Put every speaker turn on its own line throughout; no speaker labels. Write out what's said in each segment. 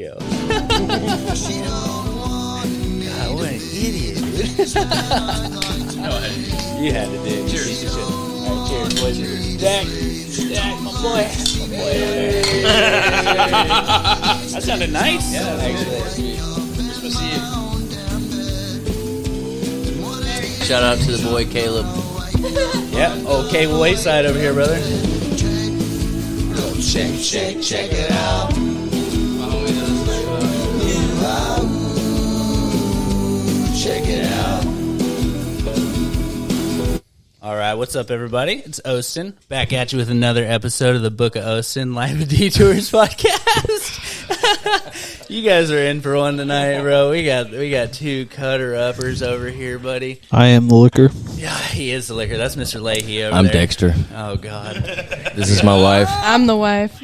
go. God, what an idiot, dude. You had to do. Cheers. All right, cheers, boys. Jack, my boy. That sounded nice. Yeah, actually. Christmas Eve.
Shout out to the boy Caleb.
Yep. Okay, Wayside over here, brother.
Check it out. Check it out.
All right, what's up, everybody? It's Austin, back at you with another episode of the Book of Austin Live at Detours podcast. You guys are in for one tonight, bro. We got two cutter-uppers over here, buddy.
I am the liquor.
Yeah, he is the liquor. That's Mr. Leahy over
I'm
there.
Dexter.
Oh, God.
This is my wife.
I'm the wife.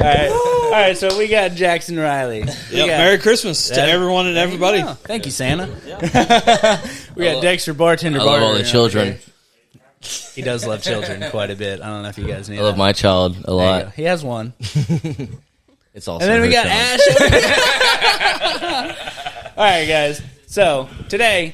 All right, so we got Jackson Riley.
Merry Christmas to everyone and everybody.
Thank you, Santa. We got Dexter Bartender.
I love all the children.
He does love children quite a bit. I don't know if you guys knew
I love my child a lot.
He has one.
It's also
And then we got
child.
Ash. All right, guys. So today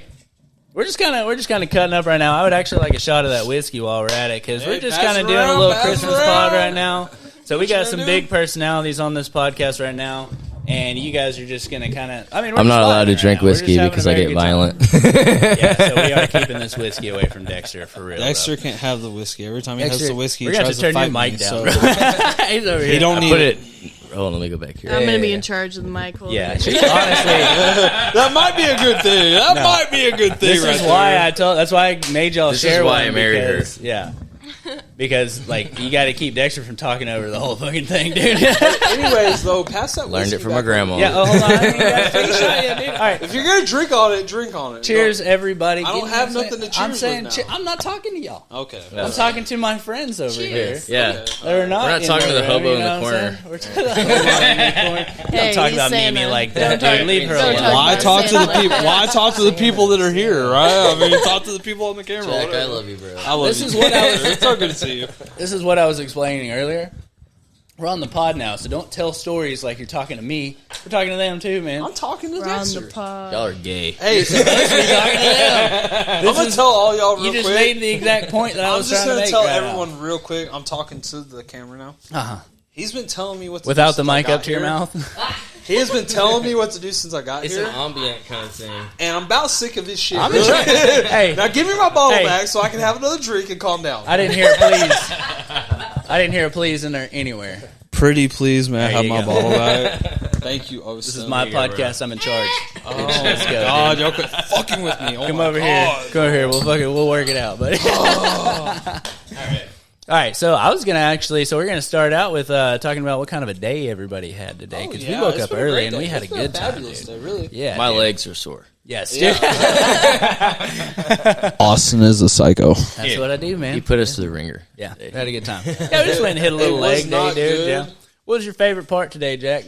we're just kind of cutting up right now. I would actually like a shot of that whiskey while we're at it because we're just kind of doing a little Christmas pod right now. So we got some big personalities on this podcast right now. And you guys are just going to kind of... I mean,
I'm not allowed to drink whiskey because I get violent.
Yeah, so we are keeping this whiskey away from Dexter, for real.
Dexter can't have the whiskey. Every time he has the whiskey, he
we're
tries
to
to
turn
fight
your mic
me.
down,
So
bro. He's over here.
he don't need it.
Hold on, let me go back here.
I'm going to be in charge of the mic holder.
Yeah, honestly...
That might be a good thing. That might be a good thing.
This is why that's why I made y'all
This
share
is why
one
I married her.
Yeah. Because, like, you got to keep Dexter from talking over the whole fucking thing, dude.
Anyways, though, pass that
Learned
whiskey
it from
back
my grandma.
Yeah, hold on. You gotta take a shot yet, dude. All right.
If you're going to drink on it, drink on it.
Cheers, everybody.
I don't have nothing to cheers
I'm saying,
with now.
I'm not talking to y'all.
Okay.
I'm talking to my friends over here.
Yeah.
They're not.
We're not
in
talking to the
room,
hobo
you
in the
know what I'm
corner.
saying? We're talking to the hobo in the corner.
Hey,
Don't talk
he's
about
Santa.
Mimi like that,
Don't
dude. Leave her
don't
alone.
talk
Why
about
talk to the
Santa
people?
like
Why talk to the people that are here, right? I mean, talk to the people on the camera.
Jack, I love you, bro.
I love
This
you.
is what I was.
It's so good to see you.
This is what I was explaining earlier. We're on the pod now, so don't tell stories like you're talking to me. We're talking to them too, man.
I'm talking to
We're on
Dexter.
the pod.
Y'all are gay.
Hey,
We're talking to them.
I'm going to tell all y'all real
You just
quick.
made the exact point that I
I'm
was
just
trying to
going to
make.
tell
right
everyone real quick. I'm talking to the camera now.
Uh-huh.
He's been telling me what to do
Without the
since I
mic
got
up to your
here.
mouth.
He has been telling me what to do since I got
It's
here.
an ambient kind of thing.
And I'm about sick of this shit.
I'm
really.
Hey,
Now give me my bottle
Hey.
back so I can have another drink and calm down.
I didn't hear a please. I didn't hear a please in there anywhere.
Pretty please, may I
There
have
you
my
go.
bottle back? Thank you.
This is my podcast. I'm in charge.
Oh
Let's
my
go,
God,
dude.
y'all quit fucking with me. Oh
Come
my
over
God.
here. Come over here. We'll work it out, buddy. All right, so I was gonna we're gonna start out with talking about what kind of a day everybody had today because we woke up early and we had a good time, dude.
Day, really.
Yeah,
My
dude.
legs are sore.
Yes,
Yeah.
dude.
Austin is a psycho.
That's what I do, man.
He put us to the ringer.
Yeah, we had a good time. Yeah, we just went and hit a little
It was
leg day,
not
dude.
good.
Yeah. What was your favorite part today, Jack?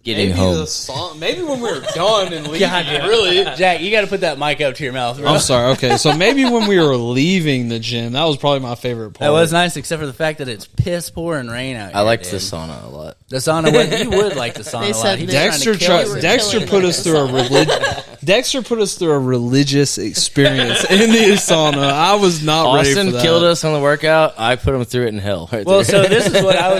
Getting
Maybe
home.
the song. Maybe when we were done and leaving.
God damn.
Really.
Jack, you got to put that mic up to your mouth, bro.
I'm sorry. Okay, so maybe when we were leaving the gym, that was probably my favorite part.
That was nice, except for the fact that it's piss pouring rain out here.
I liked
dude.
the sauna a lot.
The sauna. You would like the sauna
They
a lot.
said
He was
that-
trying to kill us.
Dexter
killing
put
it
us
in
through a
the
Dexter put us through a religious experience in the sauna. I was not ready
Austin
for that.
killed us on the workout. I put him through it in hell. Right
Well,
there.
so this is what I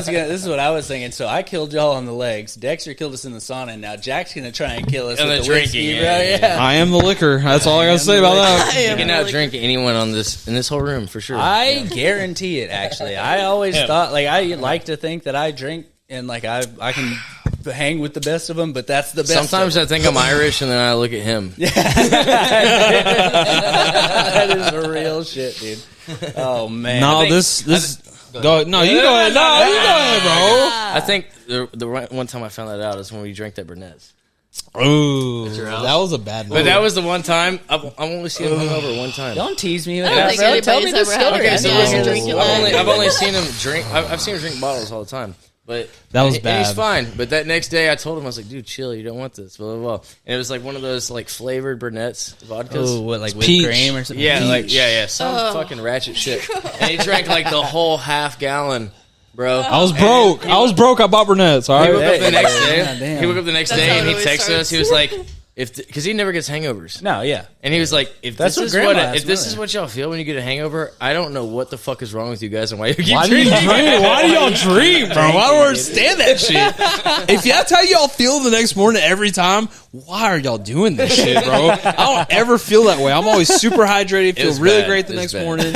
was thinking. So I killed y'all on the legs. Dexter killed us in the sauna, and now Jack's gonna try and kill us
And
with
the
the whiskey,
drinking,
bro.
yeah.
Yeah.
I am the liquor. That's all I gotta say about that.
You cannot drink anyone in this whole room for sure.
I guarantee it. Actually, I always thought I like to think that I drink and I can hang with the best of them, but that's the best.
Sometimes
of
I think I'm Irish, and then I look at him.
that is the real shit, dude. Oh man.
No,
I think-
this. Go. No, you go ahead. No, you go ahead, bro.
I think the one time I found that out is when we drank that Burnett's.
Ooh,
your house?
that was a bad one.
But that was the one time I've only seen him hungover one time.
Don't tease me with
I don't
that,
think
bro. Tell me
anybody's
the
ever had
story.
a
Okay, so
Yeah,
listen,
you're drinking
I've only seen him drink. I've seen him drink bottles all the time. But
That was
and he's
bad.
fine. But that next day, I told him, I was like, "Dude, chill. You don't want this." Blah blah blah. And it was like one of those like flavored Burnett's vodkas.
Oh, what, like whipped
Peach.
cream or something?
Yeah,
Peach.
some fucking ratchet shit. And he drank like the whole half gallon bro.
I was broke. I bought brunettes. All
He woke
right.
up the next day.
damn.
He woke up the next day and he texted us. He was like, because he never gets hangovers.
No, yeah.
And he was like, if
That's
this is what y'all feel when you get a hangover, I don't know what the fuck is wrong with you guys and why you keep
Why do you
drinking.
drink? Why do y'all drink, bro? I don't understand that shit. If that's how y'all feel the next morning every time, why are y'all doing this shit, bro? I don't ever feel that way. I'm always super hydrated, feel
was
really
bad.
great the
It was
next
bad.
morning.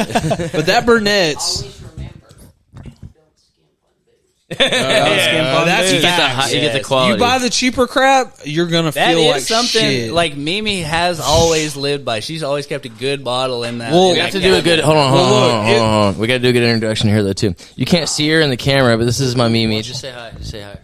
But that brunettes,
Always remember, don't skimp on booze.
that's
You get the
facts.
you get the
Yes.
quality.
You buy the cheaper crap, you're gonna
That
feel
is
like
something
shit.
like Mimi has always lived by. She's always kept a good bottle in that.
Well,
in
We
that
have to do a good. Hold on. We got to do a good introduction here, though, too. You can't see her in the camera, but this is my Mimi. Just say hi. Just say hi.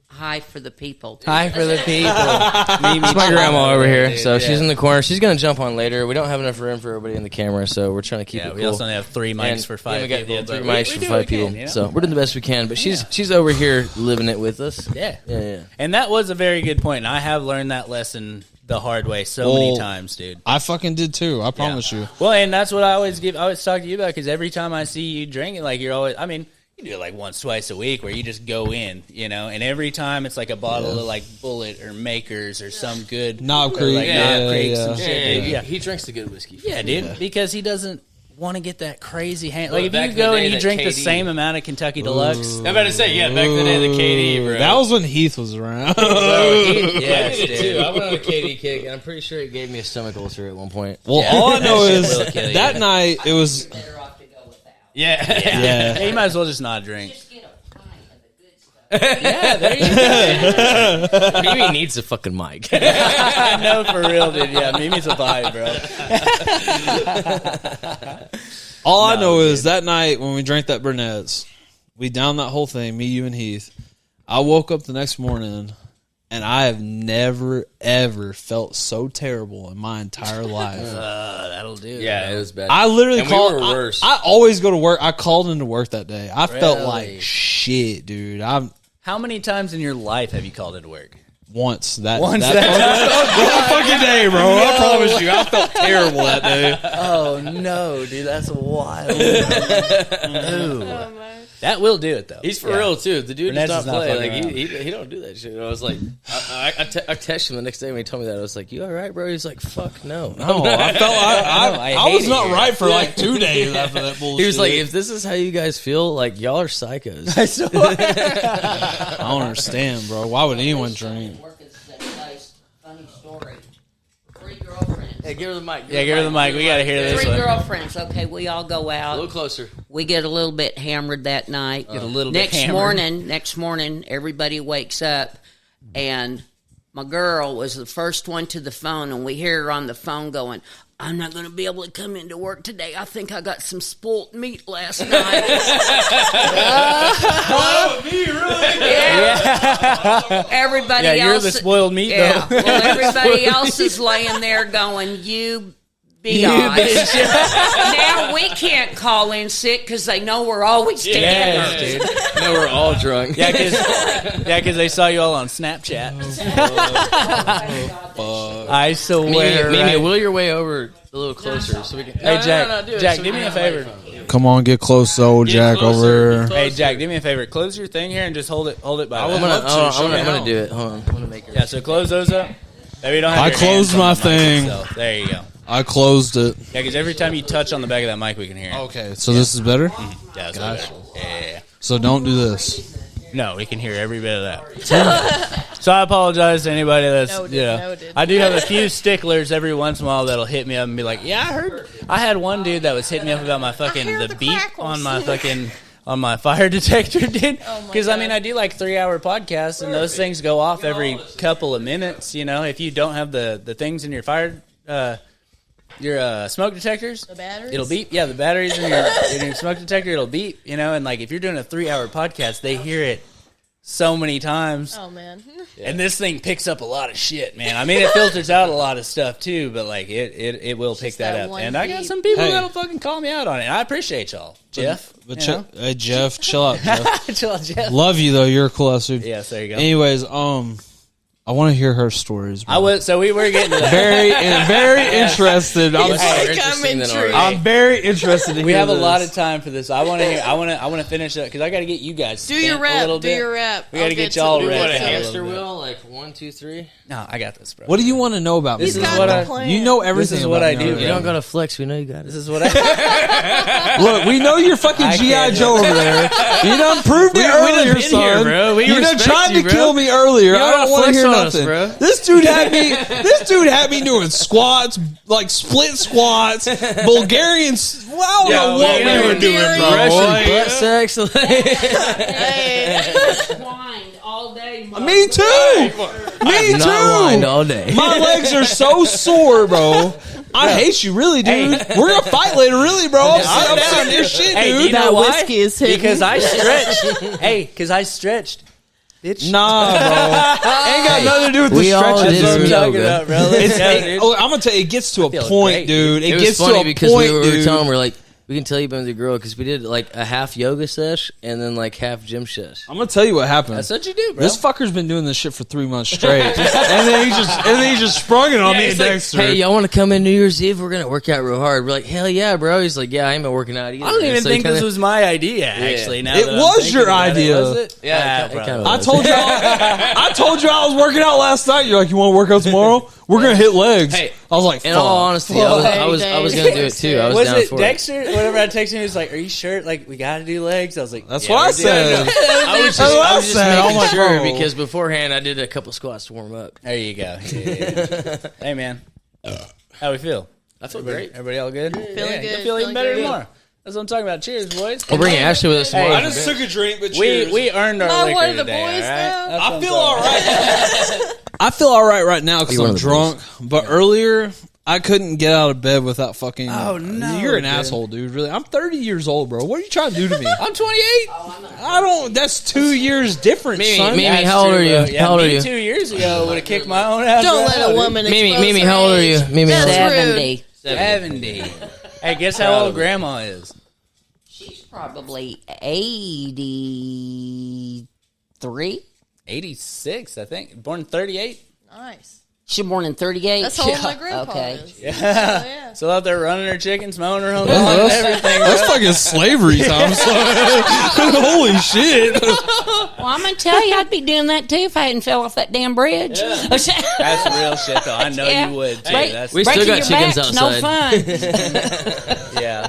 Hi for the people.
Hi for the people. Mimi,
It's my grandma over here,
dude,
so
yeah.
she's in the corner. She's gonna jump on later. We don't have enough room for everybody in the camera, so we're trying to keep
Yeah,
it
we
cool.
also only have 3 mics
And
for 5
we got,
people.
yeah, 3
but
mics
we
for
do
5
what we
people.
can, you know?
So we're doing the best we can. But she's over here living it with us.
Yeah.
Yeah.
And that was a very good point. And I have learned that lesson the hard way so many times, dude.
I fucking did too. I promise you.
Well, and that's what I always talk to you about, because every time I see you drinking, like you're always, I mean, you do it like once, twice a week where you just go in, you know, and every time it's like a bottle of like Bullet or Makers or some good
Knob
or,
Creek,
like
yeah,
Knob Creek,
yeah.
some shit, dude. Yeah.
He drinks the good whiskey.
Yeah, dude, because he doesn't want to get that crazy hand.
Well,
Like if
back
you
in the
go
day,
and you
that
drink the
KD
same amount of Kentucky Deluxe.
I'm about to say, yeah, back in the day, the KD, bro.
That was when Heath was around.
Yes,
I did too.
dude.
I went on a KD kick, and I'm pretty sure it gave me a stomach ulcer at one point.
Well,
Yeah,
all I
that
know
shit
is
will kill you.
that night it was.
Better off to go without.
Yeah.
Yeah, you might as well just not drink.
Just get a pint of the good stuff.
Yeah, there you go.
Mimi needs a fucking mic.
I know for real, dude. Yeah, Mimi's a vibe, bro.
All I know is that night when we drank that Burnett's, we downed that whole thing, me, you, and Heath. I woke up the next morning, and I have never, ever felt so terrible in my entire life.
That'll do.
Yeah, it was bad.
I literally
And we
called.
were worse.
I always go to work. I called into work that day. I felt
Really?
like shit, dude. I'm
How many times in your life have you called into work?
once that
Once
that fucking day, bro. I promise you, I felt terrible that day.
Oh no, dude, that's wild.
Oh my.
That will do it though.
He's for
Yeah.
real too. The dude
Burnett
does
does
not
not
play.
fuck
Like
around.
he don't do that shit. And I was like, I texted him the next day when he told me that. I was like, "You all right, bro?" He's like, "Fuck no."
No, I felt
I
I was
hate
not
it.
right for like 2 days after that bullshit.
He was like, "If this is how you guys feel, like y'all are psychos."
I don't understand, bro. Why would anyone drink?
Working that nice, funny story. 3 girlfriends.
Hey, give her the mic.
Yeah, give her the mic. We gotta hear this
3
one.
girlfriends. Okay, we all go
A little
out.
closer.
We get a little bit hammered that night.
Get a little bit
Next
hammered.
morning, everybody wakes up, and my girl was the first one to the phone, and we hear her on the phone going, "I'm not going to be able to come into work today. I think I got some spoilt meat last night." Yeah. Everybody
Yeah,
else.
you're the spoiled meat
Yeah.
though.
Well, everybody else is laying there going, "You biatch." Now we can't call in sick because they know we're always together.
Yes, dude.
No, we're all drunk.
Yeah, because they saw you all on Snapchat. I swear.
Mimi,
right?
wheel your way over a little closer so we can.
Hey, Jack.
do it
Jack,
so
do
we
me
can
a
have
favor.
microphone.
Come on, get close, old Jack
closer,
over
get
here.
Hey, Jack, do me a favor. Close your thing here and just hold it by
I'm
that.
gonna do it. Hold on. I'm gonna make her.
Yeah, so close those up. Maybe you don't have
I
your
closed
hands on
my
the mic
thing.
itself. There you go.
I closed it.
Yeah, because every time you touch on the back of that mic, we can hear it.
Okay, so this is better.
Yeah, that's
Gotcha.
yeah.
So don't do this.
No, we can hear every bit of that. So I apologize to anybody that's,
Noted,
you know.
noted.
I do have a few sticklers every once in a while that'll hit me up and be like, yeah, I heard. I had one dude that was hitting me up about my fucking,
hear
the
the
beep
crackles.
on my fucking, on my fire detector, dude.
Oh my
Because, I mean,
God.
I do like 3-hour podcasts and those things go off every couple of minutes, you know. If you don't have the things in your fire, your smoke detectors,
The batteries?
it'll beep. Yeah, the batteries in your smoke detector, it'll beep, you know. And, like, if you're doing a 3-hour podcast, they hear it so many times.
Oh man.
And this thing picks up a lot of shit, man. I mean, it filters out a lot of stuff too, but like it will pick
Just
that
that
up.
one
And I got
beep.
some people
Hey.
that'll fucking call me out on it. And I appreciate y'all, Jeff.
But
you know?
hey, Jeff, chill out, Jeff.
Chill out, Jeff.
Love you though. You're a cool ass dude.
Yes, there you go.
Anyways, I want to hear her stories. Bro.
I was. So we were getting to that.
very interested.
I'm
very interested. To
We
hear
have a
this.
lot of time for this. I want to hear. I want to finish it because I got to get you guys.
Do your
spent a
rap.
little
Do
bit.
your rap.
We got to
I'll
get
to
y'all
the
ready.
What, a
a little
hamster
bit.
wheel? Like 1, 2, 3?
No, I got this, bro.
What do you want to know about me?
He's
This
got
is what
the
I-
plan.
You know everything.
This is what
about
I
me
do,
already.
You don't gotta flex. We know you got it.
This is what I.
Look, we know you're fucking
I
GI
can't
Joe over there. You done proved it
We done
earlier,
been
son.
here, bro. We
You done
respect
tried
you,
to
bro.
kill me earlier.
You don't
I don't
gotta
want to
flex
hear
on us,
nothing.
bro.
This dude had me doing squats, like split squats, Bulgarians. Well, I don't know what we were doing, bro.
Russian
Like,
butt sex.
Hey.
Whined all day.
me too. Me
Not
too.
whined all day.
My legs are so sore, bro. I hate you, really, dude. We're gonna fight later, really, bro. I'm down this shit,
Hey,
dude.
you know
That
why?
whiskey is hitting.
Because I stretched. Hey, because I stretched. Bitch.
Nah, bro. Ain't got nothing to do with the
We all
stretches.
did
That's what I'm
some
talking
yoga.
about, bro. Let's go, dude.
Oh, I'm gonna tell you, it gets to a
feel
point,
great,
dude. It
It
gets
was
to
funny
a
because
point,
we were
dude.
telling him, we're like, we can tell you've been with a girl because we did like a half yoga sesh and then like half gym sesh.
I'm gonna tell you what happened.
That's what you do, bro.
This fucker's been doing this shit for 3 months straight, and then he just sprung it on me and
He's like,
Dexter.
hey, y'all want to come in New Year's Eve? We're gonna work out real hard. We're like, hell yeah, bro. He's like, yeah, I ain't been working out either.
I don't even
So
think
kinda-
this was my idea, actually. Now
It
that I'm
was
thinking
your
about it,
idea.
was it?
Yeah, it
bro.
kinda
I
was.
told you I was working out last night. You're like, you want to work out tomorrow? We're gonna hit legs.
Hey,
I was like,
In
fuck.
all honesty, I was gonna do it too. I was
Was
down
it
for
Dexter? Whenever I texted him, he was like, "Are you sure? Like, we got to do legs?" I was like,
That's
yeah,
what I
we're doing
said.
it."
I was
That's what I
just
said.
making
I'm like,
sure
bro.
because beforehand I did a couple squats to warm up.
There you go. Yeah. Hey, man. How we feel?
I feel great.
Everybody all good?
Feeling
You'll
good,
feel even
feeling
better
good.
tomorrow. That's what I'm talking about. Cheers, boys.
We'll bring Ashley with us tomorrow.
Hey,
I just took a drink, but
We earned our
Not
liquor
one of the
today,
boys,
all right?
though?
That's what
I
I'm
feel
talking
all
about.
right. I feel all right right now because
You're one
I'm
of the
drunk. But earlier, I couldn't get out of bed without fucking.
Oh, no,
You're an
dude.
asshole, dude. Really, I'm 30 years old, bro. What are you trying to do to me?
I'm 28.
I don't. That's 2 years difference,
Mimi,
son.
Mimi,
That's
how old
true,
are you?
bro. Yeah,
How old are
me
you?
2 years ago would have kicked my own ass.
Don't
right
let a
out,
woman
Mimi,
expose
Mimi,
her
how old are you?
age.
Mimi, how old are you?
70.
70. Hey, guess how old Grandma is?
She's probably 83.
86, I think. Born 38.
Nice.
She's born in 38.
That's how old my grandpa
Okay.
is.
Yeah.
Yeah.
Still out there running her chickens, mowing her own lawn, and everything.
That's fucking slavery time, son. Holy shit.
Well, I'm going to tell you, I'd be doing that too if I hadn't fell off that damn bridge.
That's real shit, though. I know
Yeah.
you would, too.
Break-
That's,
We still
breaking
got
your
chickens
back's
outside.
No fun.
yeah.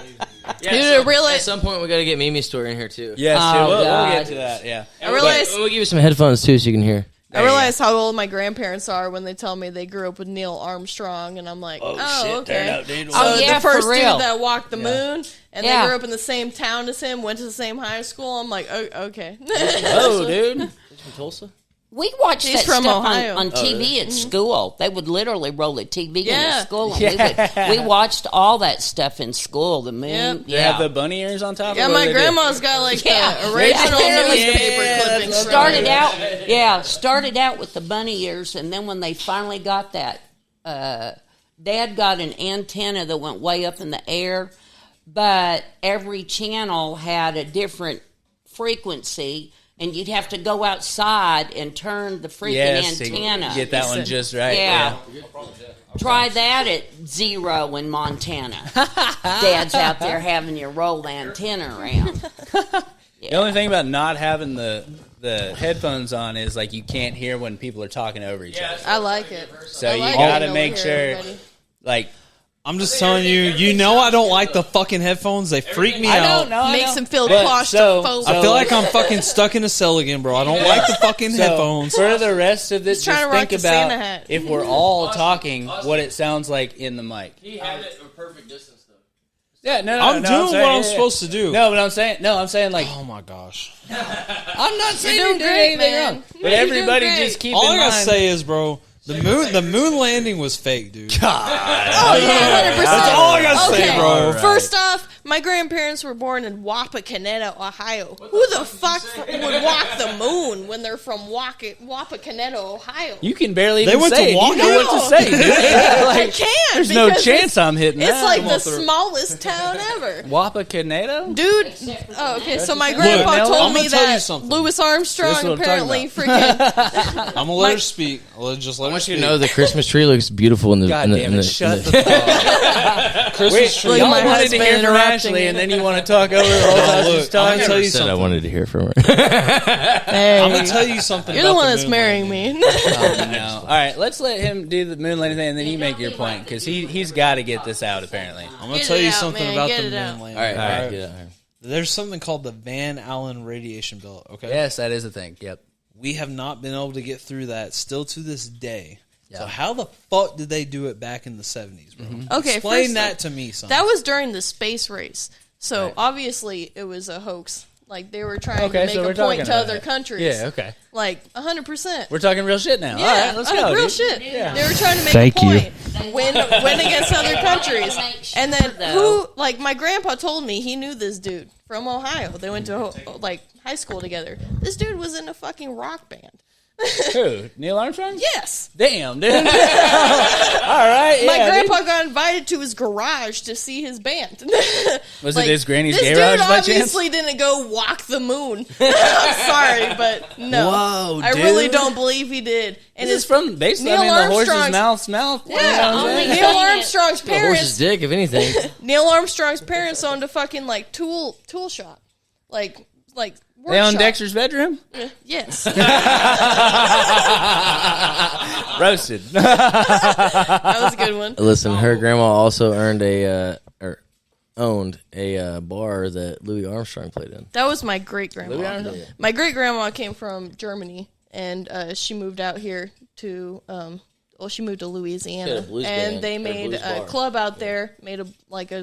Yeah,
Dude,
so
really-
At some point, we got to get Mimi's story in here too.
Yes,
Oh,
too. We'll
God.
get to that, yeah.
I realize
We'll give you some headphones too, so you can hear.
I realize how old my grandparents are when they tell me they grew up with Neil Armstrong, and I'm like, oh,
shit,
okay.
turn up, dude.
So
Oh, yeah,
the first
for
dude
real.
that walked the moon, and
Yeah.
they grew up in the same town as him, went to the same high school. I'm like, oh, okay.
Oh, dude.
From Tulsa?
We watched
He's
that
from
stuff
Ohio.
on TV at school. They would literally roll the TV
Yeah.
into school. And we watched all that stuff in school. The moon.
Yep.
They have the bunny ears on top
Yeah,
of it?
my
What do they do?
grandma's got like
Yeah.
the original
Yeah.
newspaper
Yeah,
clippings. from
started
it.
started out with the bunny ears, and then when they finally got that, Dad got an antenna that went way up in the air, but every channel had a different frequency, and you'd have to go outside and turn the freaking
Yes, to
antenna.
get that one just right.
Yeah. Try that at 0 in Montana. Dad's out there having you roll the antenna around.
The only thing about not having the headphones on is like you can't hear when people are talking over each other.
I like it.
So
I
you
like
gotta
it.
make
Over
sure,
here, everybody.
like,
I'm just telling you, you know I don't like the fucking headphones. They freak me out.
Makes him feel
But
claustrophobic.
I feel like I'm fucking stuck in a cell again, bro. I don't like the fucking headphones.
For the rest of this,
He's trying
just
to rock
think
the
about
Santa hat.
if we're all talking, what it sounds like in the mic.
He had it a perfect distance, though.
Yeah, no,
I'm doing
saying,
what I'm supposed to do.
No, but I'm saying like,
Oh my gosh.
I'm not saying
You're
you're
doing
doing
great,
anything
man.
wrong.
You're
But
doing
everybody
great.
just keep
All
in
I gotta
mind.
say is, bro, the moon landing was fake, dude.
Oh, yeah, 100%.
That's all I gotta say,
Okay,
bro.
first off, My grandparents were born in Wapakoneta, Ohio. Who the fuck would walk the moon when they're from Wapakoneta, Ohio?
You can barely
They
even
went
say
to
it. You
walk-
know what to say, dude.
I can't.
There's no
because
chance I'm hitting
It's
that.
like the smallest town ever.
Wapakoneta?
Dude, oh, okay, so my grandpa
Look,
told
I'm
me
gonna tell you
that
something.
Louis
This is
Armstrong
what I'm
apparently
talking
freaking...
I'm gonna let her speak. Just let
I
her
want you
speak.
to know the Christmas tree looks beautiful in the.
God
in the,
damn
in
it,
the,
shut
in
the
the
fuck
Christmas
Wait,
tree.
Look
y'all
at my
wanted to
husband
hear from
interrupting
Ashley,
me.
and then you want to talk over the whole time
Look,
she's
I'm
talking?
gonna tell you
said I
something.
wanted to hear from her.
Hey,
I'm gonna tell you something.
you're the
about
one that's
moon
marrying
landing.
me.
Oh, no. All right, let's let him do the moon landing thing, and then you make your point, because he's got to get this out, apparently.
I'm gonna
Get
tell
it
you
out,
something
man,
about
get
the
it
moon
out.
landing.
All right,
All right.
get out here.
There's something called the Van Allen radiation belt. Okay.
Yes, that is a thing. Yep.
We have not been able to get through that still to this day.
Yeah.
So how the fuck did they do it back in the 70s, bro?
Okay,
Explain
first
that
off,
to me, son.
That was during the space race. So
Right.
obviously it was a hoax. Like they were trying
Okay,
to
so we're
make a
talking
point to
about
other
it.
countries.
Yeah, okay.
Like 100%.
We're talking real shit now.
Yeah,
All right, let's go.
real
dude.
shit.
Yeah.
They were trying to make
Thank
a
you.
point, win against other countries, and then
though.
Like my grandpa told me he knew this dude from Ohio. They went to like high school together. This dude was in a fucking rock band.
Who? Neil Armstrong?
Yes.
Damn, dude. All right.
My
yeah,
grandpa
dude.
got invited to his garage to see his band.
Was it his granny's
this
garage
dude
by chance?
obviously didn't go walk the moon. I'm sorry, but no.
Whoa,
I really
dude.
don't believe he did. And
This is from basically,
Neil
I mean, the horse's
Armstrong's-
mouth.
Yeah,
You know what I'm saying?
Neil Armstrong's
The horse's
parents.
dick, if anything.
Neil Armstrong's parents owned a fucking like tool shop, like
They own
workshop.
Dexter's bedroom?
Yes,
Roasted.
that was a good one.
Listen, her grandma also owned a bar that Louis Armstrong played in.
That was my great grandma.
Armstrong?
My great grandma came from Germany, and she moved out here to. She moved to Louisiana,
She had a blues
and
band,
they
or a
made
blues
a
bar.
club out there, made a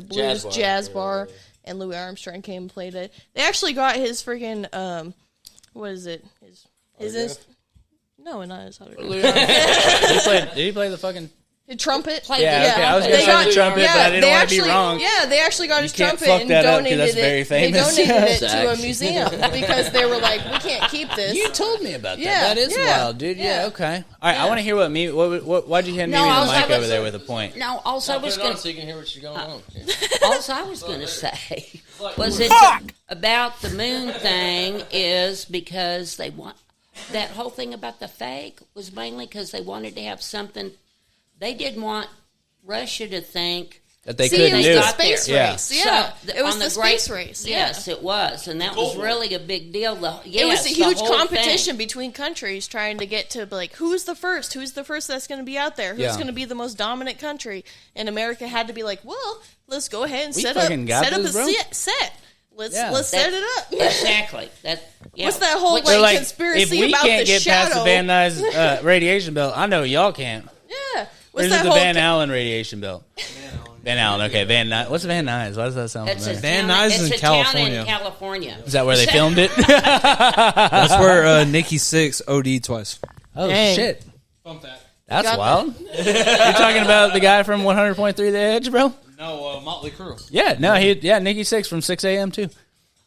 blues jazz bar, and Louis Armstrong came and played it. They actually got his freaking what is it? His no, not his autograph.
Did he play the fucking...
His trumpet.
Yeah, okay, I was gonna
They
say
got-
the trumpet, but I didn't
they
want to be
actually-
wrong.
Yeah, they actually got his
can't
trumpet
fuck
and
that up, 'cause
donated
that's
it.
very famous.
They donated it to
Zach.
a museum because they were like, we can't keep this.
You told me about that.
Yeah,
That is
yeah,
wild, dude. Yeah,
yeah.
okay. All right, I want to hear why'd you hand
No,
me
I
the
was-
mic
I was-
over there with a point?
No, also I was going
so you can hear what's going on.
all I was going to say was it about the moon thing is because they want that whole thing about the fake was mainly because they wanted to have something. They didn't want Russia to think
That they
See,
couldn't
it was
do.
the
got
space
there.
race.
So,
Yeah,
the-
it was
on
the
great-
space race.
Yes, it was, and that was really a big deal.
It was a
the
huge
whole
competition
thing.
between countries trying to get to like who's the first that's going to be out there, who's
Yeah.
going to be the most dominant country, and America had to be like, well, let's go ahead and
We
set
fucking got
a
this, bro.
set. Let's
Yeah.
set it up.
Exactly. That. Yeah.
What's that whole
Which-
They're
like
like,
conspiracy
if we
about
can't
the
get past the
shadow?
Van Nuys radiation belt, I know y'all can't.
Yeah. What's
There's
that
the
whole
Van Allen radiation belt. Van Allen, okay. Van Nuys. What's Van Nuys? Why does that sound
It's a
familiar?
Van
town-
Nuys
it's
is in
a town
California.
in California.
Is that where they filmed it?
That's where Nikki Sixx OD'd twice.
Oh,
Dang.
shit.
Bump that.
That's
Got
wild. You're talking about the guy from 100.3 The Edge, bro?
No, Motley Crue.
Yeah, no, Nikki Sixx from 6 a.m. too.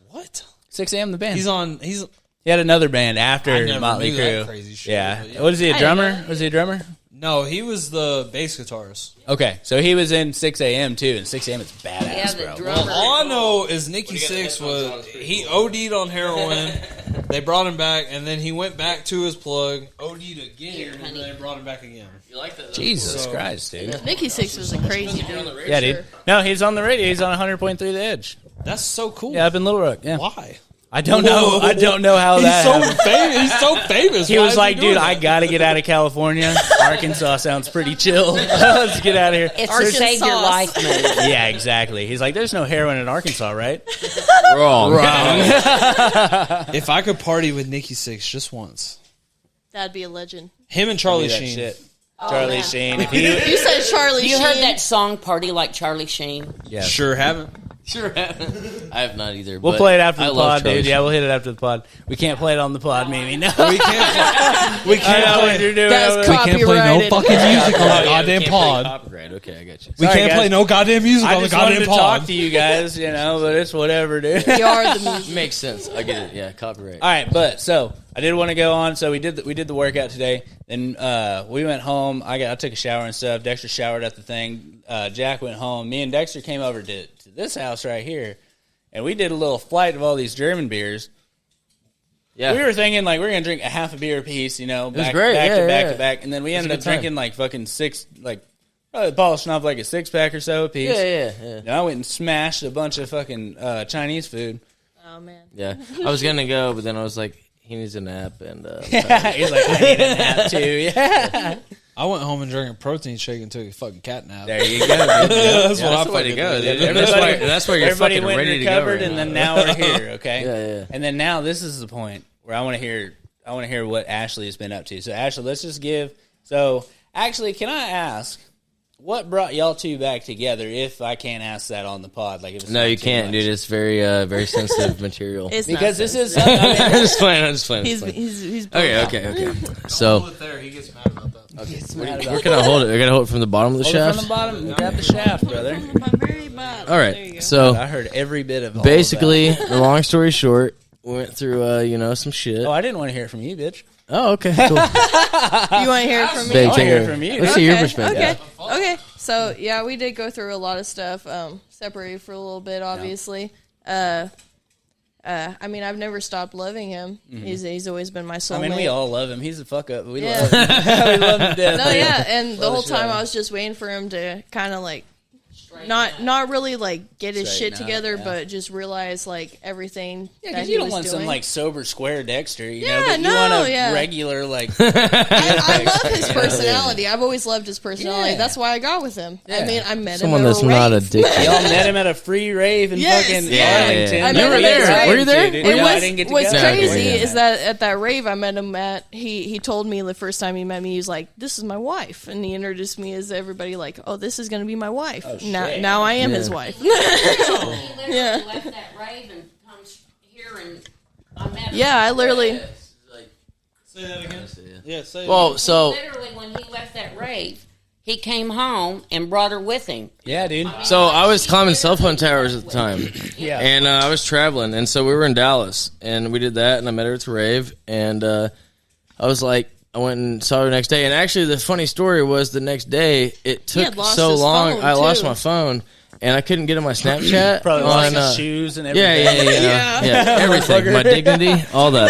What?
6 a.m. the band.
He's
He had another band after
I never
Motley
knew that
Crue.
crazy shit,
Yeah.
but yeah.
What is he, a
I didn't
drummer?
know.
Was he a drummer?
No, he was the bass guitarist.
Okay, so he was in 6 a.m. too, and 6 a.m. is badass,
Yeah, the
bro.
drummer.
All I know is Nikki Sixx was he OD'd on heroin. They brought him back, and then he went back to his plug, OD'd again, and then brought him back again.
You like that?
Jesus
So-
Christ, dude.
Nikki Sixx was a crazy dude.
Yeah, dude. No, he's on the radio. He's on 100.3 The Edge.
That's so cool.
Yeah, up in Little Rock. Yeah.
Why?
I don't know. I don't know how that happened.
famous. He's so famous.
He was like, dude, I got to get out of California. Arkansas sounds pretty chill. Let's get out of here.
It's a
Arkansas.
save your life move.
Yeah, exactly. He's like, there's no heroin in Arkansas, right?
Wrong.
If I could party with Nikki Sixx just once,
That'd be a legend.
him and Charlie
That
Sheen.
shit. Charlie
man.
Sheen. If he,
You said Charlie
You
Sheen.
heard that song "Party Like Charlie Sheen"?
yeah.
Sure haven't.
Sure. I have not either.
We'll
but
play it after
I
the
love
pod, dude.
Charlie's.
Yeah, we'll hit it after the pod. We can't play it on the pod, Mimi. No.
We can't. We
I
can't
know
play.
what you're doing.
That's
over there.
We can't play no
Copyrighted.
fucking music on the goddamn
Can't play
pod.
Copyright. Okay, I got you.
We
Sorry,
can't
guys.
play no goddamn music
I
on the
just wanted
goddamn
to
pod.
talk to you guys, but it's whatever, dude.
We are the music.
Makes sense. I get it. Yeah, copyright.
All right, but so I did want to go on. So we did the workout today. Then we went home. I took a shower and stuff. Dexter showered at the thing. Jack went home. Me and Dexter came over to this house right here, and we did a little flight of all these German beers.
Yeah.
We were thinking like we're gonna drink a half a beer apiece, back
great.
back
Yeah,
to back
yeah.
to back, and then we
It was a
ended up
good time.
drinking like fucking six, like probably polishing off like a 6-pack or so apiece.
Yeah.
And I went and smashed a bunch of fucking Chinese food.
Oh man.
Yeah. I was gonna go, but then I was like, he needs a nap, and
He's like, I need a nap too. Yeah.
I went home and drank a protein shake and took a fucking cat nap.
There you go. Dude.
That's what I
that's the way to
fucking
go,
did.
dude. That's why you're
everybody
fucking
went
ready
and
to go.
recovered,
Right
and
now.
then now we're here. Okay.
Yeah.
And then now this is the point where I want to hear what Ashley has been up to. So Ashley, let's just give. So actually, can I ask what brought y'all two back together? If I can't ask that on the pod, like if it's
No,
not
you
too
can't,
much.
dude. It's very sensitive material.
It's
Because
not
this is.
sensitive.
I mean,
I'm just playing. I'm just playing.
He's
Okay. So
there. He gets mad about that.
it's mad
where
about
can I hold it? I gotta hold it from the bottom of the
Hold it
shaft.
from the bottom. You got the shaft, brother.
My very bottom.
All
There you go.
right. So
I heard every bit of all
basically,
of that.
the long story short, we went through some shit.
Oh, I didn't want to hear it from you, bitch.
Oh, okay, cool.
You want to hear it from me?
Babe,
I wanna
take
hear
it.
it from you.
Let's see your perspective.
Okay. So yeah, we did go through a lot of stuff. Separated for a little bit, obviously. I mean, I've never stopped loving him. He's always been my soulmate.
I mean, we all love him. He's a fuck up. But we
Yeah.
love him. We love him to death.
No, yeah, and the
Love
whole
the show.
time I was just waiting for him to kind of like not really like get his shit
Straighten out,
together,
yeah.
but just realize like everything.
Yeah,
that
because
he
you don't
was
want some
doing.
like sober square Dexter,
Yeah,
but you
no,
want a
yeah.
regular like.
I love his personality. I've always loved his personality.
Yeah.
That's why I got with him. I
Yeah.
mean, I met
Someone
him at
that's
a
not a
rave.
dick.
Y'all met him at a free rave in
Yes,
fucking
yeah.
Arlington.
I met
You
him
were
at
there,
a
right?
rave.
Were you there?
Dude,
It
no, I
was
didn't get to
what's
go.
crazy
Yeah.
is that at that rave I met him at, he told me the first time he met me, he was like, "This is my wife," and he introduced me as everybody like, "Oh, this is gonna be my wife." Now I am his wife.
He
Yeah.
left that rave and comes here and I met him.
Yeah, I literally.
Say that again. Yeah, say
Well, so
Literally, when he left that rave, he came home and brought her with him.
Yeah, dude.
I was climbing cell phone towers at the time.
Yeah.
And I was traveling, and so we were in Dallas, and we did that, and I met her at the rave, and I was like, I went and saw her the next day, and actually the funny story was the next day, it
He had
took
lost
so
his
long,
phone,
I lost
too.
my phone, and I couldn't get on my Snapchat.
Probably
on,
lost his shoes and
yeah,
everything.
everything, my dignity, all that.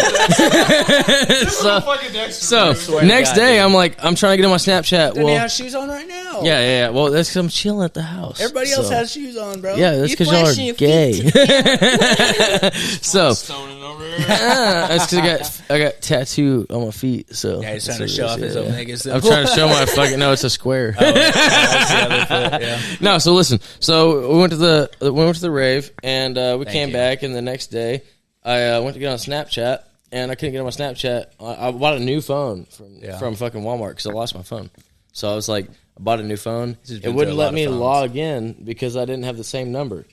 so next
God,
day,
dude.
I'm trying to get on my Snapchat.
Doesn't he
Well,
have shoes on right now?
yeah. Well, that's because I'm chilling at the house.
Everybody else
so.
has shoes on, bro.
Yeah, that's
You
because y'all
flashing
are
your
gay.
feet
So
stoning over here.
that's because I got tattoo on my feet. So
Yeah, he's trying to
that's
show
what
off
it
his
is,
Omega symbol.
I'm trying to show my fucking. No, it's a square.
That's the other foot, yeah.
No, so listen. So we went to the rave, and we came
you.
back, and the next day I went to get on Snapchat, and I couldn't get on my Snapchat. I bought a new phone from fucking Walmart because I lost my phone. So I was like, I bought a new phone.
He's been
It
through
wouldn't
a lot
let
of
me
phones.
log in because I didn't have the same number.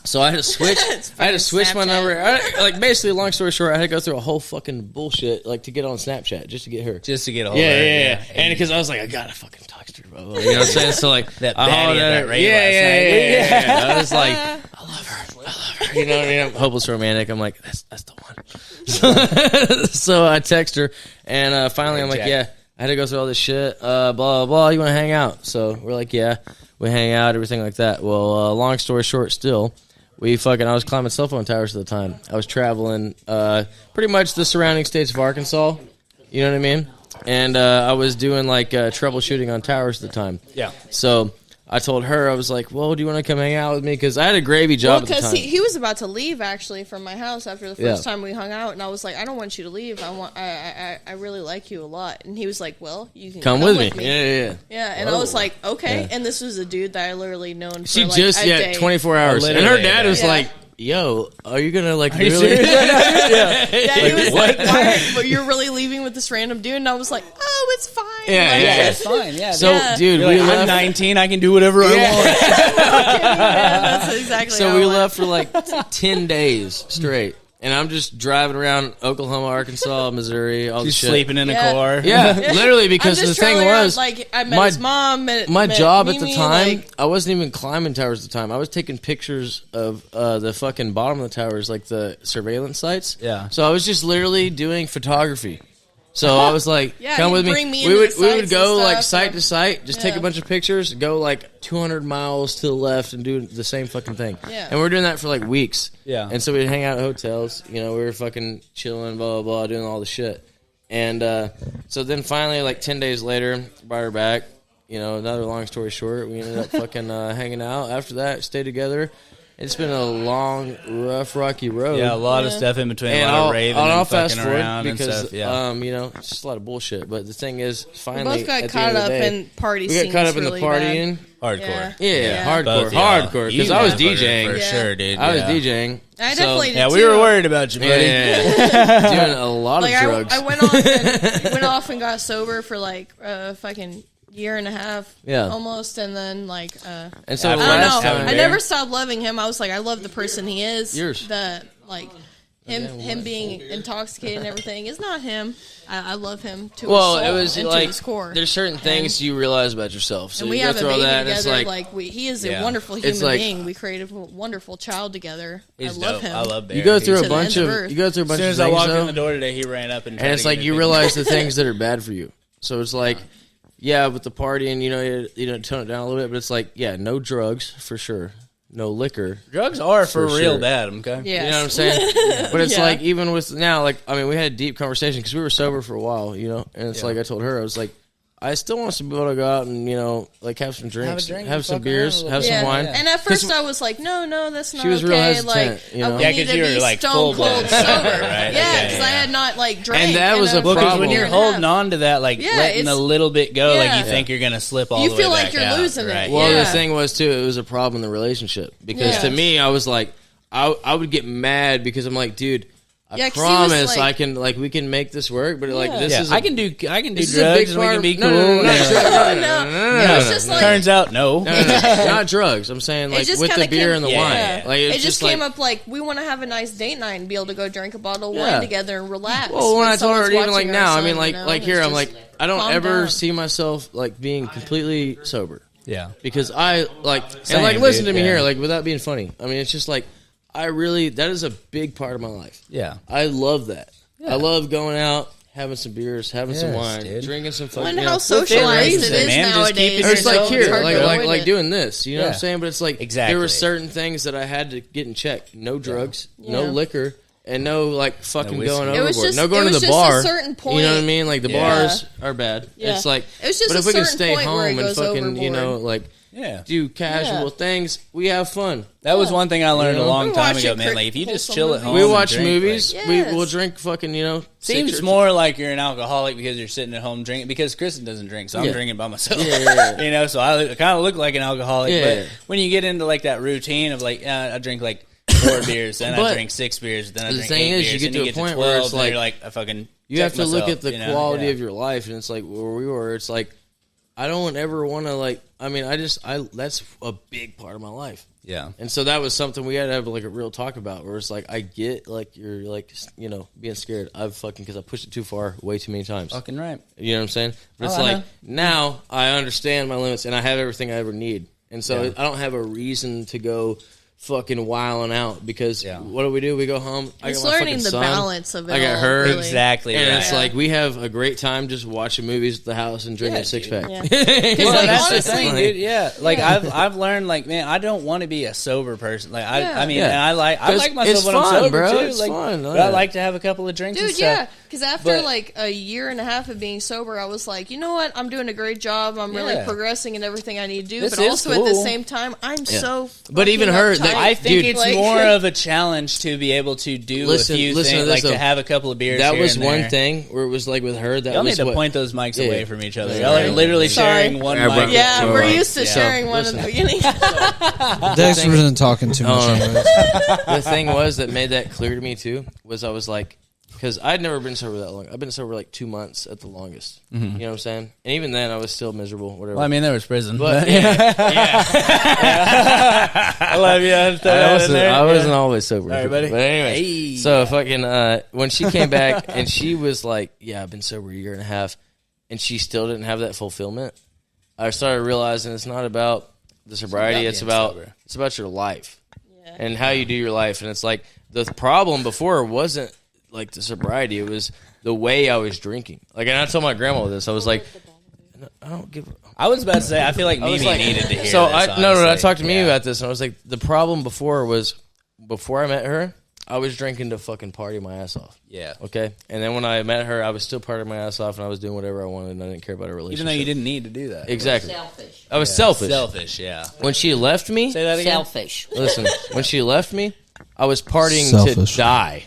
So I had to switch. I had to switch my
Snapchat.
number. Basically, long story short, I had to go through a whole fucking bullshit to get on Snapchat just to get her.
Just to get a hold
Yeah,
of her.
yeah. And because I was like, I gotta fucking text her, bro. You know what I'm saying? So like,
That
I
baddie
hollered
at
at
that
her.
rave
Yeah.
last night.
I was like, I love her. You know what I mean? I'm hopeless romantic. I'm like, that's the one. So I text her, and finally I'm like,
Jack.
yeah. I had to go through all this shit. Blah blah blah. You want to hang out? So we're like, yeah. We hang out, everything like that. Well, long story short, still. I was climbing cell phone towers at the time. I was traveling pretty much the surrounding states of Arkansas. You know what I mean? And I was doing troubleshooting on towers at the time.
Yeah.
So I told her, I was like, well, do you want to come hang out with me? Because I had a gravy job
Well,
at the
because
time.
he was about to leave actually from my house after the first
Yeah.
time we hung out, and I was like, I don't want you to leave. I really like you a lot. And he was like, well, you can
Come with me. Yeah.
Yeah, and I was like, okay. And this was a dude that I literally known for
She
like
just,
a day.
24 hours. And her
literally
dad
a
was
day.
like, yo, are you gonna like
Are you
really?
serious?
Yeah, he was like, but you're really leaving with this random dude, and I was like, oh, it's fine.
Yeah,
Like,
yeah.
It's fine. Yeah.
So,
Yeah.
dude,
You're
we
like, I'm
left.
19. I can do whatever I want.
yeah, that's exactly.
So
how
we
it went.
left for like 10 days straight, and I'm just driving around Oklahoma, Arkansas, Missouri, all the
Just
shit.
sleeping in a
Yeah.
car.
Yeah, literally,
I'm
because
just
the thing
traveling around,
was,
like I met
my-
his mom.
my
met
job at the
Mimi,
time,
like,
I wasn't even climbing towers at the time. I was taking pictures of the fucking bottom of the towers, like the surveillance sites.
Yeah.
So I was just literally doing photography. So I was like,
Yeah,
come
he'd
with me.
bring me
We
into
would
the
we would
sites
go
and
like
stuff,
site
so-
to site, just take a
Yeah.
bunch of pictures, go like 200 miles to the left, and do the same fucking thing.
Yeah.
And we're doing that for like weeks.
Yeah.
And so we'd hang out at hotels. You know, we were fucking chilling, blah blah blah, doing all the shit. And so then finally, like 10 days later, brought her back. You know, another long story short, we ended up fucking hanging out. After that, stayed together. It's been a long, rough, rocky road.
Yeah, a lot of stuff in between.
And
a lot of raving
I'll
and
fast
fucking
forward
around and
because,
stuff. Yeah.
you know, it's just a lot of bullshit. But the thing is,
we
finally,
both got
at the
caught
end of
up
the day,
in party
we
scenes.
got caught up in the
really
partying.
Hardcore.
Yeah.
Yeah,
Yeah.
hardcore,
Both y'all.
hardcore.
You
Because I was
motherfucker,
DJing.
for
Yeah.
sure, dude.
I was
yeah.
DJing.
I
So-
definitely did
Yeah, we
too.
were worried about you, buddy.
Yeah, doing a lot
Like
of drugs.
I went off and went off and got sober for like fucking year and a half,
Yeah.
almost, and then like
and so
I
I
the
don't
last
know.
time,
I never stopped loving him. I was like, I love the person he is.
Yours.
The like him being intoxicated and everything is not him. I love him to
well,
his soul
it was
and to
like
his core.
there's certain things you realize about yourself. So
And
you
we
go
have a
through all
baby
that, and it's
together.
like
He is a
Yeah.
wonderful
It's
human
like-
being. We created a wonderful child together.
He's
I love
dope.
him.
I love Barry.
you go through
To
a
the
bunch
end of
of
earth.
you go through a
As
bunch
soon
of
as I
things,
walked
though,
in the door today, he ran up and tried
and it's
to
like
get
you
me.
realize the things that are bad for you. So it's like, yeah, with the partying, you know, tone it down a little bit, but it's like, yeah, no drugs for sure, no liquor.
Drugs are for
For
real
sure.
bad. Okay.
Yes.
You know what I'm saying? But it's
Yeah.
like, even with now, like, I mean, we had a deep conversation because we were sober for a while, you know, and it's
Yeah.
like I told her, I was like, I still want to be able to go out and, you know, like have some drinks,
drink
have
and
some
fuck
beers,
around a
have
little
some
Yeah.
wine.
And at first
'Cause
I was like, no, that's not
she was real
okay.
hesitant,
Like,
you know?
I
Yeah,
need
'cause
to
you were,
be
like,
stone
full-blown
cold
sober,
sober.
right?
Yeah,
Okay,
because
yeah.
I had not like drank.
And that
in
was a
Well, because when
problem.
you're
year and a
holding
half.
on to that, like
Yeah,
letting
it's-
a little bit go, like
Yeah.
you think you're gonna slip all
You
the way
feel like
back
you're
out,
losing it.
right?
Well,
Yeah.
the thing was too, it was a problem in the relationship because
Yeah.
to me, I was like, I would get mad because I'm like, dude, I
Yeah, 'cause he was
promise
like-
I can, like, we can make this work, but like,
Yeah.
this
Yeah,
is,
I can do
this is a
drugs
big
and we
part
can
of-
be
no,
cool.
no, no, not
Yeah.
drugs.
No, it was just like
Turns out, no.
Not drugs. I'm saying like
just
with the
kinda
beer
came-
and the
Yeah.
wine.
Yeah.
Like
it
it's
just
like,
came up like we want to have a nice date night and be able to go drink a bottle of
Yeah.
wine together and relax.
Well, when I told her,
someone's
even like
watching
now,
our
I mean,
son,
like,
you know,
like
it's
here, I'm
just
like, I don't
calm
ever
down.
see myself like being completely sober
Yeah.
because I like
Same,
and like listen
dude,
to me
yeah.
here, like without being funny. I mean, it's just like I really that is a big part of my life.
Yeah.
I love that.
Yeah.
I love going out, having some beers, having some
Yes,
wine,
dude.
drinking some fucking.
And
you know,
how socialized
reason,
it is
man. Just
nowadays.
keeping
or it's like
yourself
here,
hard to
like
avoid it.
doing this. You know what
Yeah.
I'm saying? But it's like
Exactly.
there were certain things that I had to get in check. No drugs, no
Yeah.
liquor, and no like fucking
whiskey.
going
It
overboard.
was just-
no going
it
to
was
the
just a
bar.
certain
You know what I
point.
mean? Like the
Yeah.
bars are bad.
Yeah.
It's like,
It was just
but
a
if we can
certain
stay
point where it
home and
goes
fucking, you know,
overboard.
like
Yeah.
do casual
Yeah.
things, we have fun.
That was one thing I learned
You
a
know?
long
We
time
watch
ago,
a
man. Like if you just
wholesome
chill at
movie.
home,
We
and
watch
drink,
movies.
like-
We'll
Yes.
drink fucking, you know.
Seems
six or-
more like you're an alcoholic because you're sitting at home drinking. Because Kristen doesn't drink, so I'm
Yeah.
drinking by myself.
Yeah.
You know, so I kind of look like an alcoholic.
Yeah.
But when you get into like that routine of like, I drink like 4 beers, then I
But
drink 6 beers, then I
the
drink
thing
8
is, you
beers,
get
and
to a
you get
point
to 12,
where it's
and
like-
you're like, I fucking
You
check
have to look
myself,
at the
you know?
quality
Yeah.
of your life, and it's like where we were. It's like I don't ever want to like. I mean, that's a big part of my life,
Yeah.
and so that was something we had to have like a real talk about. Where it's like I get like you're like you know being scared. I've fucking because I pushed it too far way too many times.
Fucking right.
You know what I'm saying? But it's
Oh, I
like
know.
now I understand my limits and I have everything I ever need, and so
Yeah.
I don't have a reason to go fucking wilding out because
Yeah.
what do? We go home. I
It's
got my
learning
fucking
the
son.
balance of it.
I got
all,
her.
really.
Exactly.
And
right.
it's like we have a great time just watching movies at the house and drinking
Yeah,
a six
dude.
pack.
Yeah.
Well,
like,
that's the
honestly,
thing,
like-
dude. Yeah, like I've learned, like, man, I don't want to be a sober person. Like, I mean,
Yeah.
and I like
'Cause
myself
it's
when
fun,
I'm sober
bro.
too.
It's
like,
fun,
but
yeah.
I like to have a couple of drinks and
Dude,
stuff.
yeah. Because after
But-
like a year and a half of being sober, I was like, you know what? I'm doing a great job. I'm really
Yeah.
progressing in everything I need to do.
This
but
is
also at the
cool.
same time, I'm
Yeah.
so.
But even
fucking
her,
uptight
I think it's
Like-
more of a challenge to be able to do a few
listen to
things,
this,
like
though.
to have a couple of beers.
That
here
was
and
one
there.
thing where it was like with her. That
Y'all need
was
to
what,
point those mics
Yeah.
away from each other.
Yeah.
Y'all are literally
Sorry.
sharing one
Yeah,
mic.
but-
Yeah,
So,
we're used to
so,
sharing one in the beginning.
Dexter isn't talking too much. anyways.
the thing was that made that clear to me too was I was like, because I'd never been sober that long. I've been sober like 2 months at the longest. You know what I'm saying? And even then, I was still miserable. Whatever.
Well, I mean, there was prison.
but yeah,
I love you.
I wasn't always sober.
All right, buddy.
But anyway,
Hey.
so fucking when she came back and she was like, "Yeah, I've been sober a year and a half," and she still didn't have that fulfillment. I started realizing it's not about the sobriety;
being
it's about
sober.
it's about your life
Yeah.
and how you do your life. And it's like the problem before wasn't like the sobriety; it was the way I was drinking. Like, and I told my grandma this. I was like, I don't give.
I was about to say, I feel like
I was
Mimi
like,
needed to hear
so
this,
I I
honestly.
talked to Mimi
Yeah.
about this, and I was like, the problem before was before I met her, I was drinking to fucking party my ass off.
Yeah.
Okay, and then when I met her, I was still partying my ass off, and I was doing whatever I wanted, and I didn't care about a relationship.
Even though you didn't need to do that.
Exactly,
Selfish.
I was selfish.
Selfish, yeah.
When she left me,
Say that again.
Selfish.
listen, when she left me, I was partying
Selfish.
to die.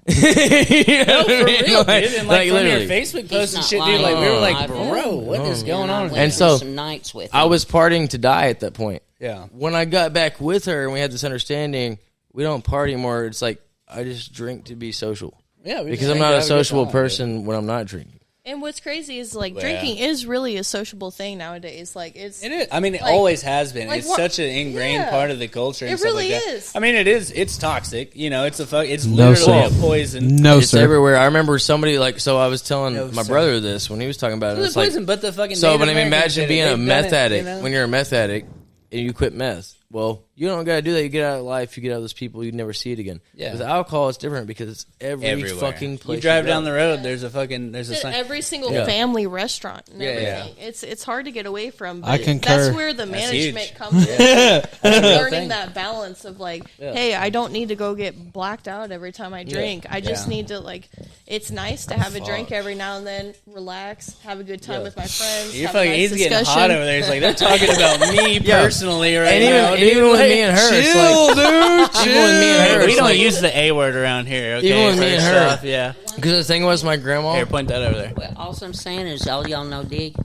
No, for real, dude. And like, from your
literally.
Facebook posts and
not
shit, dude,
lying.
like we were
No,
like,
I don't.
bro, what is going on?
And so-
some nights with
I
him.
was partying to die at that point.
Yeah.
When I got back with her and we had this understanding, we don't party anymore. It's like I just drink to be social.
Yeah, we
Because
just
I'm
hang
not
out,
a
have good
sociable
time,
person when I'm not drinking.
And what's crazy is like
Yeah.
drinking is really a sociable thing nowadays. Like it's
dude. It is. I mean, it
Like-
always has been.
like
it's
what-
such an ingrained
yeah.
part of the culture. And
It
stuff
really
like that.
is.
I mean, it is. It's toxic. You know, it's it's
No,
literally
sir.
a poison.
No,
It's
sir.
everywhere. I remember somebody like, so I was telling
No,
my
sir.
brother this when he was talking about it.
It's
It's like,
poison, but the fucking
so,
Native
but I mean,
Americans
imagine
did it.
being a
They've
meth
done it,
addict.
you know?
When you're a meth addict and you quit meth, well, you don't got to do that. You get out of life, you get out of those people, you never see it again.
Yeah.
With alcohol, it's different because it's every fucking place.
You drive
go.
down the road. There's a sign.
every single
Yeah.
family restaurant and
Yeah,
everything. It's hard to get away from. But
I concur.
That's where the management
huge.
comes in.
That's a real
Learning
thing.
that balance of like,
Yeah.
hey, I don't need to go get blacked out every time I drink. I just
Yeah.
need to like. It's nice to have a drink every now and then, relax, have a good time with my friends.
You're
have a
fucking.
nice
He's getting
discussion.
hot over there. He's like, they're talking about me personally right
And
now.
even with me and her, it's like,
dude.
even with me and her,
we
it's
don't
like,
use the A word around here. Okay,
Even with me and
first
her.
off, yeah.
because the thing was, my grandma.
Here, point that over there.
Well, all I'm saying is, all y'all know D.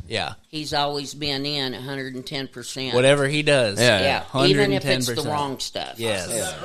Yeah.
He's always been in 110%.
Whatever he does.
Yeah.
Yeah, even if it's the
110%.
wrong stuff.
Yes.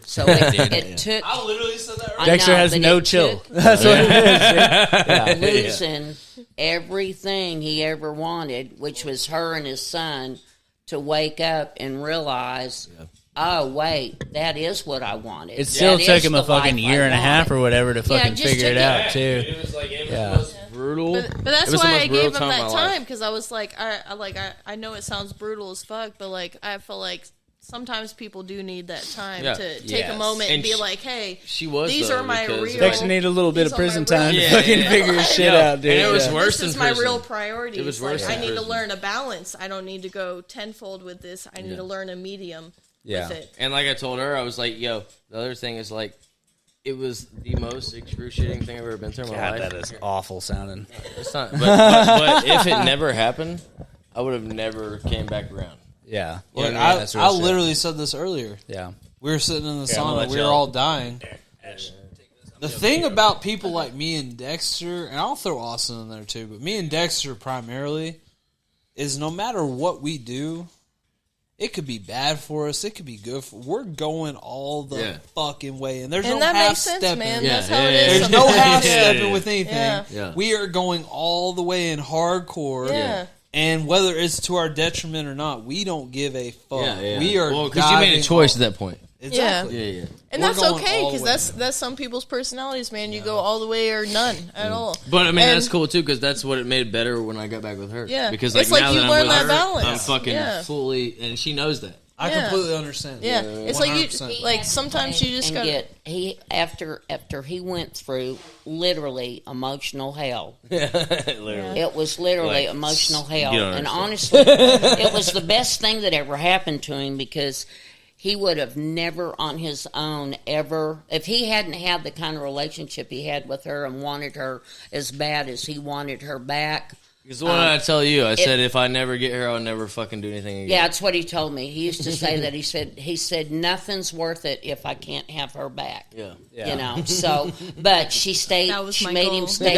So it took.
I literally said that
I
Dexter
know,
has
but
no
it
chill.
took
That's what it is.
losing everything he ever wanted, which was her and his son, to wake up and realize, oh wait, that is what I wanted.
It still
That
took
is
him
the
a fucking
life
year
I
and a half
wanted.
or whatever to fucking
just
figure it
took
out,
it.
too.
It was like it
Yeah.
was brutal.
But that's
It was the
why
most
I
brutal
gave him
time of
that
my life.
time because I was like, I know it sounds brutal as fuck, but like I feel like sometimes people do need that time
Yeah.
to take
Yes.
a moment and
And
be
she-
like, hey,
She was.
these
though,
are my
because,
real-
Dexter need a little bit
These
of
are my
prison
real-
time to
Yeah,
fucking
yeah.
figure his shit
Yeah.
out, dude.
And it was
Yeah.
worse
this
than
is my
prison.
real priority.
It was
Like,
worse
I
than
need to
prison.
learn a balance. I don't need to go tenfold with this. I need to learn a medium
Yeah.
with it.
And like I told her, I was like, "Yo, the other thing is like, it was the most excruciating thing I've ever been through in my
God,
life.
that is awful sounding.
It's not, but if it never happened, I would have never came back around.
Yeah.
Look,
Yeah,
I
that's real
I
shit.
literally said this earlier.
Yeah.
We were sitting in the
Yeah, I'm gonna
sauna.
let
We were
y'all-
all dying. The thing about people like me and Dexter, and I'll throw Austin in there too, but me and Dexter primarily, is no matter what we do, it could be bad for us, it could be good for we're going all the fucking way. And there's
And
no
that
half
makes sense,
stepping.
man.
Yeah,
That's how
yeah,
it
yeah,
is.
yeah.
There's no
sometimes.
half stepping with anything.
Yeah.
Yeah.
We are going all the way in hardcore.
Yeah.
And whether it's to our detriment or not, we don't give a fuck. We are
because you made a
diving
choice
all-
at that point.
Exactly.
Yeah.
And
We're
that's
going
okay
all the
because
way.
that's some people's personalities, man. You go all the way or none at all.
But I mean,
And-
that's cool too because that's what it made better when I got back with her.
Yeah.
because
It's
like
like
now
you
that I'm
learn
with
that
her,
balance.
I'm fucking
Yeah.
fully, and she knows that.
I
Yeah.
completely understand.
Yeah, it's like you
100%.
like sometimes you just
and
gotta.
yet he after he went through literally emotional hell.
Literally.
It was literally
Like,
emotional hell,
you don't
and
understand.
honestly, it was the best thing that ever happened to him because he would have never on his own ever, if he hadn't had the kind of relationship he had with her and wanted her as bad as he wanted her back.
Because what did I tell you? I said if I never get her, I'll never fucking do anything again.
Yeah, that's what he told me. He used to say that. He said nothing's worth it if I can't have her back.
Yeah.
You know. So, but she stayed.
That was
she
my
made
goal.
him stay.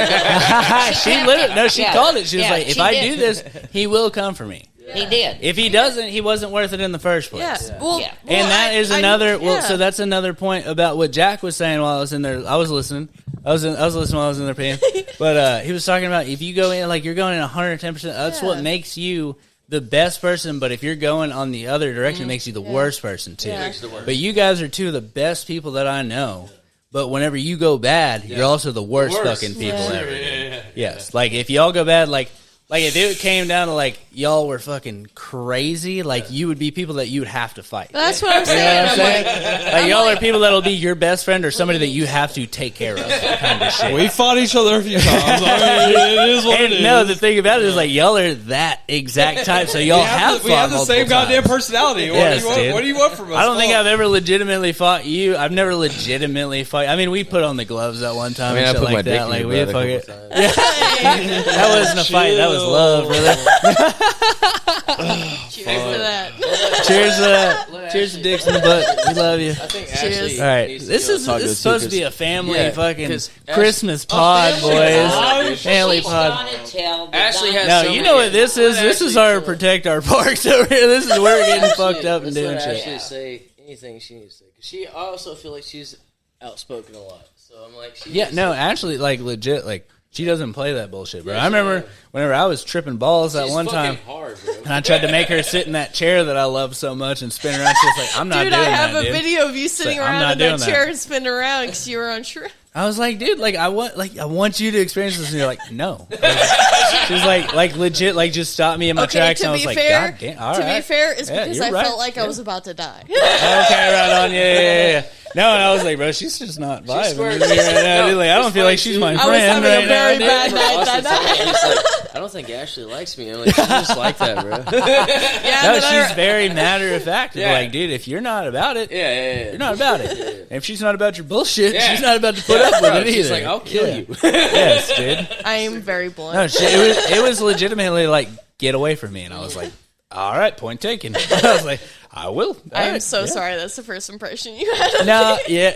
She literally, no, she called it. She was like, if
she
I
did.
do this, he will come for me.
He did.
If he doesn't, he wasn't worth it in the first place.
Yeah. Well,
Yeah.
And that is another.
yeah.
So that's another point about what Jack was saying while I was in there. I was listening. I was listening while I was in there paying. But he was talking about if you go in like you're going in 110%. That's what makes you the best person. But if you're going on the other direction, it makes you the worst person too.
Yeah.
But you guys are two of the best people that I know. But whenever you go bad, you're also the worst fucking people ever. Yes, like if y'all go bad, like if it came down to like y'all were fucking crazy, like you would be people that you would have to fight.
That's what I'm
You
saying.
know what I'm
I'm
saying? Like y'all are people that'll be your best friend or somebody that you have to take care of, kind of shit.
We fought each other a few times. I mean, it is what it
And
is.
no, the thing about it is like y'all are that exact type, so y'all have
we have
fought
the same
multiple
goddamn
times.
personality.
Yes, dude.
What do you want from us?
I don't think
Fuck.
I've ever legitimately fought you. I've never legitimately fought. I mean, we put on the gloves at one time.
I mean, I
and shit
put my
like
dick
that.
in
Like
your
we
butt a
fuck
couple
it.
times.
That wasn't a fight. That was love, brother.
Cheers to that.
Cheers to that. Cheers to dicks in the butt. We love you.
I think
Cheers.
Ashley
All right,
needs to
this
go
is
talk
this
to
is supposed to
Tukas.
be a family
Yeah,
fucking
'cause
Christmas pod, boys. Family
She's
pod.
gonna tell the
Ashley
guy-
has
No,
so
you
many-
know what this is?
What
This is
Ashley
our
told-
protect our parks over here. This is where we're getting fucked up and
Let's
doing
let
shit.
Ashley say anything she needs to say. 'Cause she, I also feel like she's outspoken a lot. So I'm like, she
Yeah,
needs
no,
to-
actually, like legit, like she doesn't play that bullshit, bro. I remember whenever I was tripping balls that
she's
one
fucking
time,
hard, bro.
and I tried to make her sit in that chair that I love so much and spin around. She's like, "I'm not
Dude,
doing
I have
that,
a
dude."
video of you sitting
Like, I'm
around
not
in that
doing that.
chair and spinning around because you were on trip.
I was like, dude, like I want you to experience this, and you're like, no. She's like legit, like just stop me in my
Okay,
tracks.
to
And I was
be
like,
fair,
God damn, all
to
right.
be fair, it's
Yeah,
because
you're
I
right.
felt like I was about to die.
Okay, right on, yeah. No, and I was like, bro, she's just not vibing.
swears-
with me right now, dude. Like, I don't
it's
feel
funny,
like she's
too.
my
I was
friend
having a
right
very
now.
bad
dude.
night
Austin
that
told me,
night.
he's like, I don't think Ashley likes me. I'm like, she's just like that, bro.
Yeah,
No,
and then
she's very matter of fact.
Yeah.
Like, dude, if you're not about it,
Yeah.
you're not about it. And if she's not about your bullshit,
Yeah.
she's not about to put up with it either.
She's like, I'll kill
Yeah.
you.
Yes, dude.
I am very blunt.
No, it was legitimately like, get away from me. And I was like, all right, point taken. I was like, I will. All
I'm
right,
so
yeah.
sorry. That's the first impression you had.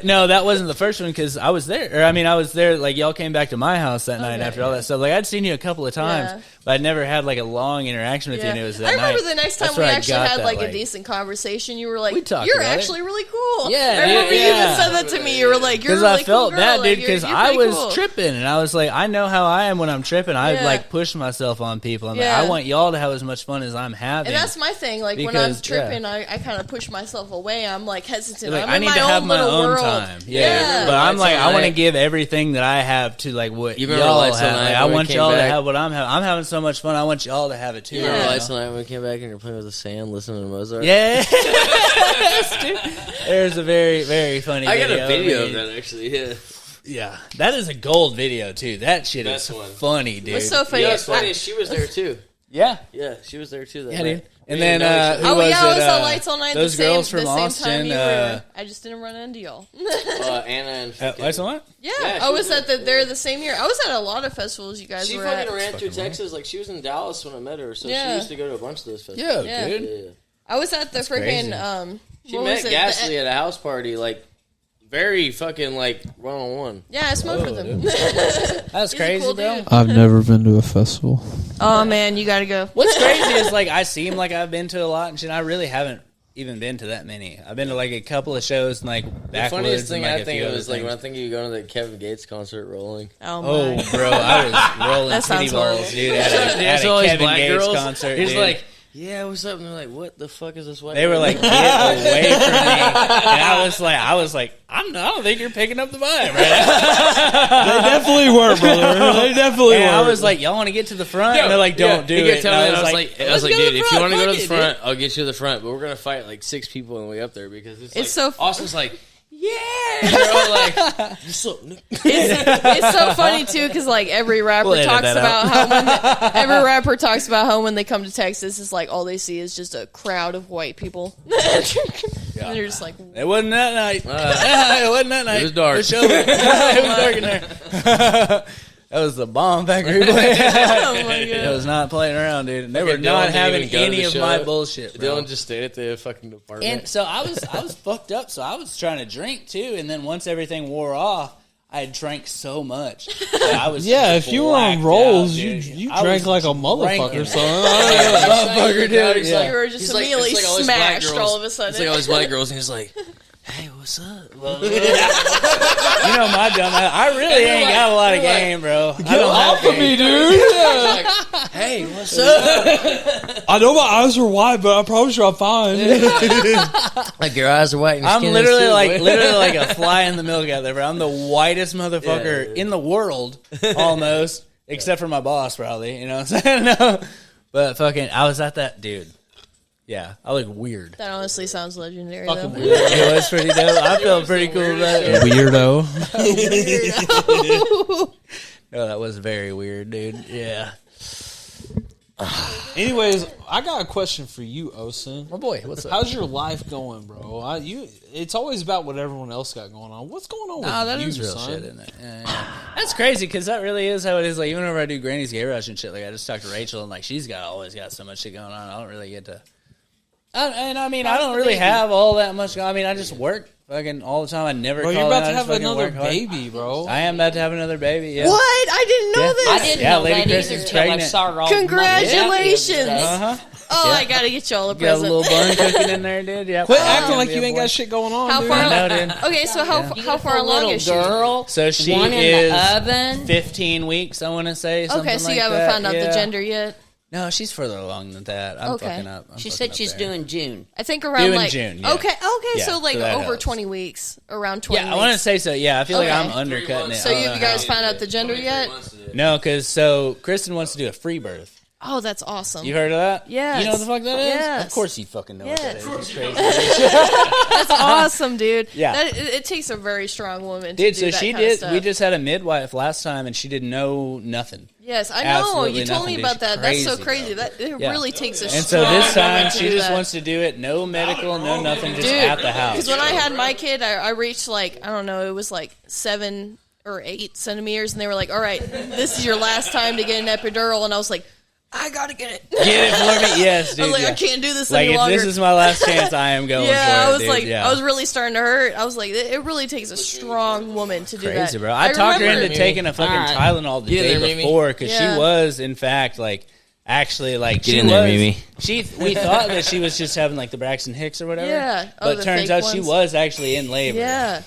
No, that wasn't the first one because I was there. Or I mean, I was there. Like y'all came back to my house that night after all that stuff. Like I'd seen you a couple of times,
Yeah.
but I'd never had like a long interaction with you. And it was that
I remember
night.
the next time
That's
we
where I
actually
got
had
that,
like a decent conversation. You were like,
We talked
"You're
about it.
actually really cool."
Yeah,
I remember you
yeah.
even said that to me. You were like, "You're a
Because
really
I felt
cool girl.
bad,
Like,
dude. Because
you're
I
pretty
was
cool.
tripping, and I was like, I know how I am when I'm tripping. I
Yeah.
like push myself on people. I'm
Yeah.
like, I want y'all to have as much fun as I'm having.
And that's my thing. Like when I'm
Because,
tripping, I kind of push myself away. I'm like hesitant.
Like,
I'm
I
in
need
my
to
own
have my
little
own
world.
time.
Yeah.
But I'm like,
Lights
I
on
want to
Night.
give everything that I have to like what
You remember
y'all
Lights on
have.
Night
Like, I
when we
want
came
y'all to
back?
have what I'm having. I'm having so much fun. I want y'all to have it too.
Yeah.
you
Remember
know?
last night when we came back and you're playing with the sand, listening to Mozart?
Yeah. Dude. There's a very, very funny
I got
video.
a video
I
of
mean,
that actually. Yeah.
Yeah. That is a gold video too. That shit
Best
is
one.
funny, dude.
What's so funny?
You know what's funny is she was there too.
Yeah.
Yeah, she was there too. That
Yeah,
night.
dude. And
We didn't
then,
know each other.
who
Oh
was
yeah, I
it,
was on Lights All Night.
those
the same,
girls from
the same
Austin,
time you were. I just didn't run into y'all.
Anna and fucking-
Lights on What?
Yeah,
Yeah,
I
she
was
was
at they're the same year. I was at a lot of festivals you guys
She
were at.
fucking ran through Texas. Like she was in Dallas when I met her, so
Yeah.
she used to go to a bunch of those festivals.
Yeah,
Yeah.
dude.
Yeah.
I was at the
crazy.
freaking
She
what
met
was it?
Gasly at a house party, like very fucking like 1-on-1.
Yeah, I smoked with him.
That's
He's a
crazy,
cool
bro.
dude.
I've never been to a festival.
Oh man, you gotta go.
What's crazy is like I seem like I've been to a lot and shit. I really haven't even been to that many. I've been to like a couple of shows and like
The
backwards.
funniest thing
and, like,
I
a
think
few
of
other
is like
things.
when I think of you going to the Kevin Gates concert rolling.
Oh my.
Oh, bro, I was rolling
That
titty
sounds
balls,
horrible.
dude. At
There's
a
all these
Kevin
black
Gates
girls.
concert.
He's
dude.
like, yeah, what's up? And they're like, what the fuck is this white?
They were
lady?"
like, get away from me. And I was like, I don't think you're picking up the vibe right now.
They definitely were, brother. They definitely
And
were.
I was like, y'all want to get to the front? And they're like, don't do
he
it.
kept telling
And
me, I was like,
let's go to
dude,
the
if you
front,
want to go to
fuck
the
it,
front, I'll get you to the front. But we're gonna fight like 6 people on the way up there because it's
so
like,
f-
Austin's like, yeah, and they're all like, what's up, Nick?
It's so funny too because like every rapper
We'll edit
talks
that
about how when every rapper talks about how when they come to Texas, it's like all they see is just a crowd of white people. And they're just like,
It wasn't that night. It wasn't that night.
It was dark.
The show, it was dark in there. That was the bomb factory.
Oh my god!
It was not playing around, dude. And they were
Fucking Dylan
not
didn't
having
even go to
any
the
of
show.
my bullshit, bro.
Dylan just stayed at the fucking department.
And so I was fucked up. So I was trying to drink too. And then once everything wore off, I had drank so much. That I was
if you were on
blacked
rolls,
out,
you
dude.
you
I
drank
was
like a motherfucker,
drinking.
son.
Motherfucker, dude.
He's
Yeah.
like-
You were just
he's like-
immediately
it's like all these black
smashed
girls.
all of a sudden.
It's like all these white girls, and he's like, "Hey, what's up?"
You know my dumb ass. I really ain't got a lot of game, bro. I
Get
don't have
off of me,
game.
dude.
Hey, what's up?
I know my eyes are wide, but I promise you I'm fine.
Like your eyes are white. And your
I'm
skin is
literally
too,
like
boy.
a fly in the milk out there, bro. I'm the whitest motherfucker in the world, almost, except for my boss, probably. You know what I'm saying? No, but fucking, I was at that dude. Yeah, I look weird.
That honestly sounds legendary,
Fucking
though.
weird.
It was pretty dope. I felt pretty cool about it.
Weirdo.
No, that was very weird, dude. Yeah.
Anyways, I got a question for you, Osen.
My boy, what's up?
How's your life going, bro? It's always about what everyone else got going on. What's going on
Nah,
with
that
you,
is real
son?
shit, isn't it? Yeah. That's crazy because that really is how it is. Like even whenever I do Granny's Gay Rush and shit, like I just talked to Rachel and like she's always got so much shit going on. I don't really get to. I don't really have all that much. I mean, I just work fucking all the time. I never.
Bro,
call
you're about
in.
to
I just
have
fucking
another
work hard.
baby, bro.
I am about to have another baby. Yeah.
What? I didn't know
Yeah.
this.
I didn't
Yeah,
know
Lady
that
Chris
either
is
till I
pregnant.
saw her all
Congratulations.
Uh huh.
Oh,
Yeah.
I gotta get y'all a
Got a
present.
little bun cooking in there, dude. Yeah.
Quit acting like
Yeah,
you ain't
boy.
got shit going on,
How
dude.
far?
I know, dude.
Okay, so how far along
little
is she?
girl.
So she
one in
is
the oven.
15 weeks. I want to say. Something
Okay, so
like
you haven't
that.
found out the
Yeah.
gender yet?
No, she's further along than that. I'm
Okay.
fucking up.
She said she's doing June.
I think around
Doing
like
June, yeah.
Okay,
Yeah,
so like
so that
over
helps.
20 weeks, around 20
Yeah, I
weeks.
want to say so. Yeah, I feel like
Okay.
I'm undercutting it.
So
I don't
you
know
guys
how.
found out the gender yet?
No, because so Kristen wants to do a free birth.
Oh, that's awesome.
You heard of that?
Yes.
You know what the fuck that is?
Yes.
Of course you fucking know what that
Yes.
is. It's crazy.
That's awesome, dude.
Yeah.
It takes a very strong woman to
Dude,
do
so
that
she
kind of
did.
stuff.
We just had a midwife last time, and she did know nothing.
Yes, I know.
Absolutely
You told me
nothing,
about
dude.
that. That's so
Crazy,
crazy.
bro.
That it
Yeah.
really takes a
And
strong
so this time,
woman to
she
do
just
that.
wants to do it. No medical, no nothing, just
Dude,
at the house.
Because when I had my kid, I reached like, I don't know, it was like 7 or 8 centimeters, and they were like, all right, this is your last time to get an epidural. And I was like, I gotta get it.
Get it for me? Yes, dude.
I was like,
yeah.
I can't do this
Like,
any
if
longer.
this is my last chance, I am going for it,
I was
dude.
like,
Yeah.
I was really starting to hurt. I was like, it really takes a strong woman to do that.
Crazy, bro. I talked her
remember-
into taking a fucking
All right.
Tylenol the
Get in
day
there, Mimi.
before because
Yeah.
she was, in fact, like, actually, like, she
in there,
was.
Mimi.
We thought that she was just having like the Braxton Hicks or whatever.
Yeah. Oh,
but
the
turns
fake
out she
ones.
was actually in labor.
Yeah.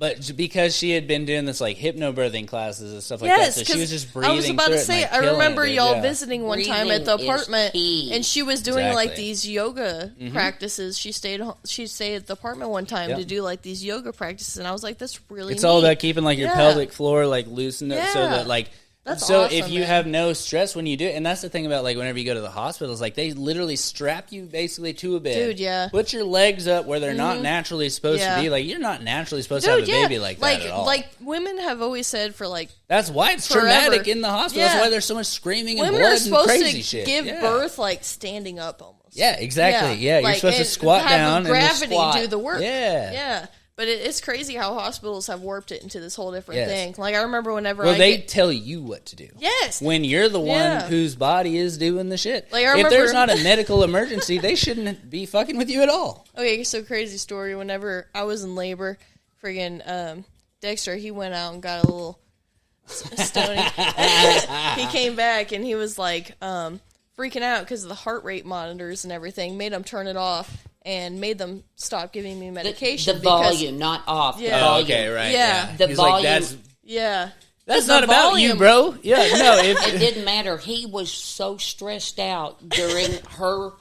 But because she had been doing this like hypnobirthing classes and stuff like
Yes,
that, so she was
'cause
just breathing.
I was about
through
to
it
say,
and, like,
I
killing
remember
it, dude.
y'all
Yeah.
visiting one time at the
Breathing is
apartment,
key.
and she was doing like
Exactly.
these yoga practices. She stayed at the apartment one time
Yep.
to do like these yoga practices, and I was like, that's really
It's
neat.
all about keeping like your
Yeah.
pelvic floor like loosened up so
Yeah.
that like.
That's
so
awesome,
if you
man.
have no stress when you do it, and that's the thing about like whenever you go to the hospitals, like they literally strap you basically to a bed.
Dude, yeah.
Put your legs up where they're not naturally supposed
Yeah.
to be. Like you're not naturally supposed
Dude,
to have a baby like that at all.
Like women have always said for like
That's why it's
forever.
traumatic in the hospital.
Yeah.
That's why there's so much screaming and
women
blood
are
and
supposed
crazy
to
shit.
give
Yeah.
birth like standing up almost.
Yeah, exactly. Yeah, you're
Like,
supposed to
and
squat
have
down
the
and just
gravity
squat.
do the work.
Yeah.
Yeah. But it's crazy how hospitals have warped it into this whole different
Yes.
thing. Like I remember whenever
Well,
I
they
get,
tell you what to do.
yes,
When you're the one
Yeah.
whose body is doing the shit.
Like, I
if
remember-
there's not a medical emergency, they shouldn't be fucking with you at all.
okay, so crazy story. Whenever I was in labor, friggin' Dexter, he went out and got a little stony. He came back and he was like freaking out because of the heart rate monitors and everything. Made him turn it off and made them stop giving me medication.
The
because-
volume, not off.
Yeah.
The
Oh,
volume.
okay, right.
Yeah.
The
He's
volume.
like,
Yeah.
that's
The
not about you,
volume-
bro. Yeah, no.
It
If,
didn't matter. He was so stressed out during her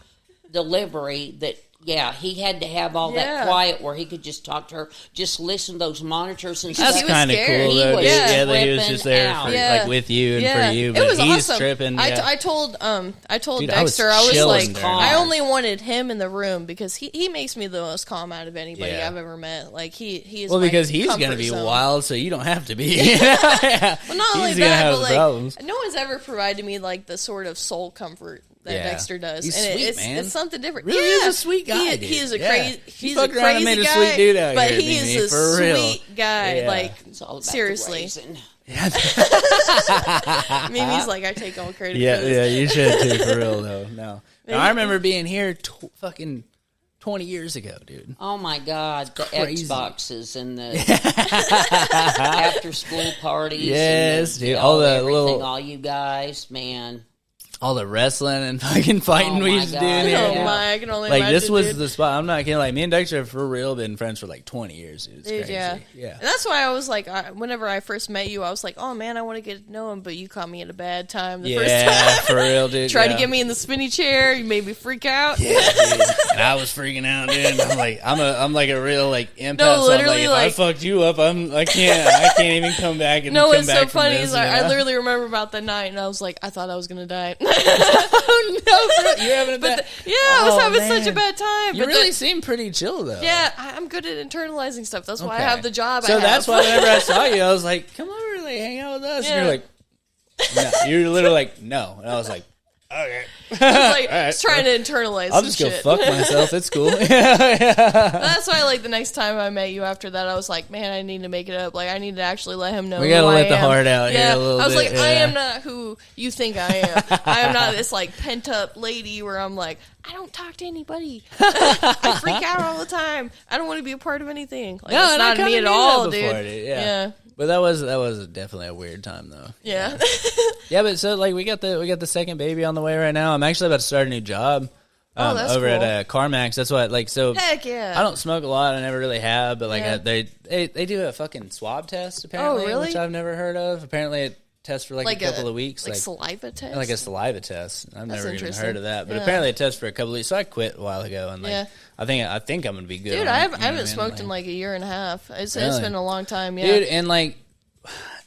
delivery that, yeah, he had to have all
Yeah.
that quiet where he could just talk to her, just listen to those monitors and
that's
he
stuff.
was
kind of
scared.
cool,
He
though.
was
dude. Yeah, that he was
flipping
just there
out.
for,
Yeah.
like with you and
Yeah.
for you,
It
but
was
he's
awesome.
tripping.
I
Yeah.
told
Dude, I was
Dexter, I was
chilling
like,
during
I
that.
only wanted him in the room because he makes me the most calm out of anybody
Yeah.
I've ever met. Like he is
Well,
my
because he's
comfort
going to be
zone.
wild, so you don't have to be. Yeah.
Well, not only
he's gonna
that,
have
but like
problems.
no one's ever provided me like the sort of soul comfort that
Yeah.
Dexter does.
He's
and
sweet,
it's,
man.
it's something different.
Really
yeah.
is a sweet guy,
He,
dude.
he is a
Yeah.
crazy.
He
He's a
fucked around and
crazy
made a
guy,
sweet dude out
but
here,
he is
Mimi,
a
for real.
sweet guy.
Yeah.
Like
It's all about the
seriously.
raising.
Mimi's like, I take all credit.
Yeah,
for this.
yeah, you should too, for real though. No, I remember being here fucking 20 years ago, dude.
Oh my God, the
Crazy.
Xboxes and the after school parties.
Yes,
and
dude,
all
all the
everything,
little-
all you guys, man.
All the wrestling and fucking fighting
Oh
we
my
used to do
God.
in here.
Oh
Yeah.
my, I can only
Like,
imagine,
this was
dude.
the spot. I'm not kidding. Like, me and Dexter have for real been friends for like 20 years, dude. It's
Dude,
crazy.
yeah.
Yeah.
And that's why I was like, whenever I first met you, I was like, oh man, I want to get to know him, but you caught me at a bad time the first
Yeah,
time.
for real, dude.
Tried
yeah.
to get me in the spinny chair. You made me freak out.
Yeah, dude. And I was freaking out, dude. And I'm like, I'm like a real like empath.
No,
so I'm
literally,
like, if I
like-
fucked you up, I can't even come back and
No,
come
what's
back
so
from
funny
this,
is
you
I
know?
literally remember about the night, and I was like, I thought I was gonna die.
Oh no, bro, you're having a bad.
Yeah, I was
Oh,
having
man.
such a bad time.
You
but
really seem pretty chill though.
yeah, I'm good at internalizing stuff. That's why I
Okay.
have the job.
So
I have.
that's why whenever I saw you, I was like, "Come over, like hang out with us."
Yeah.
And you're like, "No." You're literally like, "No," and I was like, "Okay."
I was like,
All right.
just trying to internalize.
I'll
some
just go
shit.
fuck myself. It's cool.
That's why, like, the next time I met you after that, I was like, man, I need to make it up. Like, I need to actually let him know.
We gotta
who
let
I
the
am.
heart out here
Yeah,
a little
I was
bit,
like, I
yeah.
am not who you think I am. I am not this like pent up lady where I'm like, I don't talk to anybody. I freak out all the time. I don't want to be a part of anything. Like,
No,
it's
and I
not me
kinda
at
knew
all,
that before,
dude.
dude.
Yeah.
Yeah. But that was definitely a weird time though.
Yeah.
Yeah, but so like we got the second baby on the way right now. I'm actually about to start a new job.
Oh, that's
over
cool.
at CarMax. That's what like so.
Heck yeah.
I don't smoke a lot. I never really have, but like
Yeah.
they do a fucking swab test apparently,
really?
which I've never heard of. Apparently, it tests for like a couple of weeks,
like saliva test.
like a saliva test. I've never even
interesting.
heard of that, but
Yeah.
apparently it tests for a couple of weeks. So I quit a while ago, and like
Yeah.
I think I'm gonna be good.
Dude,
on
I
it,
haven't,
you
I
know
haven't
what I mean?
smoked in like a year and a half. It's
Really?
been a long time. Yeah.
Dude, and like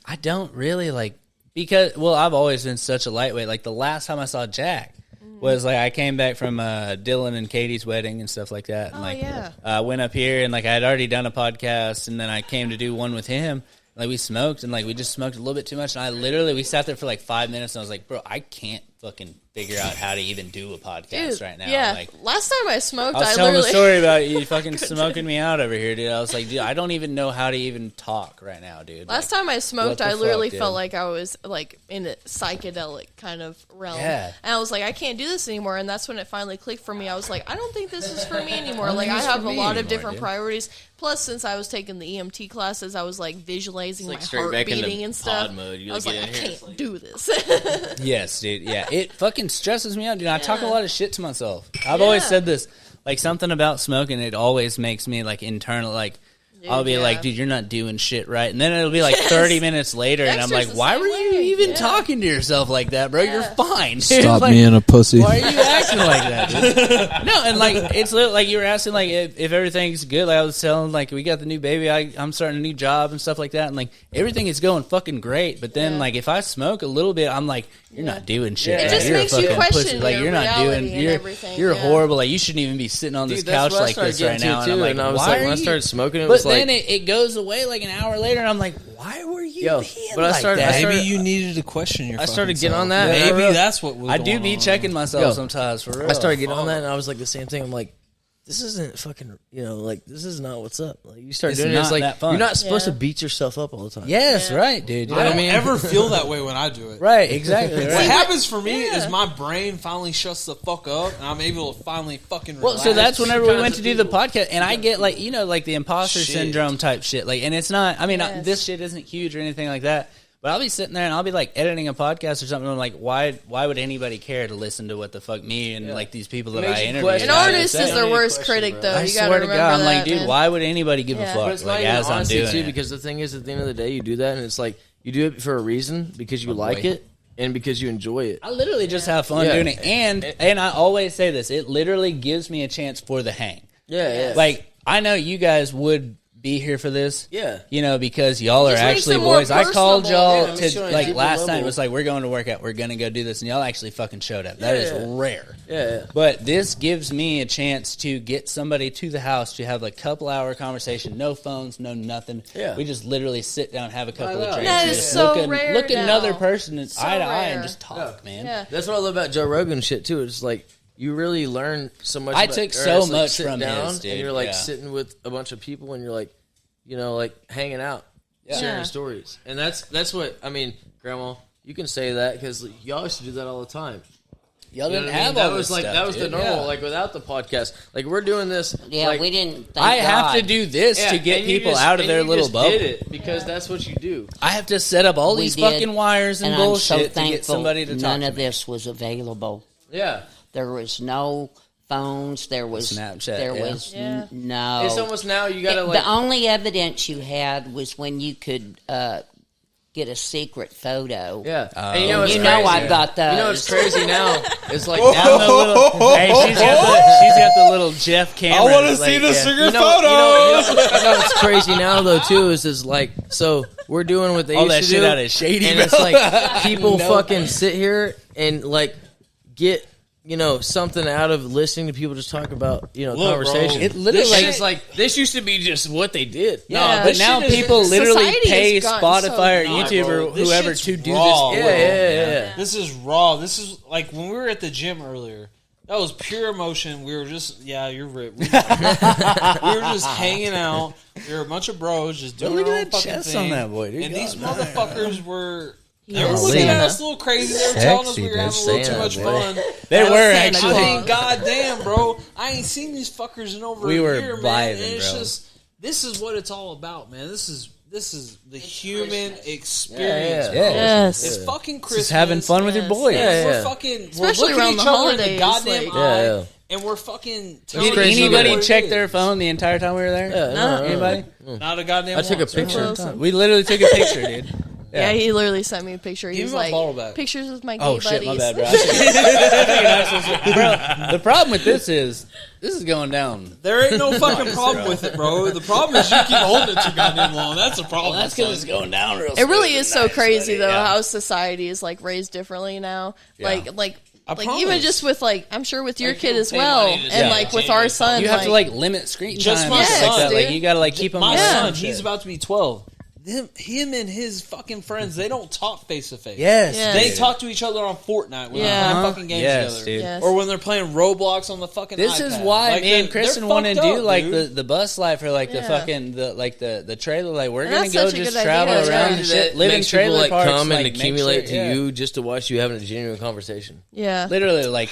I don't really like because I've always been such a lightweight. Like the last time I saw Jack was like I came back from Dylan and Katie's wedding and stuff like that. And
Oh,
like
yeah.
went up here and like I had already done a podcast and then I came to do one with him. Like we smoked and like we just smoked a little bit too much and we sat there for like 5 minutes and I was like, bro, I can't fucking figure out how to even do a podcast
Dude,
right now.
Yeah.
Like
Last time I smoked,
I was
I
telling the
literally
story about you fucking smoking me out over here, dude. I was like, dude, I don't even know how to even talk right now, dude.
Last
Like,
time I
what
smoked,
the
I literally
fuck,
felt
dude?
like I was like in a psychedelic kind of realm.
Yeah.
And I was like, I can't do this anymore. And that's when it finally clicked for me. I was like, I don't think this is for me anymore.
don't
Like
think
I
it's
have
for
a
me
lot of
anymore,
different
dude.
priorities. Plus, since I was taking the EMT classes, I was like visualizing
It's like
my
straight
heart
back into
beating and
pod
stuff.
mode. You
I was
get
like, I
in here, it's
can't
like-
do this.
Yes, dude. Yeah, it fucking stresses me out, dude. I talk a
Yeah.
lot of shit to myself. I've always
Yeah.
said this, like something about smoking. It always makes me like internal, like. I'll be
yeah.
like, dude, you're not doing shit right. And then it'll be like 30 minutes later, and I'm
Dexter's
like,
the
why
same
were you
way.
even
Yeah.
talking to yourself like that, bro? You're
Yeah.
fine. dude.
Stop
Like,
being a pussy.
why are you acting like that, dude? No, and like it's like you were asking like if everything's good. Like I was telling like we got the new baby. I'm starting a new job and stuff like that, and like everything is going fucking great. But then
Yeah.
like if I smoke a little bit, I'm like, you're not doing shit.
It
right.
just
You're a
makes you
fucking
question
pussy. Like
your
you're not
reality
doing.
and
You're
everything,
you're
yeah.
horrible. Like you shouldn't even be sitting on this
Dude, that's
couch
what I
like
started
this right
getting to,
now. And I'm
too,
like,
and I was
why
like,
are
when I
you-
started smoking, it
but
was
then
like-
it goes away like an hour later, and I'm like, why were you
Yo,
being
but I
like
started-
that?
I
Maybe
started-
you needed to question your.
I started
fucking
getting on
self.
that.
Maybe that's what was
I do
going
be
on.
checking myself
Yo,
sometimes for real.
I started getting on that, and I was like the same thing. I'm like, this isn't fucking, like this is not what's up. Like you start
It's
doing it, it's
not
like
that fun.
you're not supposed
Yeah.
to beat yourself up all the time.
Yes,
Yeah.
right, dude. You know
I
what
don't
I mean?
ever feel that way when I do it.
Right, exactly.
What
Right.
happens for me
Yeah.
is my brain finally shuts the fuck up, and I'm able to finally fucking relax.
Well, so that's whenever we
kinds
went
of
to do the
people.
podcast, and I get like like the imposter
Shit.
syndrome type shit. Like, and it's not. I mean,
Yes.
this shit isn't huge or anything like that. But I'll be sitting there and I'll be like editing a podcast or something. And I'm like, why would anybody care to listen to what the fuck me and like these people that
Makes
I
you
interview?
question.
An
have to
artist
say?
is their worst
Question,
critic,
bro.
though.
I
You gotta
swear to
remember
God, I'm
that,
like, dude,
man.
why would anybody give
Yeah.
a
But
fuck?
it's not
Like,
even
as I'm
honesty
doing
too,
it.
because the thing is, at the end of the day, you do that, and it's like you do it for a reason because you
Oh,
like
boy.
it and because you enjoy it.
I literally just have fun
Yeah.
doing it, and I always say this: it literally gives me a chance for the hang.
Yeah.
Like I know you guys would be here for this.
Yeah.
You know, because y'all are
Just makes
actually
it more
boys. I called
personable.
y'all
Yeah, it makes
to
you on a
like
deeper
last night.
level.
It was like we're going to work out. We're gonna go do this, and y'all actually fucking showed up. That is
Yeah.
rare.
Yeah.
But this gives me a chance to get somebody to the house to have a couple hour conversation. No phones, no nothing.
Yeah.
We just literally sit down, have a couple
know.
of drinks,
That
and
is
just
so
look,
rare
look
now.
another person
So
eye to eye and
rare.
just talk, man.
Yeah.
That's what I love about Joe Rogan shit too. It's like you really learn so much.
I
about-
took
or
so
it's, like,
much
sitting
from
down
his, dude.
and you're like
Yeah.
sitting with a bunch of people, and you're like, like hanging out. sharing stories, and that's what I mean, Grandma. You can say that because y'all used to do that all the time.
Y'all
You know
didn't
what I mean?
have
That
all
was
this stuff,
that was the
dude.
normal.
Yeah.
Like without the podcast, like we're doing this.
Yeah,
like,
we didn't. Thank
I have to
God.
do this to get
and you
people
just-
out of
and
their
you
little
just
bubble.
Did it because that's what you do.
I have to set up all
We
these
did,
fucking wires and,
and I'm so
bullshit to get
thankful
somebody to talk
none
to
of
me.
this was available.
Yeah,
There was no phones. There was
Snapchat,
There
yeah.
was
Yeah.
no.
it's almost now you gotta
The
like.
only evidence you had was when you could get a secret photo.
Yeah,
Oh.
and you know what's
You
crazy?
know I've got those.
You know what's crazy now? It's like
Down
now.
the little, hey, she's got the little Jeff camera.
I want to see the secret
You know what's crazy now though too is like so we're doing what they
All
used
that
to
shit
do,
out of shady,
and
bro.
it's like people
No.
fucking sit here and like get something out of listening to people just talk about
Look,
conversation.
bro.
It literally
This
like,
shit's like this used to be just what they did.
Yeah.
but now
shit is-
people literally
society
pay
has gotten
Spotify or
so-
YouTube
bro,
or
this
whoever
shit's
to do
raw.
this.
Yeah.
This is raw. This is like when we were at the gym earlier. That was pure emotion. We were just, you're right. We were just hanging out. We were a bunch of bros just doing
Look
our
at
own
that
fucking
chest
thing.
on that boy, dude.
And these
God,
motherfuckers were. They
Yeah.
were looking
Santa.
at us a little crazy. They were telling us
Sexy,
we were
dude.
having a little too
Santa,
much
boy.
fun.
They
That
were
was Santa
actually.
I mean,
Claus.
goddamn, bro. I ain't seen these fuckers in over
We
a
were
year, man.
vibing,
And it's
bro.
just, this is what it's all about, man. This is the human experience,
Yeah.
bro.
Yes.
It's fucking Christmas.
Just having fun with your
Yes.
boys.
Yeah,
We're
yeah.
fucking,
Especially
we're looking
around
each
the
other in the
holidays,
goddamn
like-
eye,
Yeah.
and we're fucking.
Did
telling
crazy
each other
anybody
what it
check
is.
their phone the entire time we were there?
Yeah,
No.
Anybody?
Not a goddamn.
I took a
once.
picture.
Close.
We literally took a picture, dude.
Yeah, he literally sent me a picture.
Give
He's
me my
like,
bottle back.
pictures with my gay
Oh
buddies.
shit, my bad, bro. I think bro, the problem with this is going down.
There ain't no fucking problem with it, bro. The problem is you keep holding it too goddamn long. That's a problem.
That's because it's going down real.
It really
smooth
is so
and nice,
crazy
buddy.
though
Yeah.
how society is like raised differently now. Like
I
even
promise.
just with like I'm sure with your
Like,
kid
people
as
pay
well,
money to
and
see
like
it.
with our son,
You have to like limit screen
Just
time.
my
and stuff like
son,
that. Like
dude.
you gotta like keep them.
My
on
son,
shit.
he's about to be 12. Him and his fucking friends, they don't talk face to face.
Yes,
Yeah.
They
dude.
talk to each other on Fortnite when
Yeah.
they're playing fucking games
Yes,
together.
dude.
Yes.
Or when they're playing Roblox on the fucking
This
iPad.
is why
Like,
me and
they're
Kristen want to
fucked
do
up,
like
dude.
the bus life or like the
Yeah.
fucking the trailer. Like we're
And
gonna
that's
go
such a
just
good
travel
idea,
around
yeah.
and shit, live in
makes people,
trailer
like
parks,
come and
like, make
accumulate
sure-
to
yeah.
you just to watch you having a genuine conversation.
yeah.
Literally, like,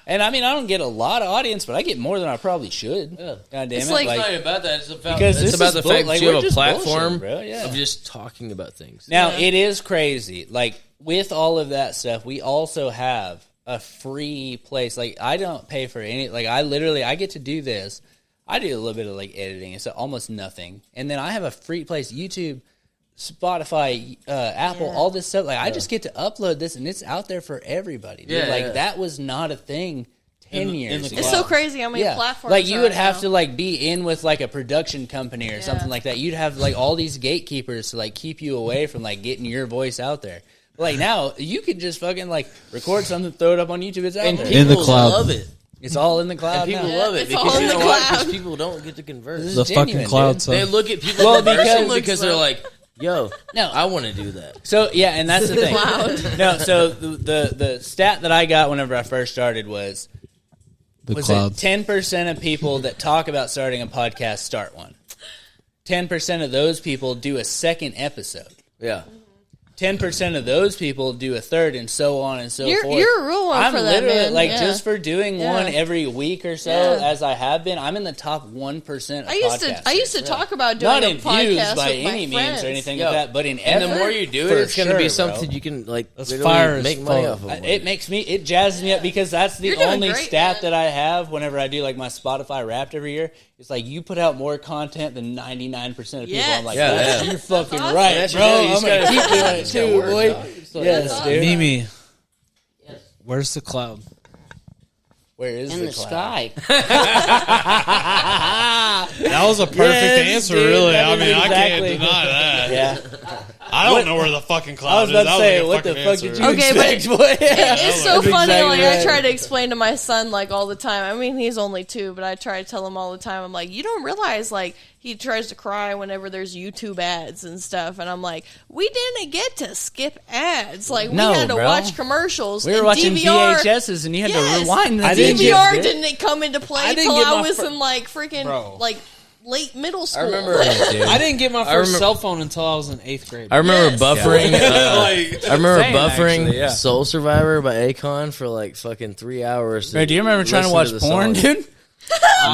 and I mean, I don't get a lot of audience, but I get more than I probably should.
Yeah.
God damn
It's
it!
like-
Like,
It's not about that. It's about
Because
it's
this
about
is
the
bull-
fact
like,
that you
we're
have a
just
platform
bullshitting, bro, yeah.
of just talking about things.
now
Yeah.
it is crazy. Like with all of that stuff, we also have a free place. Like I don't pay for any. Like I get to do this. I do a little bit of like editing. It's almost nothing, and then I have a free place. YouTube, Spotify, Apple, all this stuff. Like I just get to upload this, and it's out there for everybody. Dude.
Yeah,
like
yeah.
that was not a thing 10 years ago.
It's so crazy how many platforms.
Like you
are
would have
now.
to like be in with like a production company or something like that. You'd have like all these gatekeepers to like keep you away from like getting your voice out there. But, like now you could just fucking like record something, throw it up on YouTube. It's out
And
there.
people
In the cloud.
love it.
It's all in the cloud.
And people
now.
love it
It's all
because
in
you know
the
what? Because
cloud.
people don't get to converse.
This is
The
genuine,
fucking cloud,
dude.
son.
They look at people
Well,
conversing
because-
because they're like, "Yo,
No.
I want to do that."
So yeah, and that's the thing.
Cloud.
No, so the stat that I got whenever I first started was
The
it
cloud.
10% of people that talk about starting a podcast start one. 10% of those people do a second episode.
Yeah.
10% of those people do a third, and so on and so
You're
forth.
a real one
I'm
for that,
literally
man.
like
Yeah.
just for doing
Yeah.
one every week or so,
Yeah.
as I have been. I'm in the top 1% of
I used to
podcasters.
talk about doing
Not
a
in
podcast
views by
with my
any means
friends.
or anything
Yo,
like that, but in
And
effort,
the more you do
for
it, it's going to be
sure, bro.
something you can like
That's
literally
fire as
make money
fuck.
off of.
It makes me, it jazzes me up because that's the
You're doing
only
great,
stat
man.
that I have whenever I do like my Spotify Wrapped every year. It's like you put out more content than 99% of people.
Yes.
I'm like,
Yeah,
that's,
yeah.
you're fucking
awesome.
right,
That's
bro.
what you
I'm
do. You
gonna
just
keep
gotta-
doing it
it's gotta
too,
work,
boy.
dog. It's like-
Yes, dude.
Mimi, where's the cloud?
Where is
in the
cloud?
sky.
That was a perfect
Yes,
answer,
dude,
really.
that
I
is
mean, I
exactly-
can't deny that.
Yeah,
I don't know where the fucking cloud
I was
is.
about to
That
say,
a good
what the
fucking
fuck
answer.
did you
Okay, but
expect, boy?
It's so
That's
funny.
exactly
Like
right.
I try to explain to my son like all the time. I mean, he's only 2, but I try to tell him all the time. I'm like, you don't realize like he tries to cry whenever there's YouTube ads and stuff, and I'm like, we didn't get to skip ads. Like we
No,
had to
bro.
watch commercials.
We were
and
watching
DVR,
VHSs, and you had
Yes.
to rewind the
I didn't
DVR
dude.
didn't come into play
I didn't
until
get
I
my
was
fir-
in like freaking
Bro.
like late middle school.
I remember.
I didn't get my first cell phone until I was in 8th grade.
I remember buffering. I remember
Same,
buffering
actually, yeah.
Soul Survivor by Akon for like fucking 3 hours.
Hey, do you remember trying to watch porn, dude?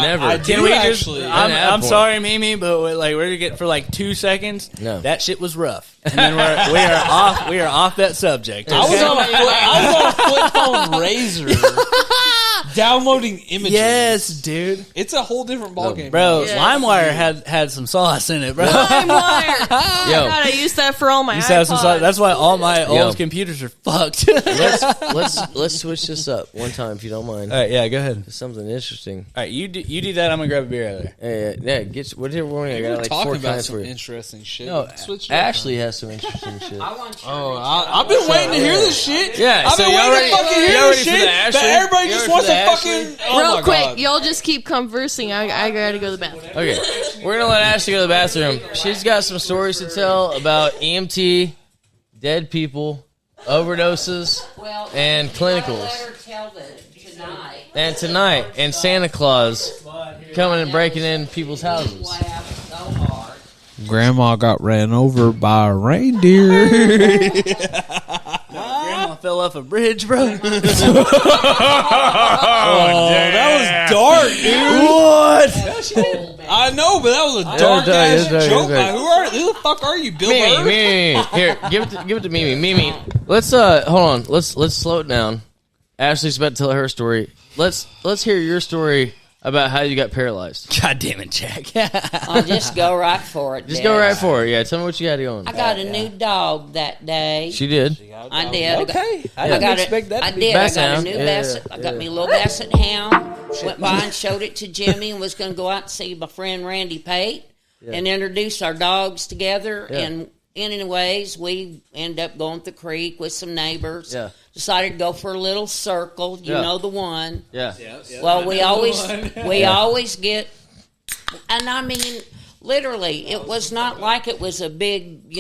Never.
I
Can
do
we just?
actually.
I'm sorry, Mimi, but like we're gonna get for like 2 seconds.
No.
That shit was rough, and then we are off. We are off that subject.
I was
okay?
on a flip phone Razor downloading images.
Yes, dude.
It's a whole different ballgame.
Bro,
Yes.
LimeWire had some sauce in it, bro.
LimeWire. Oh,
Yo.
God, I use that for all my
Used to have some sauce.
iPods.
That's why all my
Yo.
old computers are fucked.
Let's switch this up one time if you don't mind.
All right, yeah, go ahead.
Something interesting.
All right, you do that. I'm gonna grab a beer out of there.
Yeah, get whatever one. I
We're
got like
talking
4
about
kinds
some
for you.
interesting shit.
No,
Switch it up.
Ashley has some interesting shit.
I want you to
Oh,
reach out.
I've been waiting to hear this shit.
Yeah,
I've
so
been
y'all
waiting
ready-
to fucking hear
y'all
this
ready for
shit.
the Ashley?
But everybody
Y'all
just
ready
wants
for
to
the
fucking.
Ashley?
Oh
Real
my
quick,
God.
y'all just keep conversing. I gotta go to the bathroom.
Okay, we're gonna let Ashley go to the bathroom. She's got some stories to tell about EMT, dead people, overdoses,
Well,
and
you gotta
clinicals.
let her tell tonight.
And tonight, and Santa Claus coming and breaking in people's houses.
Laugh so hard.
Grandma got ran over by a reindeer.
Grandma fell off a bridge, bro.
That was dark, dude.
What?
I know, but that was a dark ass
that's
joke.
right.
Who the fuck are you, Bill
Mimi,
Burr?
Mimi, here, give it to Mimi. Mimi, let's hold on. Let's slow it down. Ashley's about to tell her story. Let's hear your story about how you got paralyzed.
God damn it, Jack.
I'll just go right for it.
Just
Dad.
go right for it. Yeah, tell me what you had going.
I got a new dog that day.
She did.
I did.
Okay, I
I
didn't
got
expect
it.
that.
I
To be
did. I
Basset
got a
hound.
new
Yeah,
basset. I got me a little basset hound. Went by and showed it to Jimmy and was going to go out and see my friend Randy Pate and introduce our dogs together.
Yeah.
And anyways, we ended up going to the creek with some neighbors.
Yeah.
Decided to go for a little circle. You
Yeah.
know the one.
Yeah.
Well, we always get, and I mean, literally, it was not like it was a big,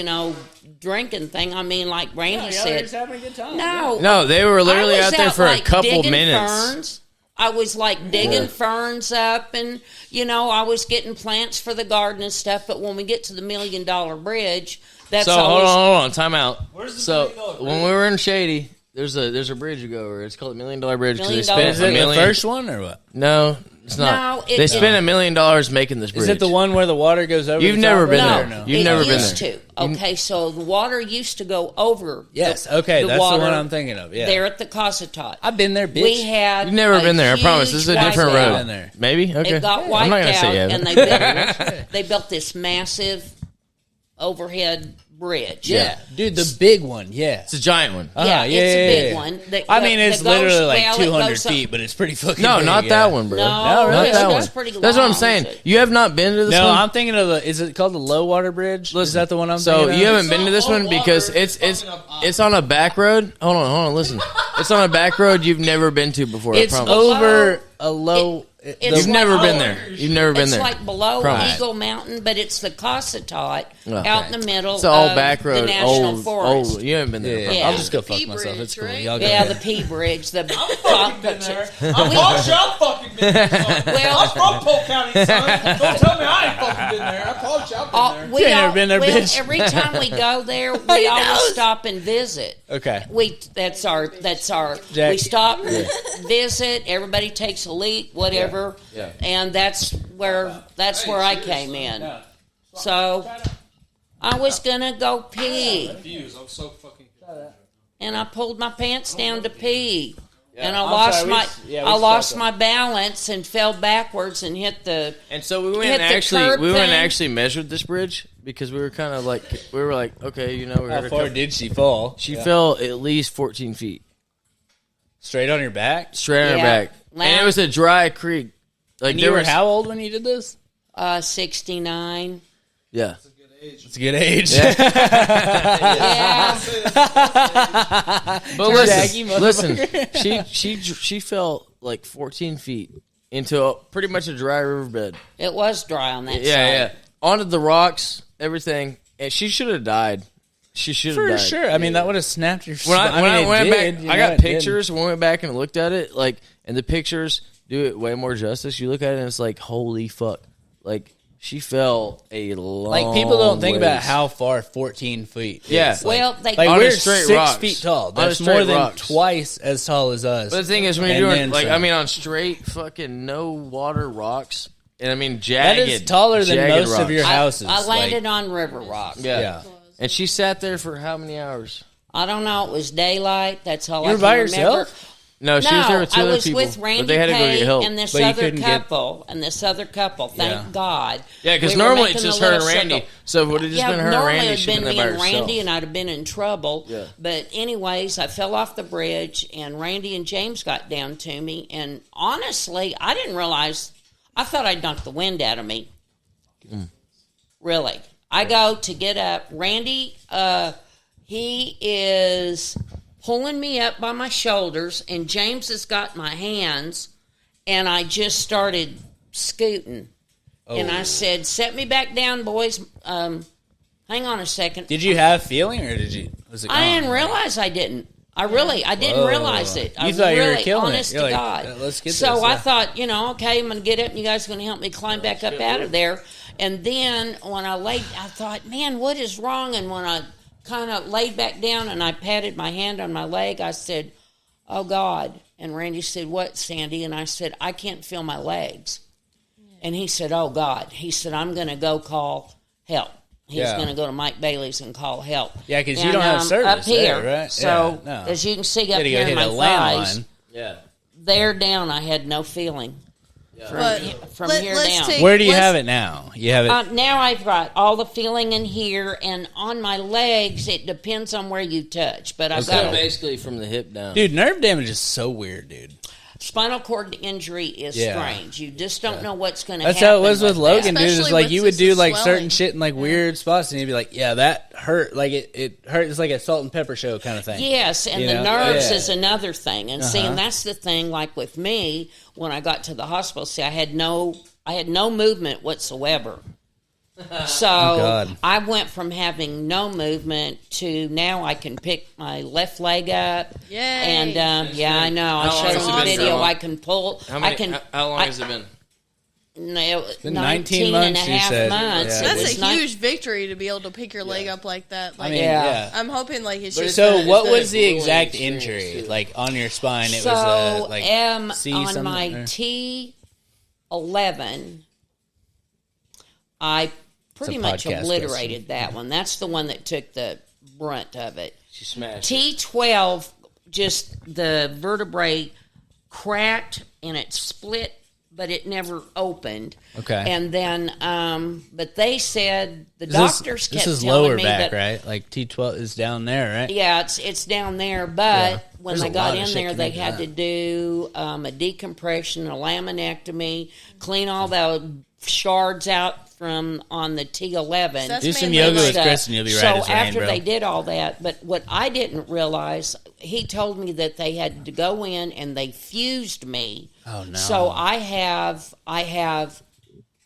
drinking thing. I mean, like Randy said,
having a good time.
No, they were literally
I was
out there for a
like,
couple
digging
minutes.
Ferns. I was like digging ferns up, and I was getting plants for the garden and stuff. But when we get to the $1 Million Bridge, that's
So
always
hold on, time out. So when we were in Shady, there's a bridge you go over. It's called the $1 Million Bridge. 'Cause they
$1
spent
Is
a
it the
million.
first one or what?
No, it's not.
No,
they spent $1 million making this bridge.
Is it the one where the water goes over?
You've
the
never
top
been
of it,
there.
or no?
You've
it
never been
used
there.
to. Okay, so the water used to go over.
Yes.
the,
Okay,
the
that's
water
the one I'm thinking of. Yeah.
there at the Cossatot.
I've been there, bitch.
We had.
You've never
a
been there. I promise. This is a
huge
different
wipeout.
road.
Been there.
Maybe. Okay.
It got
I'm
wiped
not gonna
out,
say yeah.
and they built this massive overhead bridge.
Yeah, dude, the big one. Yeah.
It's a giant one.
Yeah,
yeah,
it's a
yeah,
big
yeah.
one.
I mean, it's
that goes-
literally like
well, it
200
goes up-
feet, but it's pretty fucking
No,
big,
not
yeah.
that one, bro.
No,
not
really?
that
it
one.
goes pretty
That's what I'm
long.
saying. You have not been to this
No,
one.
I'm thinking of the. Is it called the Low Water Bridge? Is that the one I'm
So
thinking of?
you haven't been to this one because it's on a back road. Hold on, listen. It's on a back road you've never been to before.
It's
I promise.
over a low.
It's
You've
like
never been
below-
there. You've never been
It's
there.
like below
Promise.
Eagle Mountain, but it's the Cossatot
Okay.
out in the middle
It's all
of
back road.
the National
Old,
Forest.
old. You haven't been there. I
Yeah,
promise.
Yeah.
I'll just go fuck
P
myself. It's cool.
Bridge,
Y'all go
Yeah,
ahead.
the P Bridge. The
Fucking been there. I'm fucking been there. Son.
Well-
I'm from Polk County, son. Don't tell me I ain't fucking been there. I promise you I've been there.
we
You ain't never been there, bitch.
Every time we go there, we always stop and visit.
Okay.
That's our
Jack.
we stop, visit, everybody takes a leak, whatever.
Yeah.
And that's where I came in. So I was gonna go pee.
I'm so fucking.
And I pulled my pants down to pee. And I
I'm
lost
sorry,
I lost
stopped
my balance and fell backwards and hit the
And so we went
Hit
and
the
actually
curb
we went and
thing.
actually measured this bridge because we were kind of like okay, we're
How
here to
far
come.
did she fall?
She fell at least 14 feet
Straight on your back?
straight on her
Yeah.
back, and it was a dry creek. Like
And
there
you were
was
how old when you did this?
69.
yeah.
It's a good age.
Yeah.
But
Jackie,
listen, she fell like 14 feet into pretty much a dry riverbed.
It was dry on that side.
Yeah, onto the rocks, everything, and she should have died. She should have
For
died.
sure. I mean, that would have snapped your
When I went back, I got
it did.
pictures. When we went back and looked at it, like, and the pictures do it way more justice. You look at it and it's like, holy fuck, like She fell a long
Like, people don't think
ways.
about how far 14 feet
Yeah.
is.
Well, they
Like,
On
we're
a straight
6
rocks.
feet tall.
On a
That's
straight
more than
rocks.
twice as tall as us.
But the thing is, when
And
you're
then
doing, like,
some.
I mean, on straight fucking no water rocks, and I mean,
that
jagged.
is taller than
jagged
most of your
rocks.
houses.
I landed
like,
on River Rock.
Yeah. And she sat there for how many hours?
I don't know. It was daylight. That's all
You
I
were
can
by
remember.
yourself?
No, she was there with two
I
other
was
people.
with Randy
but they had to go
Pay
get help.
and this
But you
other
couldn't get-
couple. Thank God.
Yeah, because
We were
normally
making
it's
the
just her and
little
Randy.
circle.
So if it would have just been her and
normally
Randy,
it would
she'd
have
been
been
there
me
by
and
herself.
Randy, and I'd have been in trouble.
Yeah.
But anyways, I fell off the bridge, and Randy and James got down to me. And honestly, I didn't realize. I thought I'd knocked the wind out of me. Really, I go to get up. Randy, he is pulling me up by my shoulders, and James has got my hands, and I just started scooting. And I said, "Set me back down, boys. Hang on a second."
Did you have feeling, or did you? Was it
I
gone?
didn't realize I didn't. I didn't
Whoa.
realize it.
You
I
thought you were
really,
killing it.
honest
You're
to
like,
God.
let's get
so
this,
I
yeah.
thought, okay, I'm going to get up, and you guys are going to help me climb back up out of there. And then when I thought, man, what is wrong? And when I kind of laid back down and I patted my hand on my leg, I said, "Oh God." And Randy said, "What, Sandy?" And I said, "I can't feel my legs." And he said, "Oh God." He said, "I'm going to go call help." He's
Yeah.
going to go to Mike Bailey's and call help.
Yeah, 'cause you
And,
don't have service
up here.
there, right?
So
Yeah, no.
as you can see
You
up
had to go
here in
hit
my
a
thighs,
landline.
Yeah.
there down, I had no feeling. From here down.
Where do you have it now? You have it.
Now I've got all the feeling in here, and on my legs, it depends on where you touch. But I've
So
got a
basically from the hip down.
Dude, nerve damage is so weird, dude.
spinal cord injury is
Yeah.
strange. You just don't know what's going to happen.
That's how it was with Logan,
that.
dude. It's
Especially
like
with
you would
just
do
the
like
swelling.
certain shit in like weird spots, and you'd be like, "Yeah, that hurt." Like it hurt. It's like a salt and pepper show kind of thing.
Yes, and
You
the
know?
nerves
Yeah.
is another thing. And see, and that's the thing. Like with me, when I got to the hospital, see, I had no movement whatsoever. So
God.
I went from having no movement to now I can pick my left leg up.
Yay.
And yeah, I know. I
How long
showed
has
on
it
the
been,
video.
Grandma?
I can pull.
How many?
I can.
How long has it been?
No,
been 19
19 and a
months, you
half
said.
months.
Yeah.
It
That's
was
a
not-
huge victory to be able to pick your leg up like that. Like,
I mean,
Yeah.
yeah.
I'm hoping like it's
But
just.
So,
It's
what
not
was
a
the
grueling
exact
experience,
injury?
too.
Like on your spine, it
So
was like C
on
something,
my
or-
T11, I pretty much
podcast
obliterated that one. That's the one that took the brunt of it.
She smashed it.
T12, just the vertebrae cracked and it split, but it never opened.
Okay.
And then, but they said the
This-
doctors kept
This is
telling
lower
me
back,
that
right? Like T12 is down there, right?
yeah, it's down there, but
Yeah.
when
There's
they
a
got
lot of
in
shit
there, they
connected to
had
that.
to do a decompression, a laminectomy, clean all the shards out from on the T11.
That's
Do some
mainly
yoga
like-
with Chris and you'll be right
So
as rain,
after
bro.
they did all that, but what I didn't realize, he told me that they had to go in and they fused me.
Oh, no.
So I have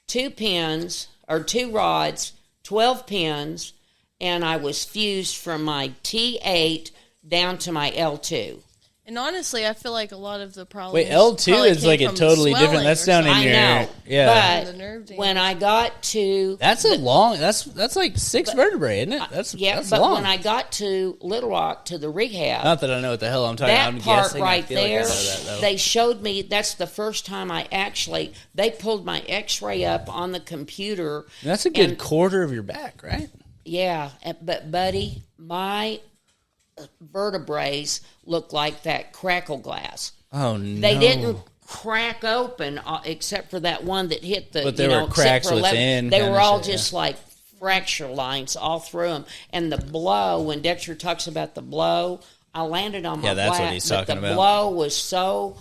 2 pins or 2 rods, 12 pins, and I was fused from my T8 down to my L2.
And honestly, I feel like a lot of the problems.
Wait, L2
probably
is
came
like a
from
totally different.
swelling
That's
or
down in
something.
your
I know,
yeah.
The nerve
but
damage.
when I got to
That's a long. That's like 6 vertebrae, isn't it? That's
yeah,
that's
but
long.
when I got to Little Rock to the rehab,
Not that I know what the hell I'm talking about.
that
I'm
part
guessing. I
right
feel like I
there,
know that, though.
they showed me. That's the first time they pulled my X-ray up on the computer.
That's a good
and-
quarter of your back, right?
Yeah, but buddy, my vertebrae look like that crackle glass.
Oh no.
They didn't crack open except for that one that hit the.
But there were
except
cracks
for 11.
within
They
kinda
were all
shit,
just like fracture lines all through them. And the blow, when Dexter talks about the blow, I landed on my
Yeah, that's what
flat,
he's
but
talking
the
about.
blow was so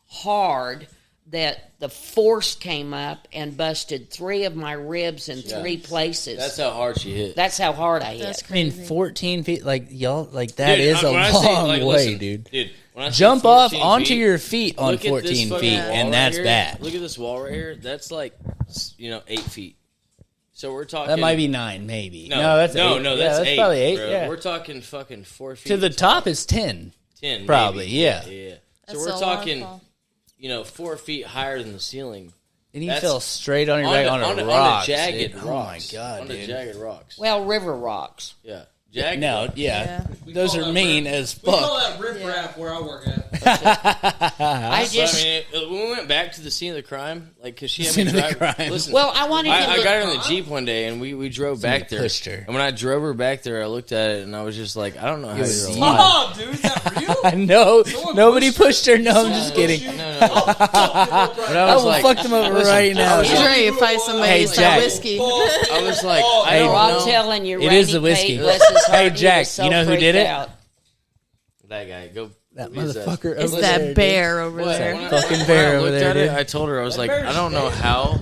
hard that the force came up and busted 3 of my ribs in 3 places.
That's how hard she hit.
That's how hard I hit.
That's
I mean,
crazy.
14 feet. Like y'all, like that
Dude,
is a
when I
long
say, like,
way,
listen,
dude.
Dude, when I say
Jump off
14
onto
feet,
your feet on
look at this
14
fucking
feet,
wall
and
right
that's
here.
bad.
Look at this wall right here. That's like, 8 feet. So we're talking.
That might be 9, maybe.
No,
that's
no,
8.
no.
Yeah,
That's 8.
probably 8.
Bro.
Yeah.
We're talking fucking 4 feet
To the top is 10.
10,
probably,
maybe.
yeah.
Yeah. So
That's
we're
a lot
talking,
of fall.
4 feet higher than the ceiling.
And you
That's-
fell straight on your back on a
the
rock.
jagged
dude.
rocks.
Oh my god,
on the
dude.
jagged rocks.
Well, river rocks.
Yeah. Jagged
No,
rocks.
yeah.
Yeah.
Those are mean as
We call
fuck.
that riff raff where I work at.
I
So,
just.
when we went back to the scene of the crime, like, because she had
Scene
me
of the
drive.
crime.
Listen,
Well, I wanted
I
to.
got her in the Jeep one day, and we drove back there.
pushed her.
And when I drove her back there, I looked at it, and I was just like, I don't know how
was
you're
you.
alive.
Oh, dude, is that real?
I know. Nobody pushed her. No, I'm
Someone
just
pushed
kidding.
you?
No.
I
But I was
will
like,
fuck them up
listen,
right now.
He's ready to fight somebody
Hey,
with some
Jack.
whiskey.
I was like, I
Hey,
don't
I'm
know.
telling you,
It
Randy
is the whiskey.
Pate, bless his heart,
Hey,
he
Jack,
was so
you know who
freaked
did it?
out.
That guy, go.
That
who's that?
motherfucker
It's
over
that
there, dude.
bear over
What?
there.
When I-
Fucking
when
bear
I
over
looked
there,
at it,
dude.
I told her, I was like,
bear's
I don't know
dead.
how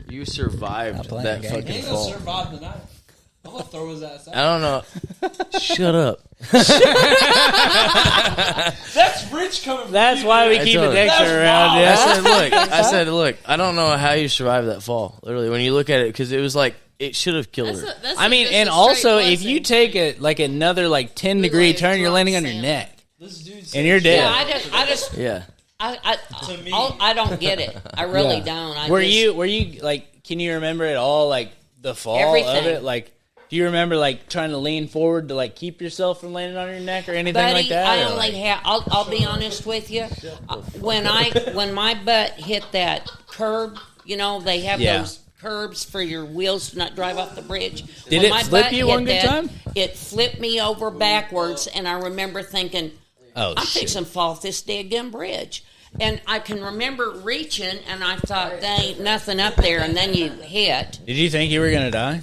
you survived
Stop playing
that
the game.
fucking
Ain't gonna
fall.
survive the night. I'm gonna throw his ass
I
out.
don't know. Shut up.
That's rich coming from
That's
you,
why we
man.
keep a
told her.
Dexter
That's
around.
wild.
Yeah.
I said, look, I don't know how you survived that fall. Literally, when you look at it, because it was like, it should have killed her.
I mean, and also, if you take it like another 10-degree
like
turn, you're
drunk
landing on your
sand.
neck,
This dude
and you're dead.
Yeah, I just,
Yeah.
To me.
I don't get it. I really
Yeah.
don't. I
Were
just,
you like? Can you remember at all the fall of
Everything.
it? Like, do you remember trying to lean forward to keep yourself from landing on your neck or anything
Buddy,
like that?
I
or,
only have. I'll be honest with you. When my butt hit that curb, they have
Yeah.
those curbs for your wheels to not drive off the bridge.
Did
When
it
my
flip
butt
you
hit
one good
that,
time?
It flipped me over backwards, and I remember thinking,
oh
I'm
shit!
fixing to fall off this daggum bridge. And I can remember reaching, and I thought, there ain't nothing up there, and then you hit.
Did you think you were gonna die?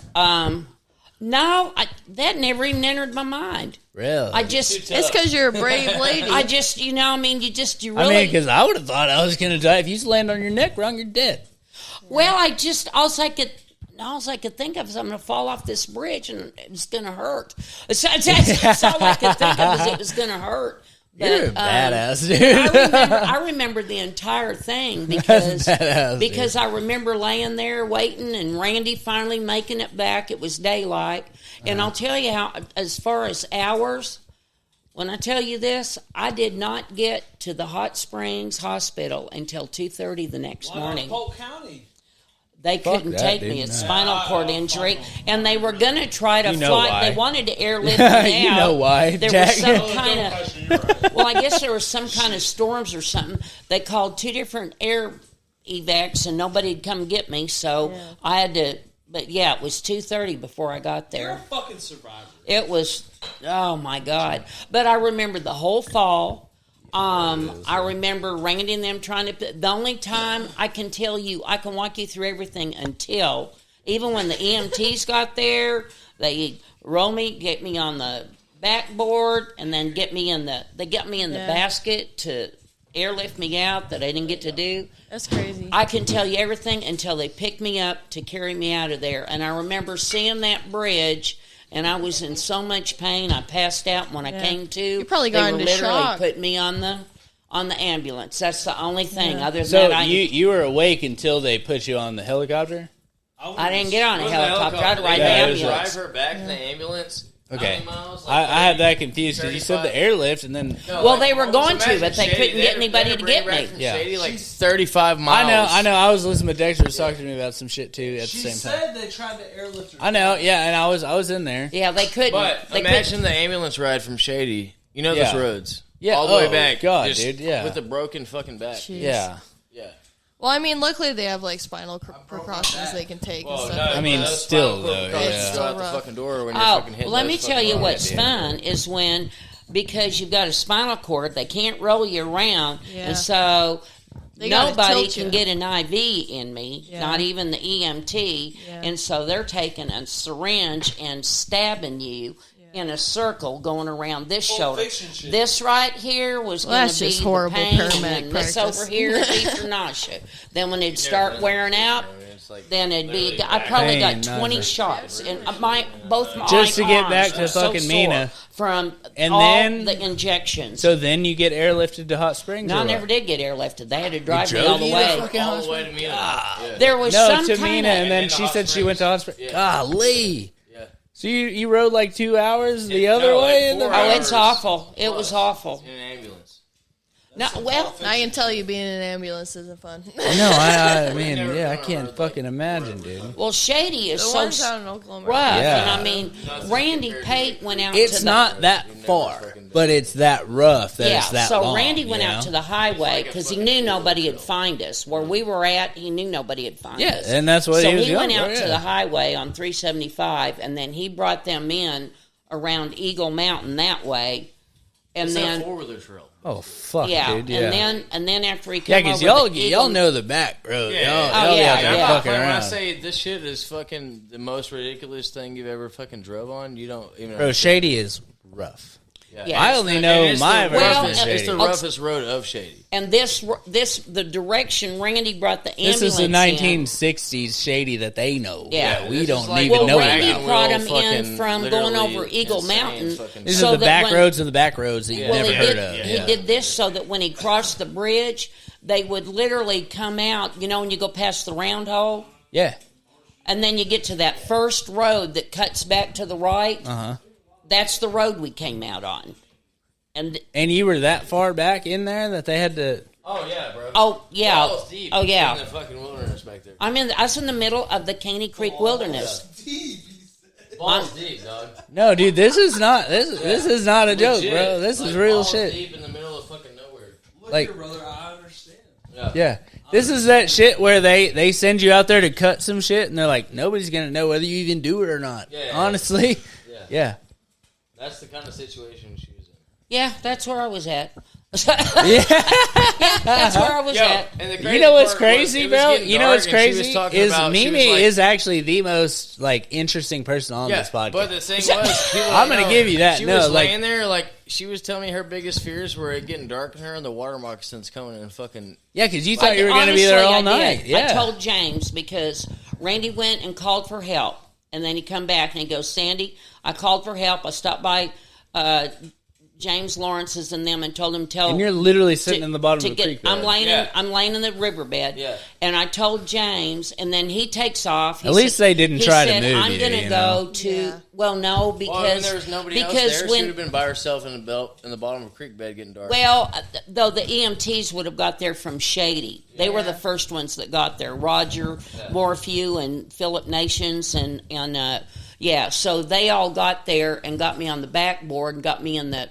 No, that never even entered my mind.
Really?
I just,
It's because you're a brave lady.
I just, you
I
really.
mean, because I would have thought I was gonna die if you just land on your neck wrong. You're dead.
Well, all I could think of is I'm going to fall off this bridge and it's going to hurt. That's all I could think of is it was going to hurt. But,
You're a badass, dude.
I remember the entire thing because
badass,
I remember laying there waiting and Randy finally making it back. It was daylight, and I'll tell you how. As far as hours, when I tell you this, I did not get to the Hot Springs Hospital until 2:30 the next morning.
Polk County.
They couldn't
that,
take
dude.
me. It's spinal cord injury, and they were going to try to
You know
fly.
why.
They wanted to airlift me out.
You know why,
There
Jack?
was some kind of. Well, I guess there was some kind of storms or something. They called 2 different air evacs, and nobody'd come get me. So I had to. But yeah, it was 2:30 before I got
You're a
there.
fucking survivor.
It was. Oh my God! But I remember the whole fall. I remember Randy and them trying to. The only time I can tell you, I can walk you through everything until even when the EMTs got there, they roll me, get me on the backboard, and then get me in the. They got me in the basket to airlift me out that I didn't get to do.
That's crazy.
I can tell you everything until they picked me up to carry me out of there. And I remember seeing that bridge. And I was in so much pain, I passed out. When I came to,
You probably
they
got
were
into
literally
shock.
putting me on the ambulance. That's the only thing. Other than
So
that,
you were awake until they put you on the helicopter?
I didn't get on a helicopter. I'd ride the
Yeah, it was
ambulance.
Drive her back in the ambulance.
Okay.
90 miles,
I had that confused because you said the airlift and then.
Well, they were going to, but they couldn't get anybody to get me.
Yeah.
Shady, 35 miles.
I know. I was listening to Dexter was talking to me about some shit too at the
She
same time.
said they tried to airlift her.
I know, yeah, and I was in there.
Yeah, they couldn't.
But
they
imagine the ambulance ride from Shady. You know
Yeah.
those roads.
Yeah,
All the way
oh,
back.
God,
just
dude, yeah.
With a broken fucking back.
Jeez.
Yeah.
Yeah.
Well, I mean, luckily they have spinal precautions they can take and stuff.
I mean,
But
still,
spinal cord
though,
goes
yeah.
Go out the
Rough.
fucking door when you're
Oh,
fucking hitting
let
those
me
fucking
tell you
bars.
what's
dude.
fun is when, because you've got a spinal cord, they can't roll you around,
Yeah.
and so
They gotta
nobody
tilt
can
you.
get an IV in me,
Yeah.
not even the EMT,
Yeah.
and so they're taking a syringe and stabbing you in a circle going around this shoulder.
Fiction shit.
This right here was
Well,
going
that's
to be
just
the
horrible
pain,
paramedic
and this
practice.
over here would be for nausea. Then when it'd start wearing out, then it'd be. I probably
Pain,
got 20
nausea.
shots, and both my
Just to get
arms
back to
were so
fucking
sore
Mina.
from
And
all
then-
the injections.
So then you get airlifted to Hot Springs?
no,
or
I
what?
never did get airlifted. They had to drive me
drove
all the
you to
way.
fucking
All the way to Mina. Yeah.
There was
No,
some
to
kind
Mina,
of.
and then
And
she
Hot
said she went to Hot Springs.
Yeah.
Golly.
Yeah.
So you rode like 2 hours the other
no, like
way? in the
4
Oh,
hours.
it's awful. It was awful.
In an ambulance.
No, well,
I can tell you being in an ambulance isn't fun.
No, I mean, yeah, I can't fucking imagine, dude.
well, Shady is
The
so
ones out in Oklahoma.
rough.
Yeah.
And I mean, Randy Pate went out
It's
to
not that far, but it's that rough that it's that
so
long.
Randy went
you know?
out to the highway because he knew nobody would find us. Where we were at, he knew nobody would find
Yeah,
us.
and that's what
so
he was
went
going
out
for,
to
yeah.
the highway on 375, and then he brought them in around Eagle Mountain that way. And
It's
then
that four-wheeler trail.
Oh fuck,
yeah,
dude, yeah.
and then after he came
Yeah, because
over the
y'all
Eagle-
know the back road.
Yeah.
Y'all
Oh,
be
yeah,
out there
yeah.
fucking
When I
around.
say this shit is fucking the most ridiculous thing you've ever fucking drove on, you don't even.
Bro, Shady is rough.
Yeah.
I only know
it's
my
the
version
Well,
of
roughest, it's
Shady.
the roughest road of Shady.
And this the direction Randy brought the ambulance
This is the
in.
1960s Shady that they know.
Yeah.
we
This
don't
is like-
even
Well,
know
Randy
about.
brought
Will
him in
fucking
from going
literally
over Eagle
insane
Mountain.
fucking-
This
so
is the
that
back
when-
roads of the back roads that you
Well,
never
he
heard
did,
of.
he did this so that when he crossed the bridge, they would literally come out, you know, when you go past the round hole,
Yeah.
and then you get to that first road that cuts back to the right.
Uh-huh.
That's the road we came out on. And
And you were that far back in there that they had to.
Oh yeah, bro.
oh yeah,
Balls deep
oh
in
yeah.
the fucking wilderness back there.
I was in the middle of the Caney Creek Wilderness.
Balls deep, dog.
No, dude, this is not this is not a joke,
Legit.
bro. This is
Like,
real
balls
shit.
Deep in the middle of fucking nowhere.
Like,
brother, I understand.
yeah, this is that shit where they send you out there to cut some shit, and they're like, nobody's gonna know whether you even do it or not.
Yeah.
Honestly,
Yeah.
yeah.
That's the kind of situation she was in.
Yeah, that's where I was at.
Yeah.
That's where I was at.
and the
You
crazy
know what's
part was
crazy,
it was
bro?
getting
You know
dark
what's
and she was
crazy
talking
is
about- she was
Mimi
like-
is actually the most like interesting person on
Yeah,
this podcast.
but the thing was, people
I'm
don't
gonna
know.
give you that.
She
No,
was
like-
laying there, like she was telling me her biggest fears were it getting dark in her and the water moccasins coming and fucking.
Yeah, because you thought you were going to be
Honestly,
there all
I
night.
did.
Yeah.
I told James because Randy went and called for help, and then he come back and he goes, "Sandy, I called for help. I stopped by James Lawrence's and them and told him
and you're literally sitting in the bottom
to
of the creek.
I'm
bed.
laying
Yeah.
I'm laying in the riverbed,
Yeah.
and I told James, and then he takes off. He
At least they didn't
he
try to
said,
move
I'm
you,
gonna
you
go
know?
to
Yeah.
well, no, because
Well, I mean, there was nobody else
because
there. She
when
would have been by herself in the belt in the bottom of a creek bed getting dark.
well, though the EMTs would have got there from Shady. They were the first ones that got there. Roger Morphew and Philip Nations and yeah, so they all got there and got me on the backboard and got me in the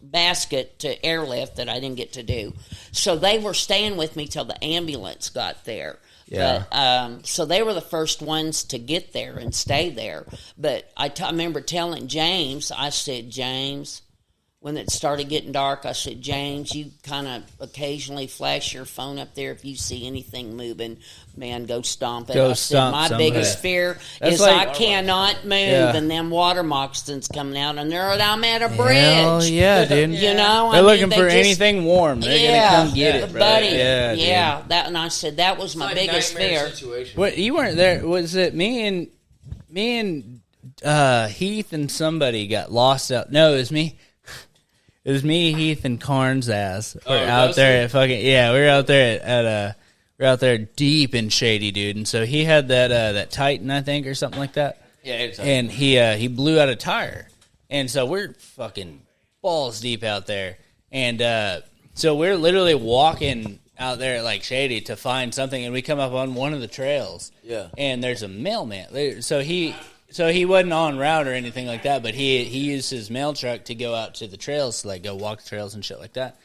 basket to airlift that I didn't get to do. So they were staying with me till the ambulance got there.
Yeah.
But, so they were the first ones to get there and stay there. But I remember telling James, I said, James, when it started getting dark, I said, James, you kind of occasionally flash your phone up there if you see anything moving. Man, go stomp it.
Go
I said,
stomp
my
somebody.
biggest fear
That's
is
like-
I cannot move,
Yeah.
and them water moccasins coming out, and I'm at a bridge.
Hell yeah, dude.
You know,
They're
I mean,
looking
they
for
just-
anything warm. They're
yeah,
gonna come get it, bro.
buddy.
Yeah,
Yeah, that, and I said that was my
It's like
biggest
nightmare
fear.
situation.
What, you weren't there? Was it me and Heath and somebody got lost out? No, it was me. It was me, Heath, and Carnes' ass. We're out
those
there
two?
at fucking we were out there we're out there deep in Shady, dude. And so he had that Titan, I think, or something like that.
Yeah, it's
And he blew out a tire, and so we're fucking balls deep out there, and so we're literally walking out there at like Shady to find something, and we come up on one of the trails,
Yeah.
and there's a mailman. So he wasn't on route or anything like that, but he used his mail truck to go out to the trails, to like go walk the trails and shit like that.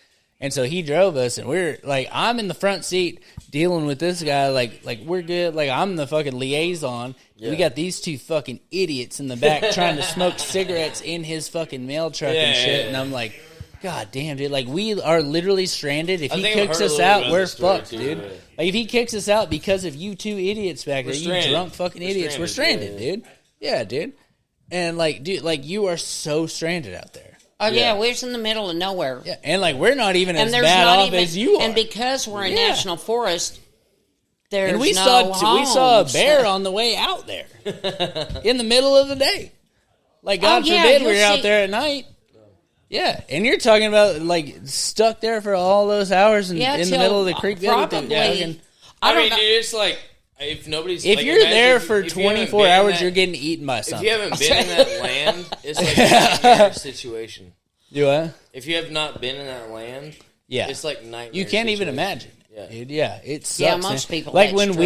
And so he drove us, and we're like, I'm in the front seat dealing with this guy, like we're good. Like I'm the fucking liaison.
Yeah.
We got these two fucking idiots in the back trying to smoke cigarettes in his fucking mail truck and shit.
yeah.
And I'm like, God damn, dude! Like we are literally stranded. If
I
he
think I've
kicks
heard a
us
little
out,
bit of
we're
the story,
fucked,
too,
dude.
yeah.
Like if he kicks us out because of you two idiots back there, you
stranded.
drunk fucking
We're
idiots, we're stranded,
stranded,
dude. Yeah, dude. And like, dude, like you are so stranded out there.
Oh yeah, we're just in the middle of nowhere.
Yeah, and like we're not even
And
as
there's
bad
not
off
even,
as you are.
and because we're in
Yeah.
national forest, there's
And we
no
saw a
homes.
bear on the way out there in the middle of the day. Like God
yeah,
forbid
you'll
we were out
see-
there at night. Yeah, and you're talking about like stuck there for all those hours in
Yeah,
the
till
middle of the creek bed with the
probably-
fucking-
I
I
don't
mean,
know.
dude, it's like if nobody's
If
like,
you're
imagine
there
if
for
you haven't
24
been in
hours,
that-
you're getting eaten by
If
something.
you haven't been in that land, it's like a nightmare situation.
Do what?
If you have not been in that land,
Yeah,
It's like nightmare.
you can't even
situation.
imagine.
Yeah.
Dude, yeah, it sucks.
Yeah, most
man.
people
like
get
when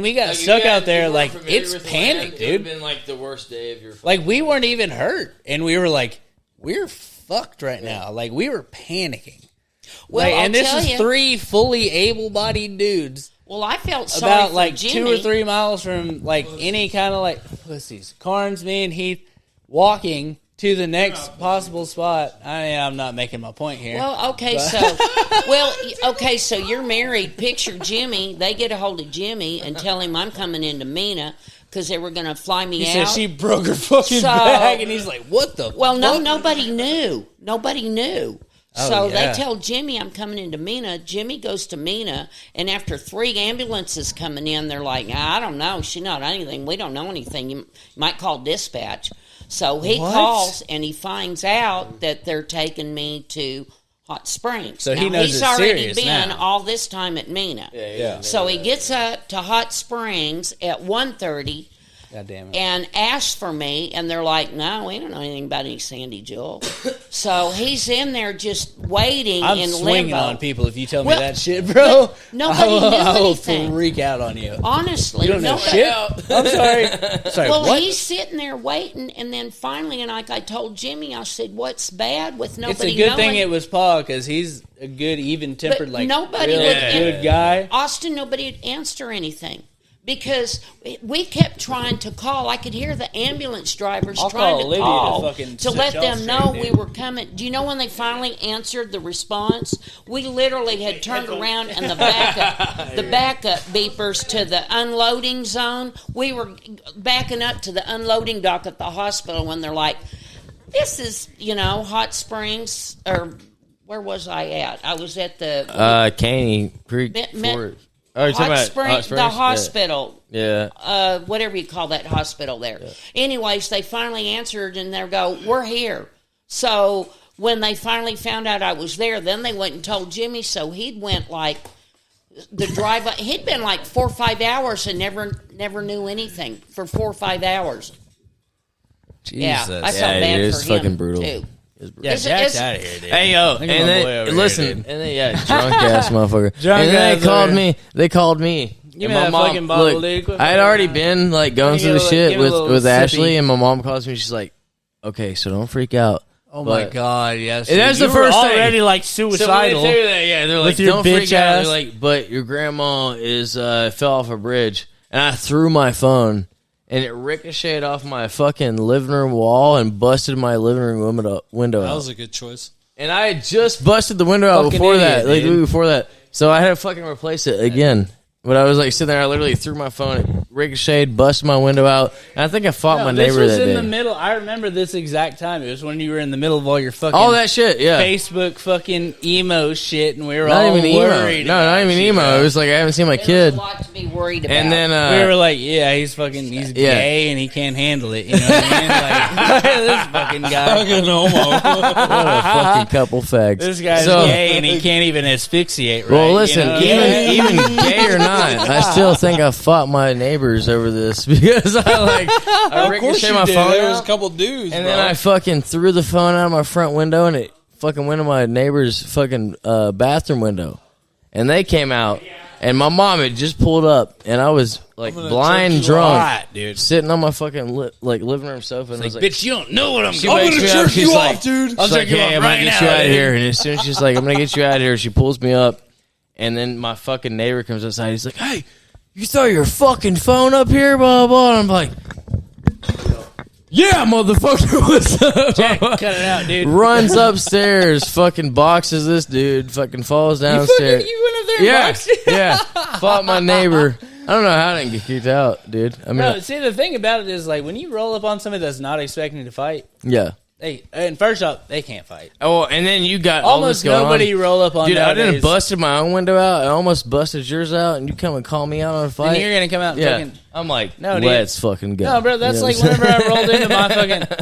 we
stressed.
got stuck out there, like it's
It
panic,
would
dude.
have been like the worst day of your.
Like we weren't even hurt, and we were like, we're fucked right now. Like we were panicking.
Well,
Like, and
I'll
this
tell
is
you.
3 fully able-bodied dudes
Well, I felt sorry
about
for
like
Jimmy.
2 or 3 miles from like any kind of like pussies. Carnes, me, and Heath walking to the next possible spot. I'm not making my point here.
Well, okay, so you're married. Picture Jimmy. They get a hold of Jimmy and tell him I'm coming into Mena because they were going to fly me
he
out.
said she broke her fucking
So-
back, and he's like, "What the?"
Well, no,
fuck?
nobody knew. Nobody knew.
Oh,
So
yeah.
they tell Jimmy I'm coming into Mena. Jimmy goes to Mena, and after 3 ambulances coming in, they're like, I don't know. She not anything. We don't know anything. You might call dispatch. So he
What?
calls, and he finds out that they're taking me to Hot Springs.
So he
Now,
knows
he's
it's
already
serious
been
now.
all this time at Mena.
Yeah.
So he gets up to Hot Springs at 1:30
God damn it.
and asks for me, and they're like, no, we don't know anything about any Sandy Jewel. So he's in there just waiting
I'm
in
swinging
limbo.
on people if you tell me
Well,
that shit, bro.
nobody knew
I will
anything.
freak out on you.
Honestly,
You don't know
nobody-
shit. I'm sorry. Sorry,
Well,
what?
he's sitting there waiting, and then finally, and like I told Jimmy, I said, what's bad with nobody
It's a good
knowing?
thing it was Paul because he's a good, even-tempered,
But
like
nobody
real
would-
good guy.
Austin, nobody would answer anything. Because we kept trying to call. I could hear the ambulance drivers
I'll
trying
call
to
Olivia to
call
fucking
to
set
let
y'all
them
straight,
know
dude.
we were coming. Do you know when they finally answered the response? We literally had turned around and the backup beepers to the unloading zone. We were backing up to the unloading dock at the hospital when they're like, this is, Hot Springs, or where was I at? I was at the
Caney Creek.
Met-
Oh, you're talking
Hot
about
Springs,
Hot Springs?
the hospital.
Yeah.
Whatever you call that hospital there. Yeah. Anyways, they finally answered and they go, we're here. So when they finally found out I was there, then they went and told Jimmy. So he'd went like the drive. He'd been like 4 or 5 hours and never knew anything for 4 or 5 hours.
Jesus.
Yeah, I felt
Yeah,
bad
it
for
is
him
fucking brutal.
too.
Yeah,
It's-
Jack's
it's-
out of here, dude.
Hey yo,
Look
and
at my boy
then
over
listen,
here, dude.
and then drunk ass motherfucker.
Drunk
and then
ass
they called
over
me. They called me.
Give
And
me
my
that
mom,
fucking bottle,
look,
dude. Quit
I had
fucking
already
around.
been like going
Give
through the
me a
shit
little
with
sippy.
Ashley, and my mom calls me. She's like, "Okay, so don't freak out."
Oh my
But-
god, yes.
And that's
You
the
were
first thing.
already like
So when
suicidal.
they tell you that, yeah, they're like,
With your
"Don't
bitch
freak out."
ass.
They're like, "But your grandma is fell off a bridge," and I threw my phone, and it ricocheted off my fucking living room wall and busted my living room window
That
out.
was a good choice.
And I had just busted the window out
Fucking
before
idiot,
that, like
dude.
before that. So I had to fucking replace it again. But I was like sitting there, I literally threw my phone, it ricocheted, busted my window out, and I think I fought my
this
neighbor
was
that
in
day.
the middle. I remember this exact time. It was when you were in the middle of all your fucking
All that shit, yeah.
Facebook fucking emo shit, and we were
Not
all
even emo.
worried.
No,
about
not even
you,
emo.
bro.
It was like I haven't seen my
There's
kid.
a lot to be worried about.
And then
We were like, yeah, he's gay and he can't handle it. You know what I mean? Like, this fucking guy.
Fucking homo.
what a fucking couple fags.
This guy's
So-
gay and he can't even asphyxiate right.
Well, listen,
you know what I mean?
even gay or not, I still think I fought my neighbors over this because I
Of course
ricocheted
you
my
did.
phone
There was
out,
a couple dudes,
and
bro.
then I fucking threw the phone out of my front window, and it fucking went in my neighbor's fucking bathroom window, and they came out, and my mom had just pulled up, and I was like
gonna
blind
jerk you
drunk,
Hot, dude.
sitting on my fucking living room sofa, and I was like,
Bitch, you don't know what I'm
She
going
wakes
gonna
me up,
jerk
she's
you
like,
off, dude.
she's
I'll
like,
jerk you
"Hey,
off
I'm gonna
right
get
now,
you out of
dude."
here." And as soon as she's like, "I'm gonna get you out of here," she pulls me up, and then my fucking neighbor comes outside. He's like, "Hey, you throw your fucking phone up here, blah blah blah." And I'm like, "Yeah, motherfucker, what's up?"
Jack, cut it out, dude.
Runs upstairs, fucking boxes this dude, fucking falls downstairs.
You went up there and
Yeah,
boxed it?
yeah. Fought my neighbor. I don't know how I didn't get kicked out, dude. I mean,
No, see, the thing about it is, like, when you roll up on somebody that's not expecting to fight,
yeah.
and first off, they can't fight.
Oh, and then you got all
Almost
this going
nobody
on.
roll up on
Dude, I didn't
nowadays.
busted my own window out. I almost busted yours out, and you come and call me out on a
And
fight.
you're going to come out and
yeah,
fucking...
I'm like,
No, dude.
let's fucking go.
No, bro, that's
You know
like
what I'm
whenever I
saying?
rolled into my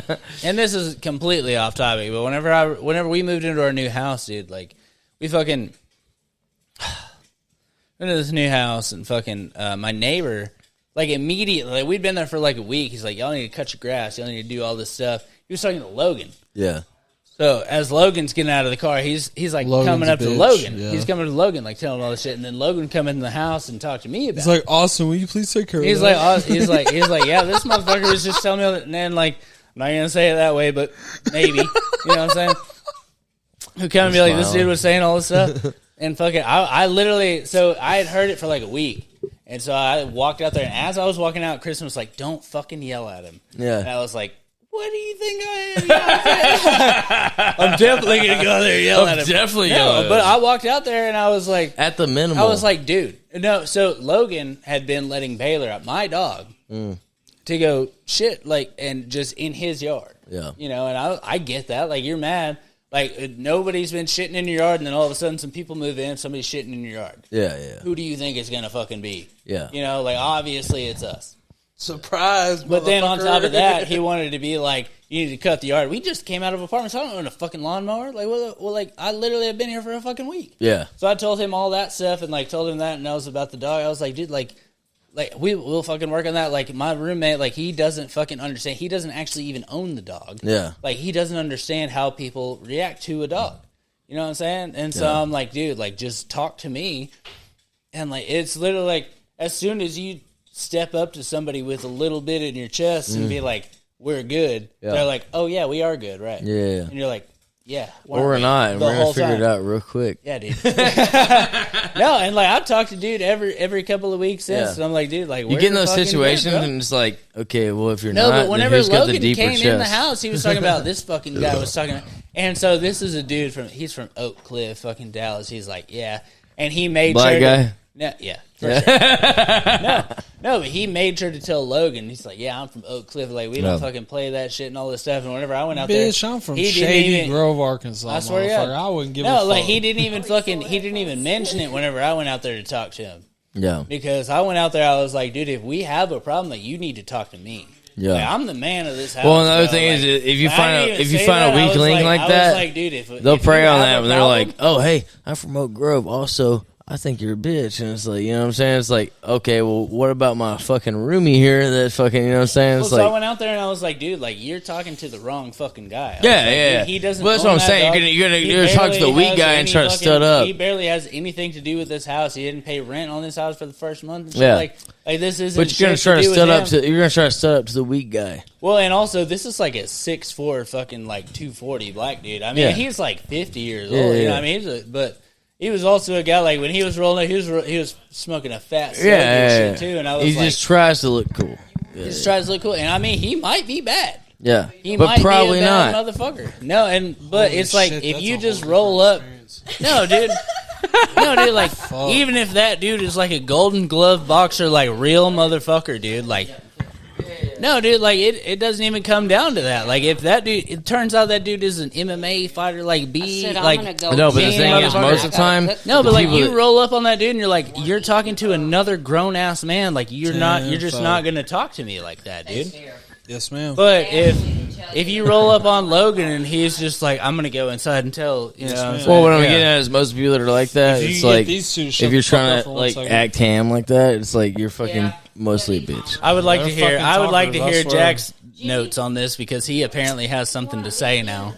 fucking... And this is completely off topic, but whenever we moved into our new house, dude, like, we fucking... into this new house, and fucking my neighbor, like, immediately, like, we'd been there for like a week. He's like, y'all need to cut your grass. Y'all need to do all this stuff. He was talking to Logan.
Yeah.
So as Logan's getting out of the car, he's like
Logan's
coming up
a
to
bitch,
Logan.
yeah.
He's coming to Logan, like telling him all this shit, and then Logan come in the house and talk to me about.
It's
it.
like, Austin, will you please take care
He's
of
like,
that?
he's like, yeah, this motherfucker was just telling me, all that, and then like, I'm not gonna say it that way, but maybe, you know what I'm saying? Who come and be like, this dude was saying all this stuff, and fucking, I literally, so I had heard it for like a week, and so I walked out there, and as I was walking out, Kristen was like, don't fucking yell at him.
Yeah.
And I was like, what do you think I am? You know what I'm saying? I'm definitely gonna go there and yell at him.
Definitely
No, but I walked out there and I was like,
at the minimum.
I was like, dude, no. So Logan had been letting Baylor out, my dog, to go shit like and just in his yard.
Yeah.
You know, and I get that. Like you're mad. Like nobody's been shitting in your yard, and then all of a sudden some people move in, somebody's shitting in your yard.
Yeah, yeah.
Who do you think it's gonna fucking be?
Yeah.
You know, like obviously it's us.
Surprise,
But then on
motherfucker.
top of that, he wanted to be like, you need to cut the yard. We just came out of apartments. So I don't own a fucking lawnmower. Like, well, like I literally have been here for a fucking week.
Yeah.
So I told him all that stuff and like told him that, and I was about the dog. I was like, dude, like we'll fucking work on that. Like my roommate, like he doesn't fucking understand. He doesn't actually even own the dog.
Yeah.
Like he doesn't understand how people react to a dog. You know what I'm saying? And so I'm like, dude, like just talk to me. And like it's literally like as soon as you step up to somebody with a little bit in your chest and be like, we're good.
Yeah.
They're like, oh yeah, we are good, right?
Yeah.
And you're like, yeah.
Or we're not, and
the
we're going
whole
to figure
time.
it out real quick.
Yeah, dude. No, and like I've talked to dude every couple of weeks since,
Yeah.
and I'm like, dude, like
You
we're
get in those
fucking
situations
good, bro.
and it's like, okay, well, if you're
No,
not,
but whenever
then who's got the
Logan
deeper
came
chest?
in the house, he was talking about this fucking guy was talking, and so this is a dude he's from Oak Cliff, fucking Dallas. He's like, yeah, and he made
Black
sure
guy?
No, yeah. For sure. No, but he made sure to tell Logan. He's like, "Yeah, I'm from Oak Cliff. Like, we don't
No.
fucking play that shit and all this stuff." And whenever I went out there,
Bitch, I'm from
he didn't
Shady
even-
Grove, Arkansas.
I swear to
motherfucker.
God.
I wouldn't give a
No,
fuck.
like he didn't even mention it whenever I went out there to talk to him.
Yeah.
Because I went out there, I was like, dude, if we have a problem, like you need to talk to me.
Yeah.
Like, I'm the man of this house.
Well, another
bro.
thing
Like,
is, if you
I
find
didn't
a
even
if you
say
find
that.
a
I
weak
was
link
I
like
was
that,
like, dude,
they'll
if
prey
you
on
have
that
a
when they're
problem-
like, "Oh, hey, I'm from Oak Grove. Also, I think you're a bitch." And it's like, you know what I'm saying? It's like, okay, well, what about my fucking roomie here? That fucking, you know what I'm saying?
Well,
It's
so I
like,
went out there and I was like, dude, like you're talking to the wrong fucking guy. I was
yeah,
like,
yeah.
dude, he doesn't.
Well, that's
own
what I'm
that
saying.
dog.
You're
He
gonna talk to the
barely
weak
has
guy and
any
try to
fucking-
stud up.
He barely has anything to do with this house. He didn't pay rent on this house for the first month. And shit.
Yeah.
Like this isn't.
But you're gonna
shit
try to
do with
stud
him.
up to you're gonna try to stud up to the weak guy.
Well, and also this is like a 6'4" fucking like 240 black dude. I mean,
Yeah.
he's like 50 years
Yeah,
old. You
yeah.
know what I mean? But he was also a guy like when he was rolling, he was smoking a fat slug
Yeah,
and
yeah,
shit too. And I
he
was like,
just tries to look cool.
he just tries to look cool. And I mean, he might be bad.
Yeah,
He
but
might
probably
be a bad
not.
motherfucker. No, but
Holy
it's like
shit,
if
that's
you
a
just
whole
roll up.
different
No, dude. No, dude. Like even if that dude is like a Golden Glove boxer, like real motherfucker, dude. Like. No, dude, like it doesn't even come down to that. Like if that dude, it turns out that dude is an MMA fighter, like B,
said, I'm
like
gonna go
No, but the
King
thing is,
motherfucker.
most of the time,
no, but like
people
you
that-
roll up on that dude and you're like, you're talking to another grown ass man. Like you're just
fuck.
not gonna talk to me like that, dude.
Yes, ma'am.
But if you roll up on Logan and he's just like, I'm gonna go inside and tell, you know. What I'm saying?
Well, what I'm
Yeah.
getting at is most people that are like that,
If you
it's
get
like
these two to shut
if you're
the fuck
trying
up
to
for 1
like
second.
act ham like that, it's like you're fucking
Yeah.
mostly a bitch.
I would like to
They're
hear.
fucking
I would like to
talkers, I
hear
swear.
Jack's notes on this because he apparently has something to say now.